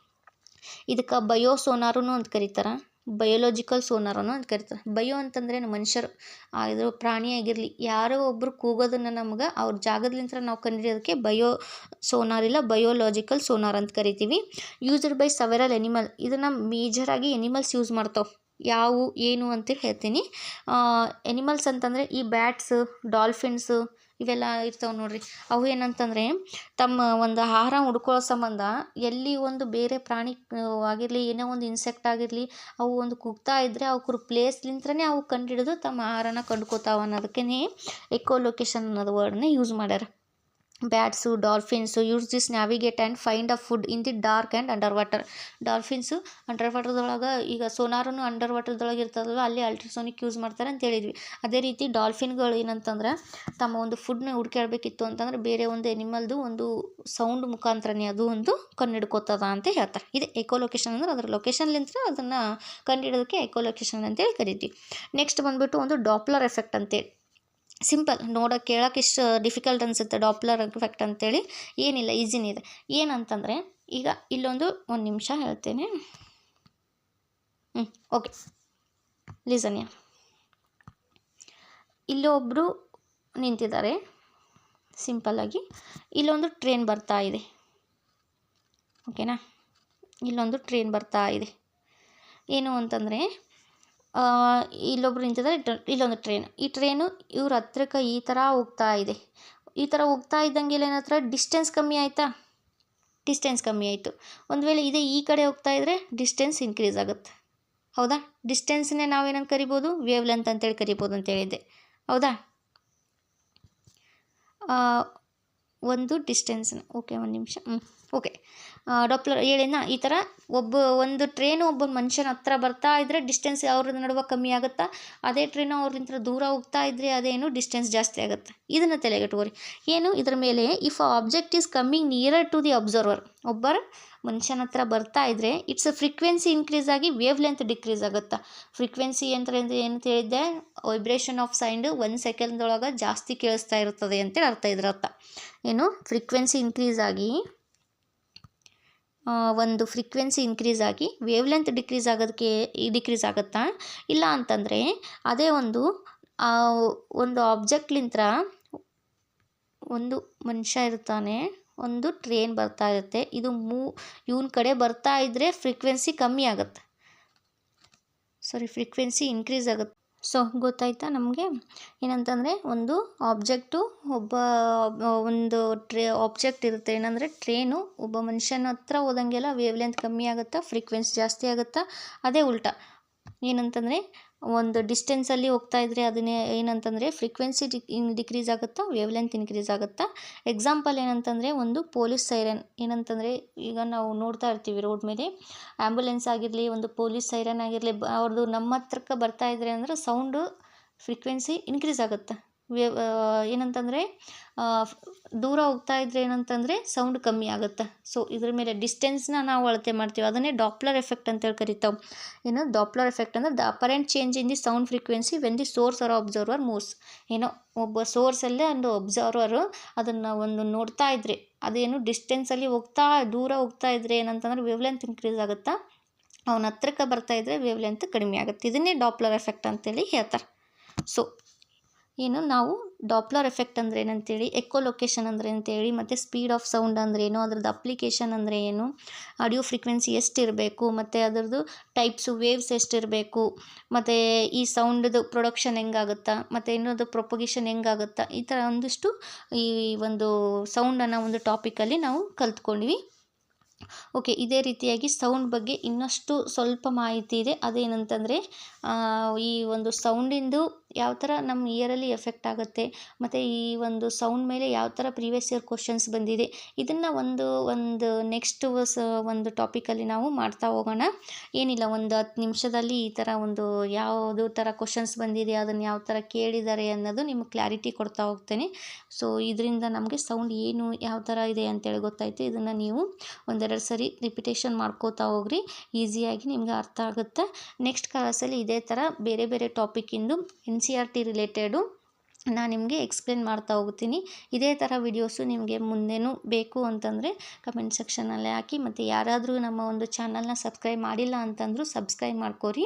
Speaker 1: ಇದಕ್ಕೆ ಬಯೋ ಸೋನಾರೂ ಅಂತ ಕರೀತಾರೆ, ಬಯೋಲಾಜಿಕಲ್ ಸೋನಾರೂ ಅಂತ ಕರೀತಾರೆ. ಬಯೋ ಅಂತಂದ್ರೆ ಮನುಷ್ಯರು, ಇದು ಪ್ರಾಣಿ ಆಗಿರಲಿ, ಯಾರೋ ಒಬ್ಬರು ಕೂಗೋದನ್ನು ನಮ್ಗೆ ಅವ್ರ ಜಾಗದಲ್ಲಿಂತ್ರ ನಾವು ಕಂಡುಹಿಡಿಯೋದಕ್ಕೆ ಬಯೋ ಸೋನಾರ್ ಇಲ್ಲ ಬಯೋಲಾಜಿಕಲ್ ಸೋನಾರ್ ಅಂತ ಕರಿತೀವಿ. Used by several animal. ಇದನ್ನು ಮೇಜರಾಗಿ ಎನಿಮಲ್ಸ್ ಯೂಸ್ ಮಾಡ್ತಾವೆ. ಯಾವುವು ಏನು ಅಂತೇಳಿ ಹೇಳ್ತೀನಿ. ಎನಿಮಲ್ಸ್ ಅಂತಂದರೆ ಈ ಬ್ಯಾಟ್ಸು, ಡಾಲ್ಫಿನ್ಸು ಇವೆಲ್ಲ ಇರ್ತಾವೆ ನೋಡ್ರಿ. ಅವು ಏನಂತಂದರೆ ತಮ್ಮ ಒಂದು ಆಹಾರ ಹುಡ್ಕೊಳ್ಳೋ ಸಂಬಂಧ ಎಲ್ಲಿ ಒಂದು ಬೇರೆ ಪ್ರಾಣಿ ಆಗಿರಲಿ, ಏನೋ ಒಂದು ಇನ್ಸೆಕ್ಟ್ ಆಗಿರಲಿ, ಅವು ಒಂದು ಕೂಗ್ತಾ ಇದ್ದರೆ ಅವ್ರ ಪ್ಲೇಸ್ಲಿಂತ್ರನೇ ಅವು ಕಂಡುಹಿಡಿದು ತಮ್ಮ ಆಹಾರನ ಕಂಡುಕೋತಾವೆ ಅನ್ನೋದಕ್ಕೆ ಎಕೋ ಲೊಕೇಶನ್ ಅನ್ನೋದು ವರ್ಡ್ನೇ ಯೂಸ್ ಮಾಡ್ಯಾರ. Bats, dolphins use this navigate and find a food in the dark and under water. Dolphins under ವಾಟರ್ದೊಳಗೆ, ಈಗ ಸೋನಾರನ್ನು ಅಂಡರ್ ವಾಟರ್ದೊಳಗೆ ಇರ್ತದಲ್ಲ, ಅಲ್ಲಿ ಅಲ್ಟ್ರಾಸೋನಿಕ್ ಯೂಸ್ ಮಾಡ್ತಾರೆ ಅಂತ ಹೇಳಿದ್ವಿ. ಅದೇ ರೀತಿ ಡಾಲ್ಫಿನ್ಗಳು ಏನಂತಂದ್ರೆ ತಮ್ಮ ಒಂದು ಫುಡ್ನ ಹುಡ್ಕ್ಯಾಡಬೇಕಿತ್ತು ಅಂತಂದ್ರೆ ಬೇರೆ ಒಂದು ಎನಿಮಲ್ದು ಒಂದು ಸೌಂಡ್ ಮುಖಾಂತರನೇ ಅದು ಒಂದು ಕಂಡುಹಿಡ್ಕೋತದ ಅಂತ ಹೇಳ್ತಾರೆ. ಇದು ಎಕೋ ಲೊಕೇಶನ್ ಅಂದ್ರೆ ಅದರ ಲೊಕೇಶನ್ಲಿಂತ್ರ ಅದನ್ನು ಕಂಡುಹಿಡೋದಕ್ಕೆ ಎಕೋ ಲೊಕೇಶನ್ ಅಂತೇಳಿ ಕರಿತೀವಿ. ನೆಕ್ಸ್ಟ್ ಬಂದುಬಿಟ್ಟು ಒಂದು ಡಾಪ್ಲರ್ ಎಫೆಕ್ಟ್ ಅಂತೇಳಿ. ಸಿಂಪಲ್, ನೋಡೋಕೆ ಕೇಳೋಕೆ ಇಷ್ಟು ಡಿಫಿಕಲ್ಟ್ ಅನಿಸುತ್ತೆ ಡಾಪ್ಲರ್ ಎಫೆಕ್ಟ್ ಅಂತೇಳಿ. ಏನಿಲ್ಲ, ಈಸಿನೇ ಇದೆ. ಏನಂತಂದರೆ ಈಗ ಇಲ್ಲೊಂದು ನಿಮಿಷ ಹೇಳ್ತೇನೆ. ಓಕೆ, ಲಿಸನ್ ಯಾ. ಇಲ್ಲೊಬ್ಬರು ನಿಂತಿದ್ದಾರೆ ಸಿಂಪಲ್ಲಾಗಿ. ಇಲ್ಲೊಂದು ಟ್ರೈನ್ ಬರ್ತಾ ಇದೆ, ಓಕೆನಾ. ಇಲ್ಲೊಂದು ಟ್ರೈನ್ ಬರ್ತಾ ಇದೆ. ಏನು ಅಂತಂದರೆ ಇಲ್ಲೊಬ್ರು ನಿಂತಿದ್ದಾರೆ, ಇಲ್ಲೊಂದು ಟ್ರೈನ್. ಈ ಟ್ರೈನು ಇವ್ರ ಹತ್ರಕ್ಕೆ ಈ ಥರ ಹೋಗ್ತಾ ಇದೆ. ಈ ಥರ ಹೋಗ್ತಾ ಇದ್ದಂಗೆ ಏನತ್ರ ಡಿಸ್ಟೆನ್ಸ್ ಕಮ್ಮಿ ಆಯಿತಾ, ಡಿಸ್ಟೆನ್ಸ್ ಕಮ್ಮಿ ಆಯಿತು. ಒಂದು ವೇಳೆ ಇದೇ ಈ ಕಡೆ ಹೋಗ್ತಾ ಇದ್ದರೆ ಡಿಸ್ಟೆನ್ಸ್ ಇನ್ಕ್ರೀಸ್ ಆಗುತ್ತೆ, ಹೌದಾ. ಡಿಸ್ಟೆನ್ಸ್ನೇ ನಾವೇನಂತ ಕರಿಬೋದು, ವೇವ್ ಲೆಂತ್ ಅಂತೇಳಿ ಕರಿಬೋದು ಅಂತ ಹೇಳಿದ್ದೆ, ಹೌದಾ. ಒಂದು ಡಿಸ್ಟೆನ್ಸ್ನ, ಓಕೆ ಒಂದು ನಿಮಿಷ, ಓಕೆ. ಡಾಪ್ಲರ್ ಹೇಳಿನ ಈ ಥರ ಒಂದು ಟ್ರೈನು ಒಬ್ಬ ಮನುಷ್ಯನ ಹತ್ರ ಬರ್ತಾ ಇದ್ದರೆ ಡಿಸ್ಟೆನ್ಸ್ ಅವ್ರ ನಡುವೆ ಕಮ್ಮಿ ಆಗುತ್ತಾ. ಅದೇ ಟ್ರೈನು ಅವ್ರಿಂದ ದೂರ ಹೋಗ್ತಾ ಇದ್ದರೆ ಅದೇನು ಡಿಸ್ಟೆನ್ಸ್ ಜಾಸ್ತಿ ಆಗುತ್ತೆ. ಇದನ್ನು ತಲೆಗಿಟ್ಕೋರಿ. ಏನು ಇದ್ರ ಮೇಲೆ if object is coming nearer to the observer, ಒಬ್ಬರ ಮನುಷ್ಯನ ಹತ್ರ ಬರ್ತಾ ಇದ್ದರೆ ಇಟ್ಸ್ ಫ್ರೀಕ್ವೆನ್ಸಿ ಇನ್ಕ್ರೀಸ್ ಆಗಿ ವೇವ್ ಲೆಂತ್ ಡಿಕ್ರೀಸ್ ಆಗುತ್ತಾ. ಫ್ರೀಕ್ವೆನ್ಸಿ ಅಂತ ಏನು ಹೇಳಿದ್ದೆ, ವೈಬ್ರೇಷನ್ ಆಫ್ ಸೌಂಡ್ 1 ಸೆಕೆಂಡ್ದೊಳಗೆ ಜಾಸ್ತಿ ಕೇಳಿಸ್ತಾ ಇರ್ತದೆ ಅಂತೇಳಿ ಅರ್ಥ. ಇದ್ರ ಅರ್ಥ ಏನು, ಫ್ರೀಕ್ವೆನ್ಸಿ ಇನ್ಕ್ರೀಸ್ ಆಗಿ ವೇವ್ ಲೆಂತ್ ಡಿಕ್ರೀಸ್ ಆಗುತ್ತಾ. ಇಲ್ಲ ಅಂತಂದರೆ ಅದೇ ಒಂದು ಆಬ್ಜೆಕ್ಟ್ಲಿಂತ್ರ ಒಂದು ಮನುಷ್ಯ ಇರ್ತಾನೆ, ಒಂದು ಟ್ರೈನ್ ಬರ್ತಾ ಇರುತ್ತೆ, ಇದು ಇವನ ಕಡೆ ಬರ್ತಾ ಇದ್ದರೆ ಫ್ರೀಕ್ವೆನ್ಸಿ ಕಮ್ಮಿ ಆಗುತ್ತೆ, ಫ್ರೀಕ್ವೆನ್ಸಿ ಇನ್ಕ್ರೀಸ್ ಆಗುತ್ತೆ. ಸೊ ಗೊತ್ತಾಯ್ತಾ ನಮಗೆ. ಏನಂತಂದರೆ ಒಂದು ಆಬ್ಜೆಕ್ಟು ಒಂದು ಆಬ್ಜೆಕ್ಟ್ ಇರುತ್ತೆ, ಏನಂದರೆ ಟ್ರೈನು ಒಬ್ಬ ಮನುಷ್ಯನ ಹತ್ರ ಹೋದಂಗೆಲ್ಲ ವೇವ್ ಲೆಂತ್ ಕಮ್ಮಿ ಆಗುತ್ತಾ, ಫ್ರೀಕ್ವೆನ್ಸಿ ಜಾಸ್ತಿ ಆಗುತ್ತಾ. ಅದೇ ಉಲ್ಟಾ ಏನಂತಂದರೆ ಒಂದು ಡಿಸ್ಟೆನ್ಸಲ್ಲಿ ಹೋಗ್ತಾ ಇದ್ದರೆ ಅದನ್ನೇ ಏನಂತಂದರೆ ಫ್ರೀಕ್ವೆನ್ಸಿ ಡಿಕ್ರೀಸ್ ಆಗುತ್ತಾ, ವೇವ್ ಲೆಂತ್ ಇನ್ಕ್ರೀಸ್ ಆಗುತ್ತಾ. ಎಕ್ಸಾಂಪಲ್ ಏನಂತಂದರೆ ಒಂದು ಪೊಲೀಸ್ ಸೈರನ್. ಏನಂತಂದರೆ ಈಗ ನಾವು ನೋಡ್ತಾ ಇರ್ತೀವಿ ರೋಡ್ ಮೇಲೆ ಆ್ಯಂಬುಲೆನ್ಸ್ ಆಗಿರಲಿ, ಒಂದು ಪೊಲೀಸ್ ಸೈರನ್ ಆಗಿರಲಿ, ಅವ್ರದ್ದು ನಮ್ಮ ಹತ್ರಕ್ಕೆ ಬರ್ತಾ ಇದ್ರೆ ಅಂದರೆ ಸೌಂಡು ಫ್ರೀಕ್ವೆನ್ಸಿ ಇನ್ಕ್ರೀಸ್ ಆಗುತ್ತೆ. ಏನಂತಂದರೆ ದೂರ ಹೋಗ್ತಾ ಇದ್ರೆ ಏನಂತಂದರೆ ಸೌಂಡ್ ಕಮ್ಮಿ ಆಗುತ್ತೆ. ಸೊ ಇದ್ರ ಮೇಲೆ ಡಿಸ್ಟೆನ್ಸ್ನ ನಾವು ಅಳತೆ ಮಾಡ್ತೀವಿ, ಅದನ್ನೇ ಡಾಪ್ಲರ್ ಎಫೆಕ್ಟ್ ಅಂತೇಳಿ ಕರಿತಾವೆ. ಏನು ಡಾಪ್ಲರ್ ಎಫೆಕ್ಟ್ ಅಂದರೆ the apparent change in the sound frequency when the source or observer moves. ಏನೋ ಒಬ್ಬ ಸೋರ್ಸಲ್ಲೇ ಒಂದು ಅಬ್ಸರ್ವರು ಅದನ್ನು ಒಂದು ನೋಡ್ತಾ ಇದ್ರೆ ಅದೇನು ಡಿಸ್ಟೆನ್ಸಲ್ಲಿ ದೂರ ಹೋಗ್ತಾ ಇದ್ರೆ ಏನಂತಂದ್ರೆ ವೇವ್ ಲೆಂತ್ ಇನ್ಕ್ರೀಸ್ ಆಗುತ್ತಾ, ಅವನ ಹತ್ರಕ್ಕೆ ಬರ್ತಾ ಇದ್ರೆ ವೇವ್ ಲೆಂತ್ ಕಡಿಮೆ ಆಗುತ್ತೆ. ಇದನ್ನೇ ಡಾಪ್ಲರ್ ಎಫೆಕ್ಟ್ ಅಂತೇಳಿ ಹೇಳ್ತಾರೆ. ಸೊ ಏನು ನಾವು ಡಾಪ್ಲರ್ ಎಫೆಕ್ಟ್ ಅಂದರೆ ಏನಂತೇಳಿ, ಎಕೋ ಲೊಕೇಶನ್ ಅಂದರೆ ಅಂತೇಳಿ, ಮತ್ತು ಸ್ಪೀಡ್ ಆಫ್ ಸೌಂಡ್ ಅಂದರೆ ಏನು, ಅದ್ರದ್ದು ಅಪ್ಲಿಕೇಶನ್ ಅಂದರೆ ಏನು, ಆಡಿಯೋ ಫ್ರೀಕ್ವೆನ್ಸಿ ಎಷ್ಟಿರಬೇಕು, ಮತ್ತು ಅದರದ್ದು ಟೈಪ್ಸು ವೇವ್ಸ್ ಎಷ್ಟಿರಬೇಕು, ಮತ್ತು ಈ ಸೌಂಡ್ದು ಪ್ರೊಡಕ್ಷನ್ ಹೆಂಗಾಗುತ್ತಾ, ಮತ್ತು ಇನ್ನೊಂದು ಪ್ರೊಪಗೇಷನ್ ಹೆಂಗಾಗುತ್ತಾ, ಈ ಥರ ಒಂದಿಷ್ಟು ಈ ಒಂದು ಸೌಂಡನ್ನು ಒಂದು ಟಾಪಿಕಲ್ಲಿ ನಾವು ಕಲ್ತ್ಕೊಂಡ್ವಿ. ಓಕೆ, ಇದೇ ರೀತಿಯಾಗಿ ಸೌಂಡ್ ಬಗ್ಗೆ ಇನ್ನಷ್ಟು ಸ್ವಲ್ಪ ಮಾಹಿತಿ ಇದೆ. ಅದೇನಂತಂದರೆ ಈ ಒಂದು ಸೌಂಡಿಂದು ಯಾವ ಥರ ನಮ್ಮ ಇಯರಲ್ಲಿ ಎಫೆಕ್ಟ್ ಆಗುತ್ತೆ, ಮತ್ತು ಈ ಒಂದು ಸೌಂಡ್ ಮೇಲೆ ಯಾವ ಥರ ಪ್ರೀವಿಯಸ್ ಇಯರ್ ಕ್ವಶನ್ಸ್ ಬಂದಿದೆ, ಇದನ್ನು ಒಂದು ನೆಕ್ಸ್ಟ್ ಒಂದು ಟಾಪಿಕಲ್ಲಿ ನಾವು ಮಾಡ್ತಾ ಹೋಗೋಣ. ಏನಿಲ್ಲ, ಒಂದು 10 ನಿಮಿಷದಲ್ಲಿ ಈ ಥರ ಒಂದು ಯಾವುದು ಥರ ಕ್ವಶನ್ಸ್ ಬಂದಿದೆ, ಅದನ್ನು ಯಾವ ಥರ ಕೇಳಿದ್ದಾರೆ ಅನ್ನೋದು ನಿಮಗೆ ಕ್ಲಾರಿಟಿ ಕೊಡ್ತಾ ಹೋಗ್ತೇನೆ. ಸೊ ಇದರಿಂದ ನಮಗೆ ಸೌಂಡ್ ಏನು ಯಾವ ಥರ ಇದೆ ಅಂತೇಳಿ ಗೊತ್ತಾಯಿತು. ಇದನ್ನು ನೀವು ಒಂದೆರಡು ಸರಿ ರಿಪಿಟೇಷನ್ ಮಾಡ್ಕೋತಾ ಹೋಗ್ರಿ, ಈಸಿಯಾಗಿ ನಿಮ್ಗೆ ಅರ್ಥ ಆಗುತ್ತೆ. ನೆಕ್ಸ್ಟ್ ಕ್ಲಾಸಲ್ಲಿ ಇದೇ ಥರ ಬೇರೆ ಬೇರೆ ಟಾಪಿಕ್ಕಿಂದು NCERT ರಿಲೇಟೆಡು ನಾನು ನಿಮಗೆ ಎಕ್ಸ್ಪ್ಲೇನ್ ಮಾಡ್ತಾ ಹೋಗ್ತೀನಿ. ಇದೇ ಥರ ವಿಡಿಯೋಸು ನಿಮಗೆ ಮುಂದೆನೂ ಬೇಕು ಅಂತಂದರೆ ಕಮೆಂಟ್ ಸೆಕ್ಷನಲ್ಲಿ ಹಾಕಿ, ಮತ್ತು ಯಾರಾದರೂ ನಮ್ಮ ಒಂದು ಚಾನಲ್ನ ಸಬ್ಸ್ಕ್ರೈಬ್ ಮಾಡಿಲ್ಲ ಅಂತಂದರೂ ಸಬ್ಸ್ಕ್ರೈಬ್ ಮಾಡ್ಕೋರಿ.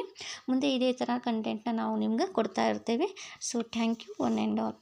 Speaker 1: ಮುಂದೆ ಇದೇ ಥರ ಕಂಟೆಂಟ್ನ ನಾವು ನಿಮ್ಗೆ ಕೊಡ್ತಾ ಇರ್ತೇವೆ. So thank you one and all.